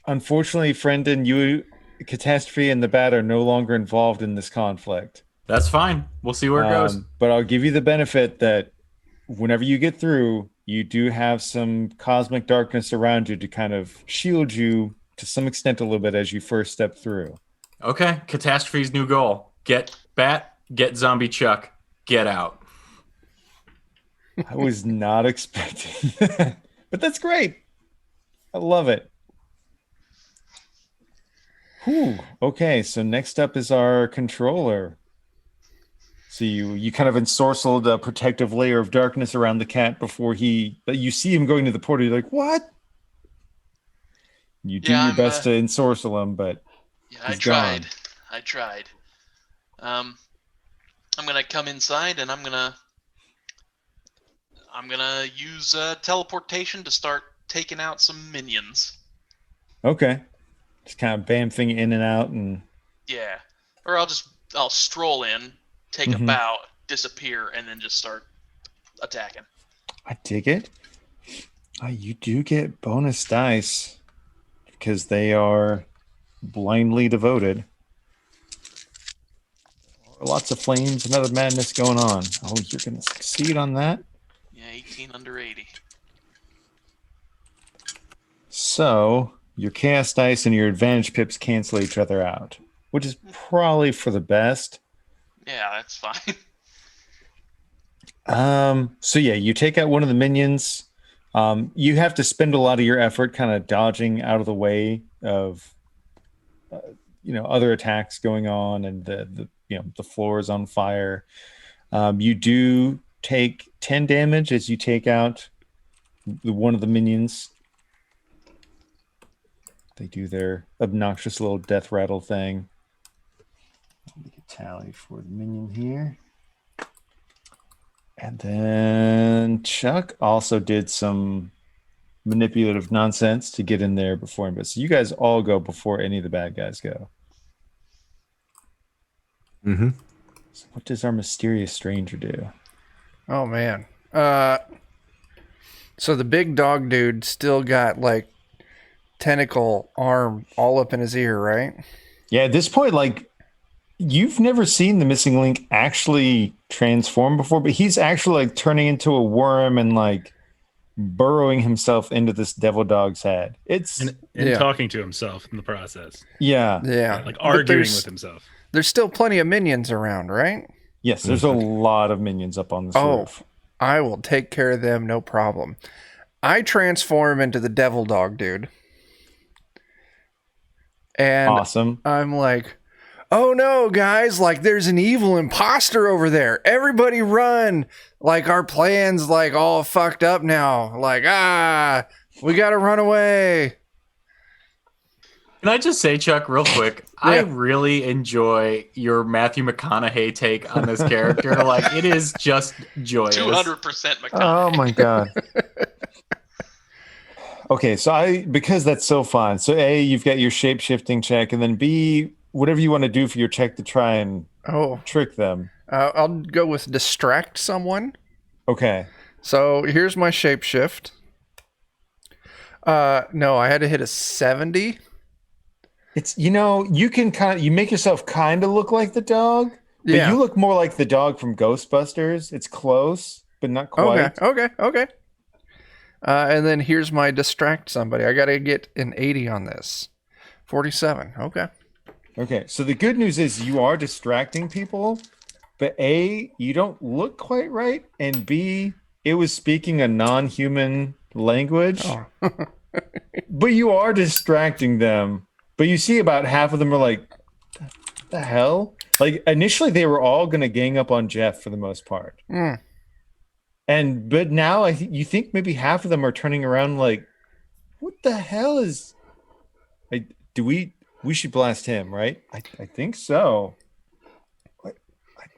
Unfortunately, Brendan, you, Catastrophe, and the Bat are no longer involved in this conflict. That's fine. We'll see where it goes. But I'll give you the benefit that whenever you get through, you do have some cosmic darkness around you to kind of shield you to some extent a little bit as you first step through. Okay, Catastrophe's new goal. Get Bat, get Zombie Chuck, get out. I was not expecting that, but that's great. I love it. Whew. Okay, so next up is our controller. So you kind of ensorcelled a protective layer of darkness around the cat before you see him going to the portal. You're like, what? You do your best to ensorcell him, but yeah, I tried. I'm gonna come inside and I'm gonna use teleportation to start taking out some minions. Okay. Just kind of bamfing in and out, and Yeah. Or I'll stroll in, take a bow, disappear, and then just start attacking. I dig it. You do get bonus dice because they are blindly devoted. Lots of flames and other madness going on. Oh, you're going to succeed on that. Yeah, 18 under 80. So your chaos dice and your advantage pips cancel each other out, which is probably for the best. Yeah, that's fine. So yeah, you take out one of the minions. You have to spend a lot of your effort kind of dodging out of the way of other attacks going on, and the floor is on fire. You do take 10 damage as you take out one of the minions. They do their obnoxious little death rattle thing. I'll make a tally for the minion here. And then Chuck also did some manipulative nonsense to get in there before him. But so you guys all go before any of the bad guys go. Mm-hmm. So what does our mysterious stranger do? Oh man. So the big dog dude still got like tentacle arm all up in his ear, right? Yeah, at this point, like, you've never seen the missing link actually transform before, but he's actually like turning into a worm and like burrowing himself into this devil dog's head. It's and talking to himself in the process. Yeah. Like arguing with himself. There's still plenty of minions around, right? Yes, there's a lot of minions up on this roof. I will take care of them, no problem. I transform into the devil dog dude. And awesome. I'm like, oh no, guys, like there's an evil imposter over there. Everybody run. Like our plan's like all fucked up now. Like, we gotta run away. Can I just say, Chuck, real quick? Yeah. I really enjoy your Matthew McConaughey take on this character. Like, it is just joyous. 200% McConaughey. Oh my god. Okay, so because that's so fun. So A, you've got your shape-shifting check, and then B, whatever you want to do for your check to try and trick them. I'll go with distract someone. Okay. So here's my shapeshift. No, I had to hit a 70. It's, you can you make yourself kind of look like the dog, but you look more like the dog from Ghostbusters. It's close, but not quite. Okay. And then here's my distract somebody. I got to get an 80 on this. 47. Okay, so the good news is you are distracting people, but A, you don't look quite right, and B, it was speaking a non-human language. Oh. But you are distracting them. But you see about half of them are like, the hell? Like, initially they were all going to gang up on Jeff for the most part. Mm. But now you think maybe half of them are turning around like, what the hell is... We should blast him, right? I think so.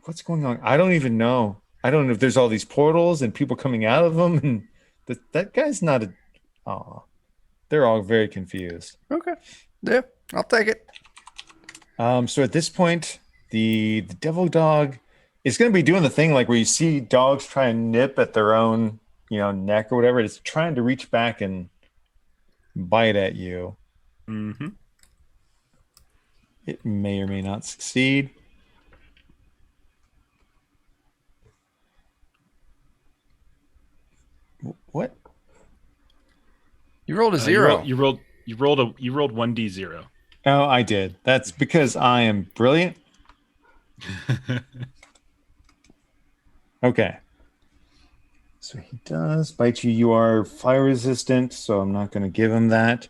What's going on? I don't even know. I don't know if there's all these portals and people coming out of them, and that guy's not a... Aw. They're all very confused. Okay. Yeah, I'll take it. So at this point, the devil dog is going to be doing the thing like where you see dogs try and nip at their own, neck or whatever. It's trying to reach back and bite at you. Mm-hmm. It may or may not succeed. What? You rolled a 0. You rolled 1d0. Oh, I did. That's because I am brilliant. Okay. So he does bite you. You are fire resistant, so I'm not going to give him that.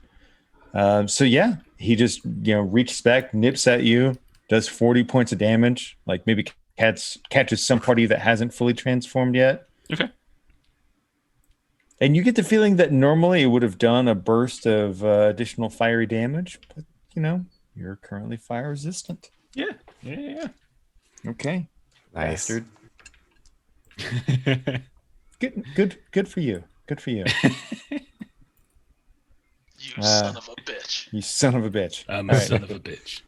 So yeah, he just reaches back, nips at you, does 40 points of damage. Like maybe catches some party that hasn't fully transformed yet. Okay. And you get the feeling that normally it would have done a burst of additional fiery damage, but you're currently fire resistant. Yeah. Okay. Nice. Bastard. Good for you. Good for you. You son of a bitch. You son of a bitch. I'm a son of a bitch.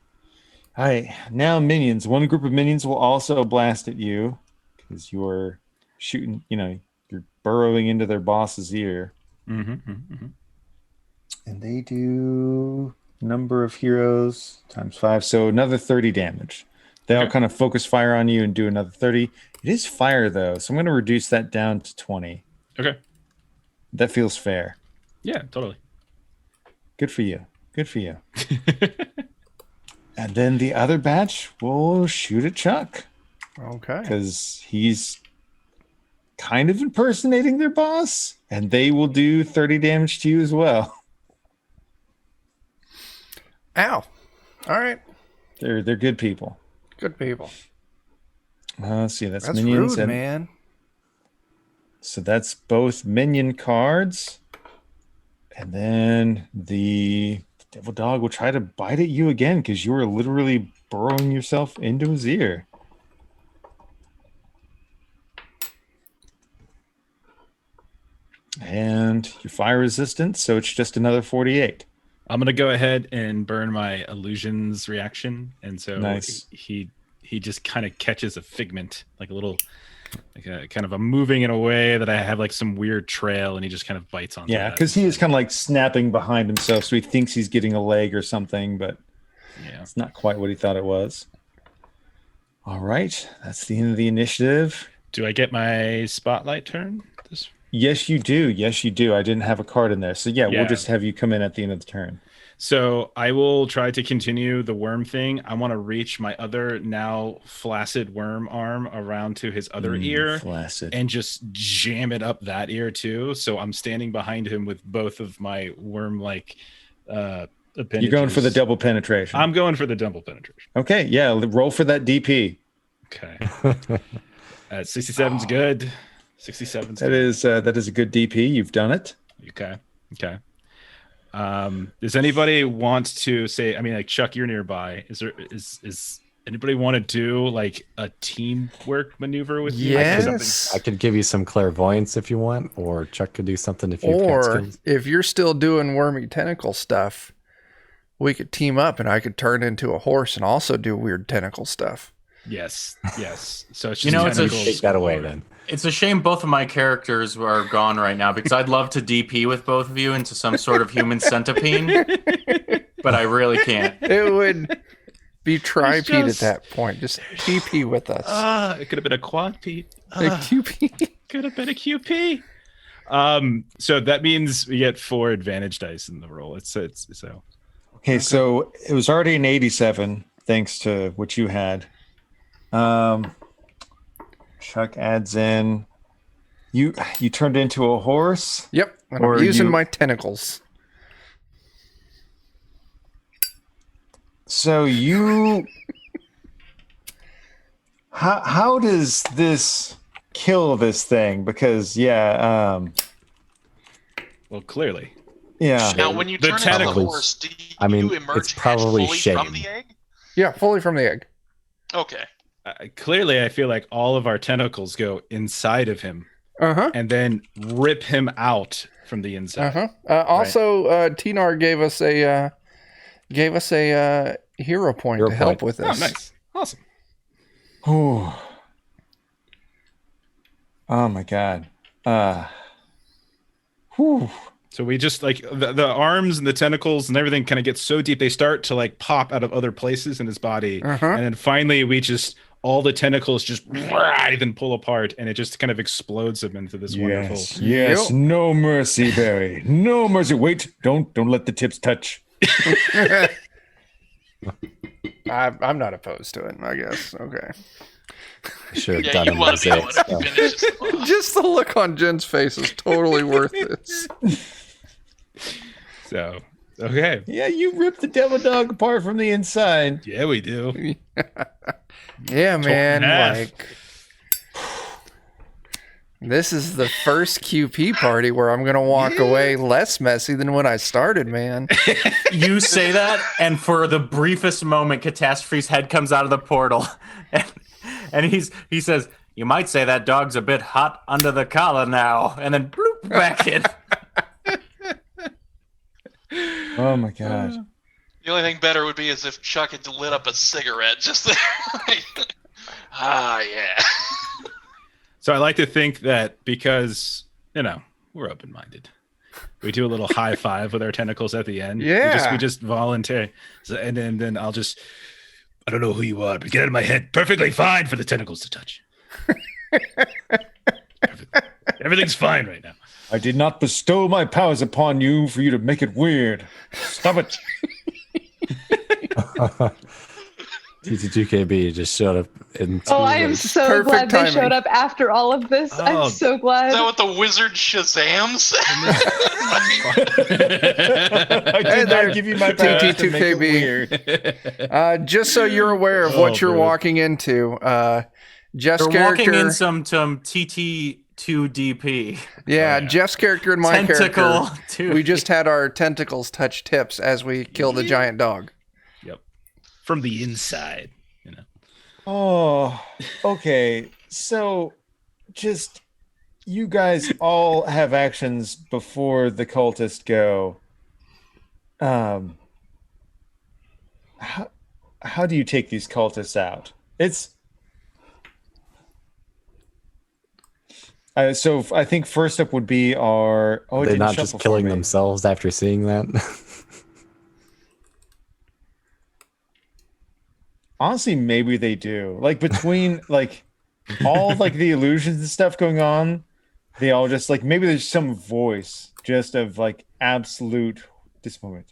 All right, now minions. One group of minions will also blast at you because you're shooting. You're burrowing into their boss's ear, and they do number of heroes times 5, so another 30 damage. They'll kind of focus fire on you and do another 30. It is fire though, so I'm going to reduce that down to 20. Okay. That feels fair. Yeah, totally. Good for you. Good for you. And then the other batch will shoot at Chuck. Okay. Because he's kind of impersonating their boss, and they will do 30 damage to you as well. Ow. All right. They're good people. Good people. Let's see. That's rude, minions. man. So that's both minion cards. And then the devil dog will try to bite at you again because you are literally burrowing yourself into his ear. And you're fire resistant, so it's just another 48. I'm gonna go ahead and burn my illusions reaction, and so nice. he just kind of catches a figment, like a kind of a moving in a way that I have like some weird trail, and he just kind of bites on. Yeah, because he is kind of like snapping behind himself, so he thinks he's getting a leg or something, but it's not quite what he thought it was. All right, that's the end of the initiative. Do I get my spotlight turn? Yes, you do. Yes, you do. I didn't have a card in there. So, we'll just have you come in at the end of the turn. So I will try to continue the worm thing. I want to reach my other now flaccid worm arm around to his other ear flaccid. And just jam it up that ear too. So I'm standing behind him with both of my worm-like appendages. You're going for the double penetration. I'm going for the double penetration. Okay, roll for that DP. Okay. 67's good. 67's that good. That is a good DP. You've done it. Okay. Does anybody want to say, I mean, like Chuck, you're nearby. Is anybody want to do like a teamwork maneuver with me? Yes. I could give you some clairvoyance if you want, or Chuck could do something if you Or if you're still doing wormy tentacle stuff, we could team up and I could turn into a horse and also do weird tentacle stuff. Yes. So it's just take that away then. It's a shame both of my characters are gone right now because I'd love to DP with both of you into some sort of human centipede, but I really can't. It would be tripede at that point. Just TP with us. It could have been a quadpede. A QP. Could have been a QP. So that means we get 4 advantage dice in the roll. It's so. Okay, so it was already an 87 thanks to what you had. Chuck adds in you turned into a horse. Yep, and I'm using my tentacles. So you how does this kill this thing? Because well, clearly. Yeah. Now when you turn into a horse, do you emerge it's probably fully shame. from the egg? Yeah, fully from the egg. Okay. Clearly, I feel like all of our tentacles go inside of him, and then rip him out from the inside. Also, Tinar gave us a hero point to help with this. Oh, nice, awesome. Oh my god. So we just like the arms and the tentacles and everything kind of get so deep they start to like pop out of other places in his body, and then finally we just. All the tentacles just then pull apart, and it just kind of explodes him into this wonderful. Yes, no mercy, Barry. No mercy. Wait, don't let the tips touch. I'm not opposed to it, I guess. Okay. Should have done it. Just the look on Jen's face is totally worth this. So, okay. Yeah, you rip the devil dog apart from the inside. Yeah, we do. Yeah, man. Like, this is the first QP party where I'm gonna walk away less messy than when I started, man. You say that, and for the briefest moment, Catastrophe's head comes out of the portal, and he says, "You might say that dog's a bit hot under the collar now," and then bloop back in. Oh my gosh. The only thing better would be is if Chuck had lit up a cigarette just there. Yeah. So I like to think that because, we're open-minded. We do a little high five with our tentacles at the end. Yeah. We just volunteer. So, and then I'll just, I don't know who you are, but get out of my head. Perfectly fine for the tentacles to touch. Everything's fine right now. I did not bestow my powers upon you for you to make it weird. Stop it. TT2KB just showed up in. I am so Perfect glad timing. they showed up after all of this. Oh. I'm so glad. Is that what the wizard Shazams? I did not give you my powers to make it TT2KB. weird. Just so you're aware of what you're walking into, Jeff's You're character. walking in some TT2DP. Yeah, Jeff's character and my Tentacle character. too. We just had our tentacles touch tips as we kill the giant dog. Yep. From the inside, Oh, okay. So, just you guys all have actions before the cultists go. How do you take these cultists out? It's so I think first up would be our. Oh, They're not just killing themselves after seeing that. Honestly, maybe they do. Like between like all like the illusions and stuff going on, they all just like maybe there's some voice just of like absolute this moment.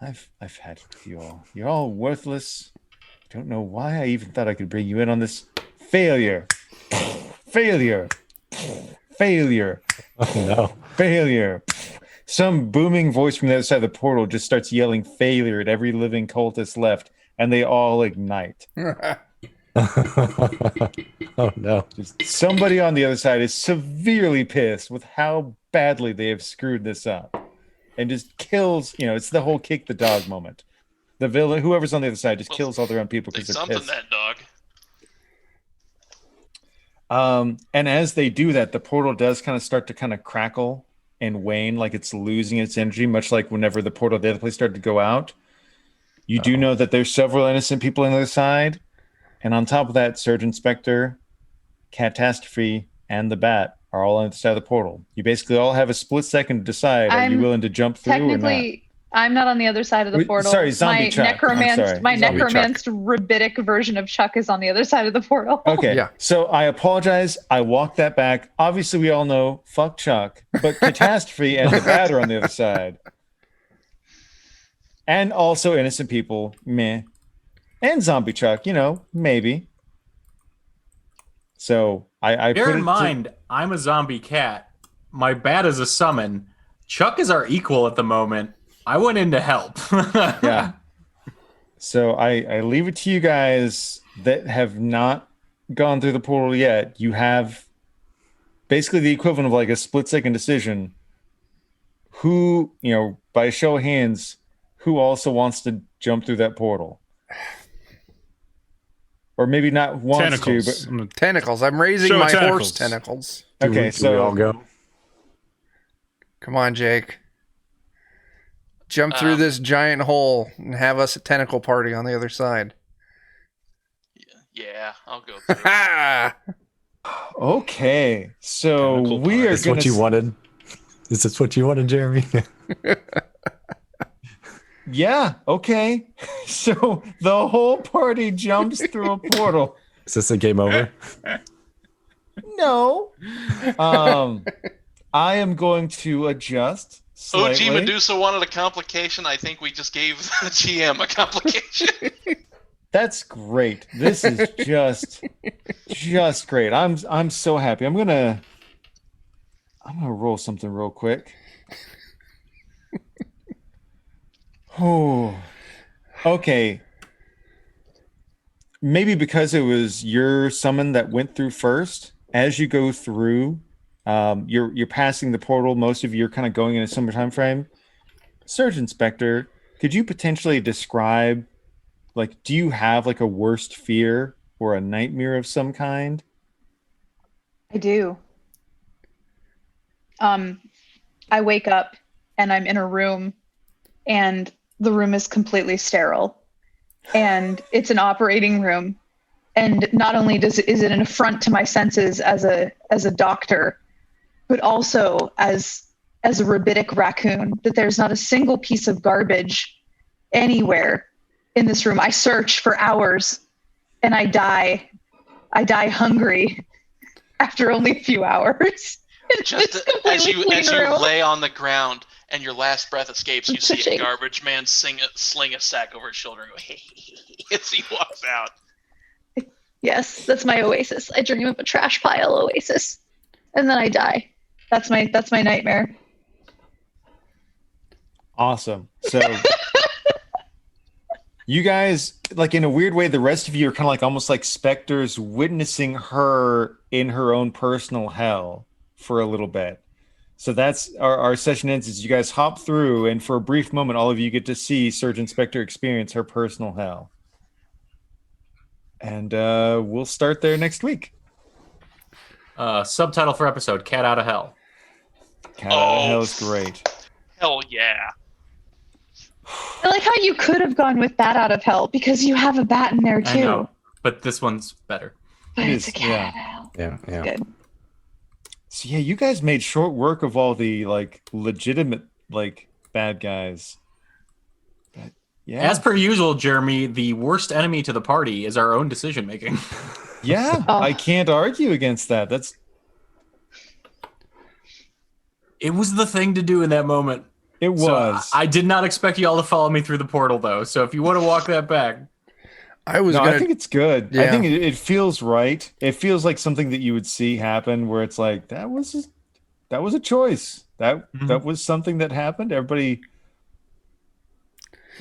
I've had it with you all. You're all worthless. Don't know why I even thought I could bring you in on this failure. Failure. Failure. Oh no. Failure. Some booming voice from the other side of the portal just starts yelling failure at every living cultist left. And they all ignite. Oh no. Just somebody on the other side is severely pissed with how badly they have screwed this up. And just kills, it's the whole kick the dog moment. The villain, whoever's on the other side, just kills all their own people because they're something pissed. that dog. And as they do that, the portal does kind of start to kind of crackle and wane, like it's losing its energy, much like whenever the portal of the other place started to go out. You do know that there's several innocent people on the other side. And on top of that, Surgeon Spectre, Catastrophe, and the Bat are all on the side of the portal. You basically all have a split second to decide, are you willing to jump through or not? Technically, I'm not on the other side of the portal. Sorry, Zombie Chuck. My Zombie necromanced rabbinic version of Chuck is on the other side of the portal. Okay, Yeah. So I apologize. I walked that back. Obviously, we all know, fuck Chuck. But Catastrophe and the Bat are on the other side. And also innocent people, meh. And Zombie Chuck, maybe. So I Bear put in mind, I'm a zombie cat. My bat is a summon. Chuck is our equal at the moment. I went in to help. Yeah. So I leave it to you guys that have not gone through the portal yet. You have basically the equivalent of like a split-second decision. Who, by a show of hands, who also wants to jump through that portal? Or maybe not wants Tentacles. to, but Tentacles. I'm raising Show my tentacles. horse tentacles. okay, Do we all go? Come on, Jake. Jump through this giant hole and have us a tentacle party on the other side. Yeah, I'll go through. Ha! okay. So Tentacle we are Is this going what you wanted? Is this what you wanted, Jeremy? Yeah, okay. So the whole party jumps through a portal. Is this a game over? No. I am going to adjust slightly. OG Medusa wanted a complication. I think we just gave the GM a complication. That's great. This is just great. I'm so happy. I'm gonna roll something real quick. Oh, okay. Maybe because it was your summon that went through first. As you go through, you're passing the portal. Most of you are kind of going in a similar time frame. Surgeon Spectre, could you potentially describe, like, do you have like a worst fear or a nightmare of some kind? I do. I wake up and I'm in a room and the room is completely sterile, and it's an operating room. And not only is it an affront to my senses as a doctor, but also as a rabbinic raccoon, that there's not a single piece of garbage anywhere in this room. I search for hours and I die. I die hungry after only a few hours. Just as you lay on the ground and your last breath escapes, you see a garbage man sling a sack over his shoulder and go, hey, as he walks out. Yes, that's my oasis. I dream of a trash pile oasis, and then I die. That's my nightmare. Awesome. So you guys, like, in a weird way, the rest of you are kind of like almost like specters witnessing her in her own personal hell for a little bit. So that's our session ends as you guys hop through, and for a brief moment, all of you get to see Surgeon Spectre experience her personal hell. And we'll start there next week. Subtitle for episode: Cat Out of Hell. Cat Out of Hell is great. Hell yeah. I like how you could have gone with Bat Out of Hell because you have a bat in there too. I know, but this one's better. But it's a cat out of hell. Yeah. Good. So yeah, you guys made short work of all the like legitimate like bad guys. But, yeah. As per usual, Jeremy, the worst enemy to the party is our own decision making. Yeah, I can't argue against that. It was the thing to do in that moment. It was. So I did not expect you all to follow me through the portal, though. So if you want to walk that back, I think it's good. Yeah. I think it feels right. It feels like something that you would see happen, where it's like that was a choice. That was something that happened. Everybody,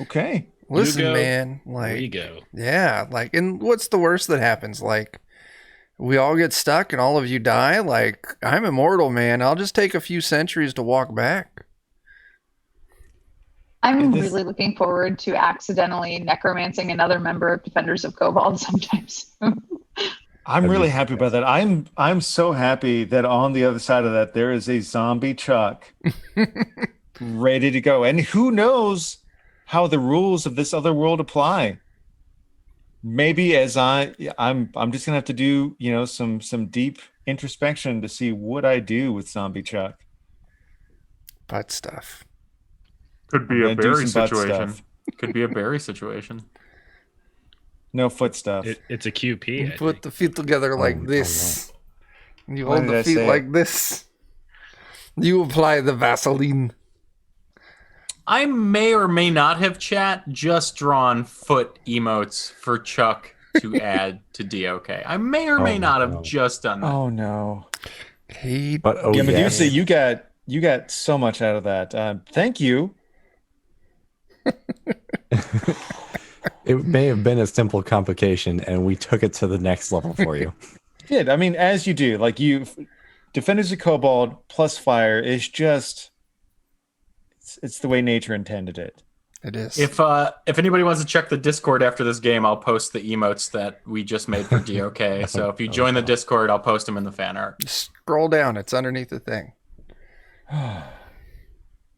okay. Listen, man. Like, there you go. Yeah. Like, and what's the worst that happens? Like, we all get stuck and all of you die. Like, I'm immortal, man. I'll just take a few centuries to walk back. I'm really looking forward to accidentally necromancing another member of Defenders of Cobalt sometime soon. I'm really happy about that. I'm so happy that on the other side of that there is a zombie Chuck ready to go. And who knows how the rules of this other world apply. Maybe as I'm just gonna have to do, some deep introspection to see what I do with zombie Chuck. Butt stuff. Could be a berry situation. Could be a berry situation. No foot stuff. It's a QP. You put the feet together like this. And you hold the feet like this. You apply the Vaseline. I may or may not have just drawn foot emotes for Chuck to add to DOK. I may or may not have just done that. Oh no. But Medusa, you got so much out of that. Thank you. It may have been a simple complication, and we took it to the next level for you. Did. I mean, as you do, like Defenders of Cobalt plus fire is just it's the way nature intended it. It is. If anybody wants to check the Discord after this game, I'll post the emotes that we just made for DOK. So if you join the Discord, I'll post them in the fan art. Just scroll down; it's underneath the thing.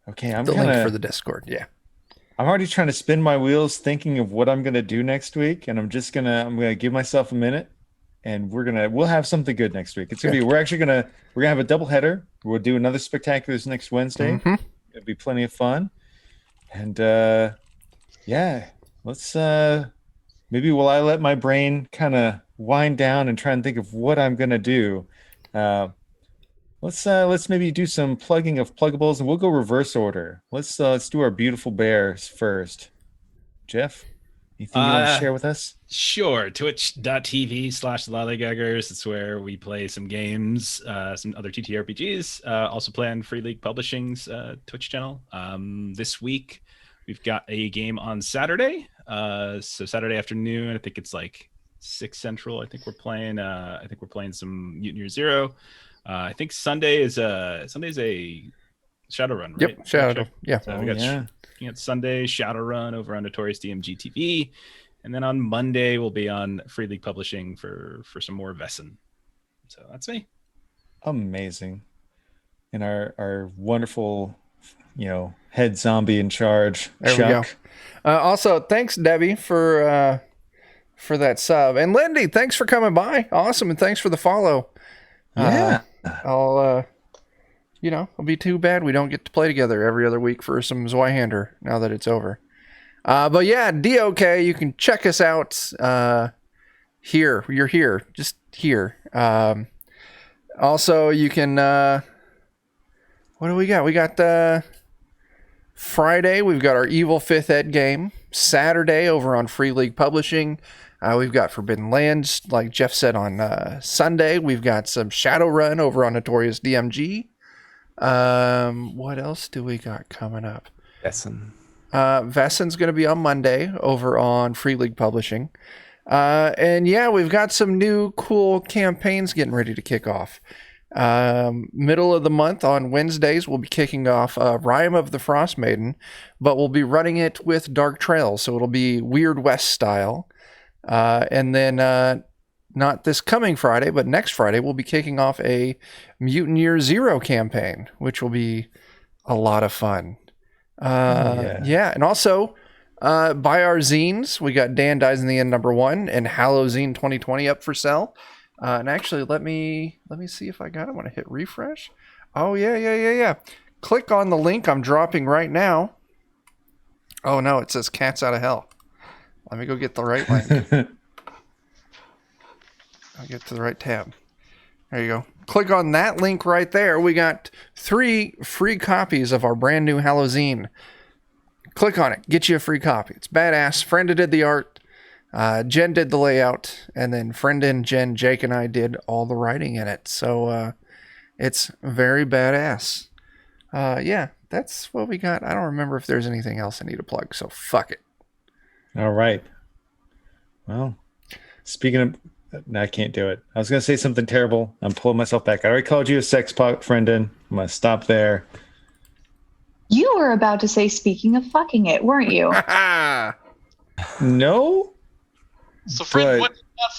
Okay, I'm the link for the Discord. Yeah. I'm already trying to spin my wheels thinking of what I'm going to do next week, and I'm going to give myself a minute, and we'll have something good next week. It's going to be, we're going to have a double header. We'll do another Spectaculars next Wednesday. Mm-hmm. It'll be plenty of fun. And let's maybe while I let my brain kind of wind down and try and think of what I'm going to do, let's maybe do some plugging of pluggables, and we'll go reverse order. Let's do our beautiful bears first. Jeff, anything you want to share with us? Sure. Twitch.tv/lollygaggers. It's where we play some games, some other TTRPGs. Also play on Free League Publishing's Twitch channel. This week we've got a game on Saturday. So Saturday afternoon, I think it's like 6 Central. I think we're playing some Mutant Year Zero. I think Sunday's a Shadowrun, right? Yep, Shadow. Yeah. So we got Sunday Shadowrun over on Notorious DMG TV, and then on Monday we'll be on Free League Publishing for some more Vesson. So that's me. Amazing. And our wonderful head zombie in charge, There Chuck. we go. Also, thanks, Debbie, for that sub. And Lindy, thanks for coming by. Awesome. And thanks for the follow. Yeah. It'll be too bad we don't get to play together every other week for some Zweihander now that it's over. But yeah, DOK, you can check us out here. You're here. Just here. Also, you can... what do we got? We got Friday, we've got our Evil 5th Ed game. Saturday, over on Free League Publishing, we've got Forbidden Lands, like Jeff said, on Sunday. We've got some Shadowrun over on Notorious DMG. What else do we got coming up? Vessen's going to be on Monday over on Free League Publishing. And yeah, we've got some new cool campaigns getting ready to kick off. Middle of the month on Wednesdays, we'll be kicking off Rime of the Frost Maiden, but we'll be running it with Dark Trails, so it'll be Weird West style. And then not this coming Friday, but next Friday, we'll be kicking off a Mutant Year Zero campaign, which will be a lot of fun. Yeah, and also buy our zines. We got Dan Dies in the End #1 and Halloween 2020 up for sale. And actually, let me see if I got it. I want to hit refresh. Oh, yeah. Click on the link I'm dropping right now. Oh, no, it says Cats Out of Hell. Let me go get the right link. I'll get to the right tab. There you go. Click on that link right there. We got 3 free copies of our brand new Halloween. Click on it. Get you a free copy. It's badass. Frenda did the art. Jen did the layout, and then Friend Jen, Jake, and I did all the writing in it. So it's very badass. Yeah, that's what we got. I don't remember if there's anything else I need to plug, so fuck it. All right. Well, speaking of... No, I can't do it. I was going to say something terrible. I'm pulling myself back. I already called you a sex pot, Friendin. I'm going to stop there. You were about to say, speaking of fucking it, weren't you? No. So, friend, what you got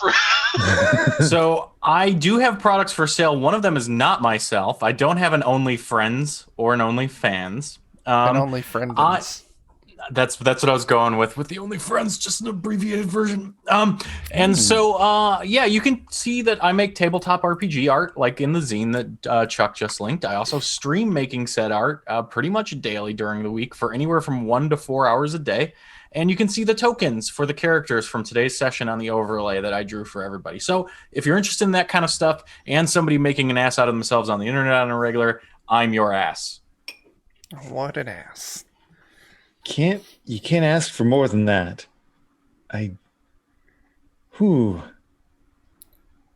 for? So I do have products for sale. One of them is not myself. I don't have an OnlyFriends or an OnlyFans. And OnlyFriendins. That's what I was going with the OnlyFriends, just an abbreviated version. So you can see that I make tabletop RPG art, like in the zine that Chuck just linked. I also stream making said art pretty much daily during the week for anywhere from 1 to 4 hours a day. And you can see the tokens for the characters from today's session on the overlay that I drew for everybody. So if you're interested in that kind of stuff and somebody making an ass out of themselves on the internet on a regular, I'm your ass. What an ass. You can't ask for more than that. And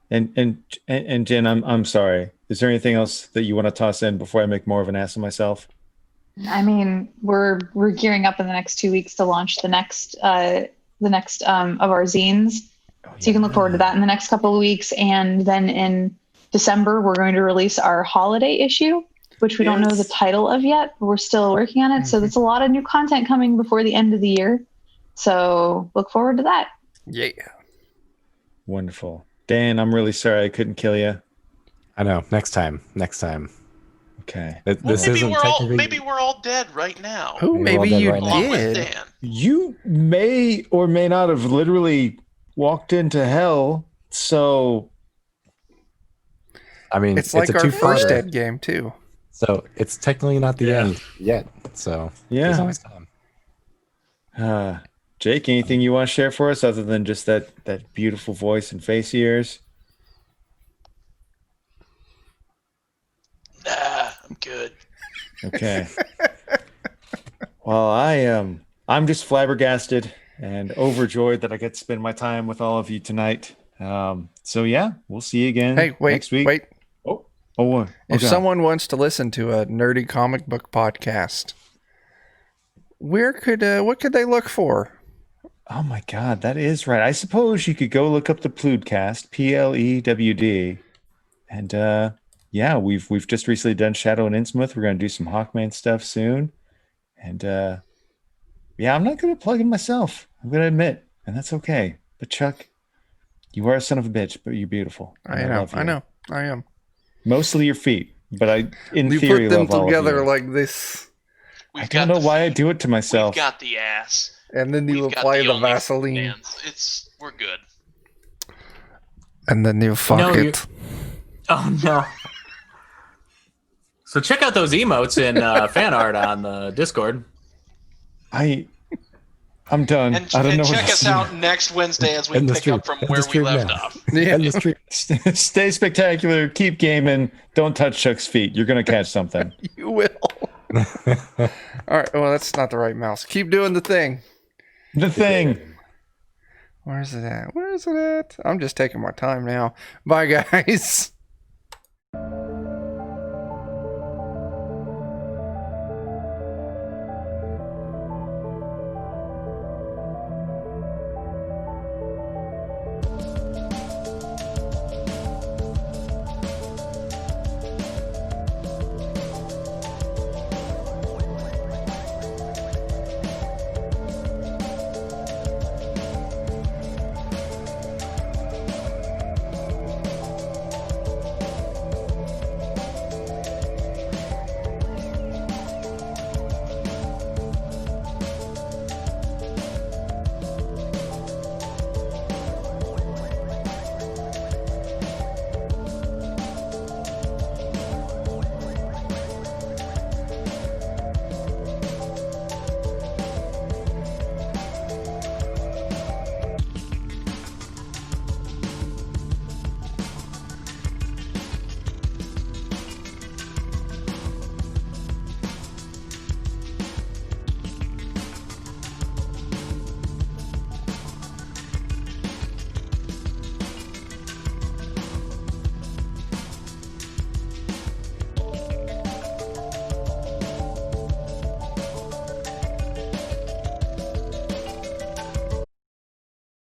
Jen, I'm sorry. Is there anything else that you want to toss in before I make more of an ass of myself? I mean, we're gearing up in the next 2 weeks to launch the next of our zines. So you can look forward to that in the next couple of weeks. And then in December, we're going to release our holiday issue, which we don't know the title of yet. But we're still working on it. So there's a lot of new content coming before the end of the year. So look forward to that. Yeah. Wonderful. Dan, I'm really sorry I couldn't kill you. I know. Next time. Okay. Maybe we're all dead right now. Who? Maybe you right Along with did. Dan. You may or may not have literally walked into hell. So, I mean, It's like a our first two-parter, Ed game, too. so it's technically not the end yet. So there's yeah. always time. Jake, anything you want to share for us other than just that beautiful voice and face of yours? Nah, I'm good. Okay. Well, I'm just flabbergasted and overjoyed that I get to spend my time with all of you tonight. So yeah, we'll see you again next week. Wait. What? If someone wants to listen to a nerdy comic book podcast, what could they look for? Oh my God, that is right. I suppose you could go look up the Plewdcast, PLEWD, and we've just recently done Shadow and Innsmouth. We're going to do some Hawkman stuff soon, and I'm not going to plug in myself. I'm going to admit, and that's okay. But Chuck, you are a son of a bitch, but you're beautiful. I know. I am. Mostly your feet, but in You theory, put them love all of together you. like this. I don't know why I do it to myself. We've got the ass. And then you We've got apply the only Vaseline. fans. We're good. And then you fuck it. Oh no. So check out those emotes in fan art on the Discord. I'm done. And, I don't know. check what us out next Wednesday as we pick up from where we left off. Yeah. Stay spectacular. Keep gaming. Don't touch Chuck's feet. You're gonna catch something. You will. All right. Well, that's not the right mouse. Keep doing the thing. The thing. Where's it at? Where is it at? I'm just taking my time now. Bye, guys.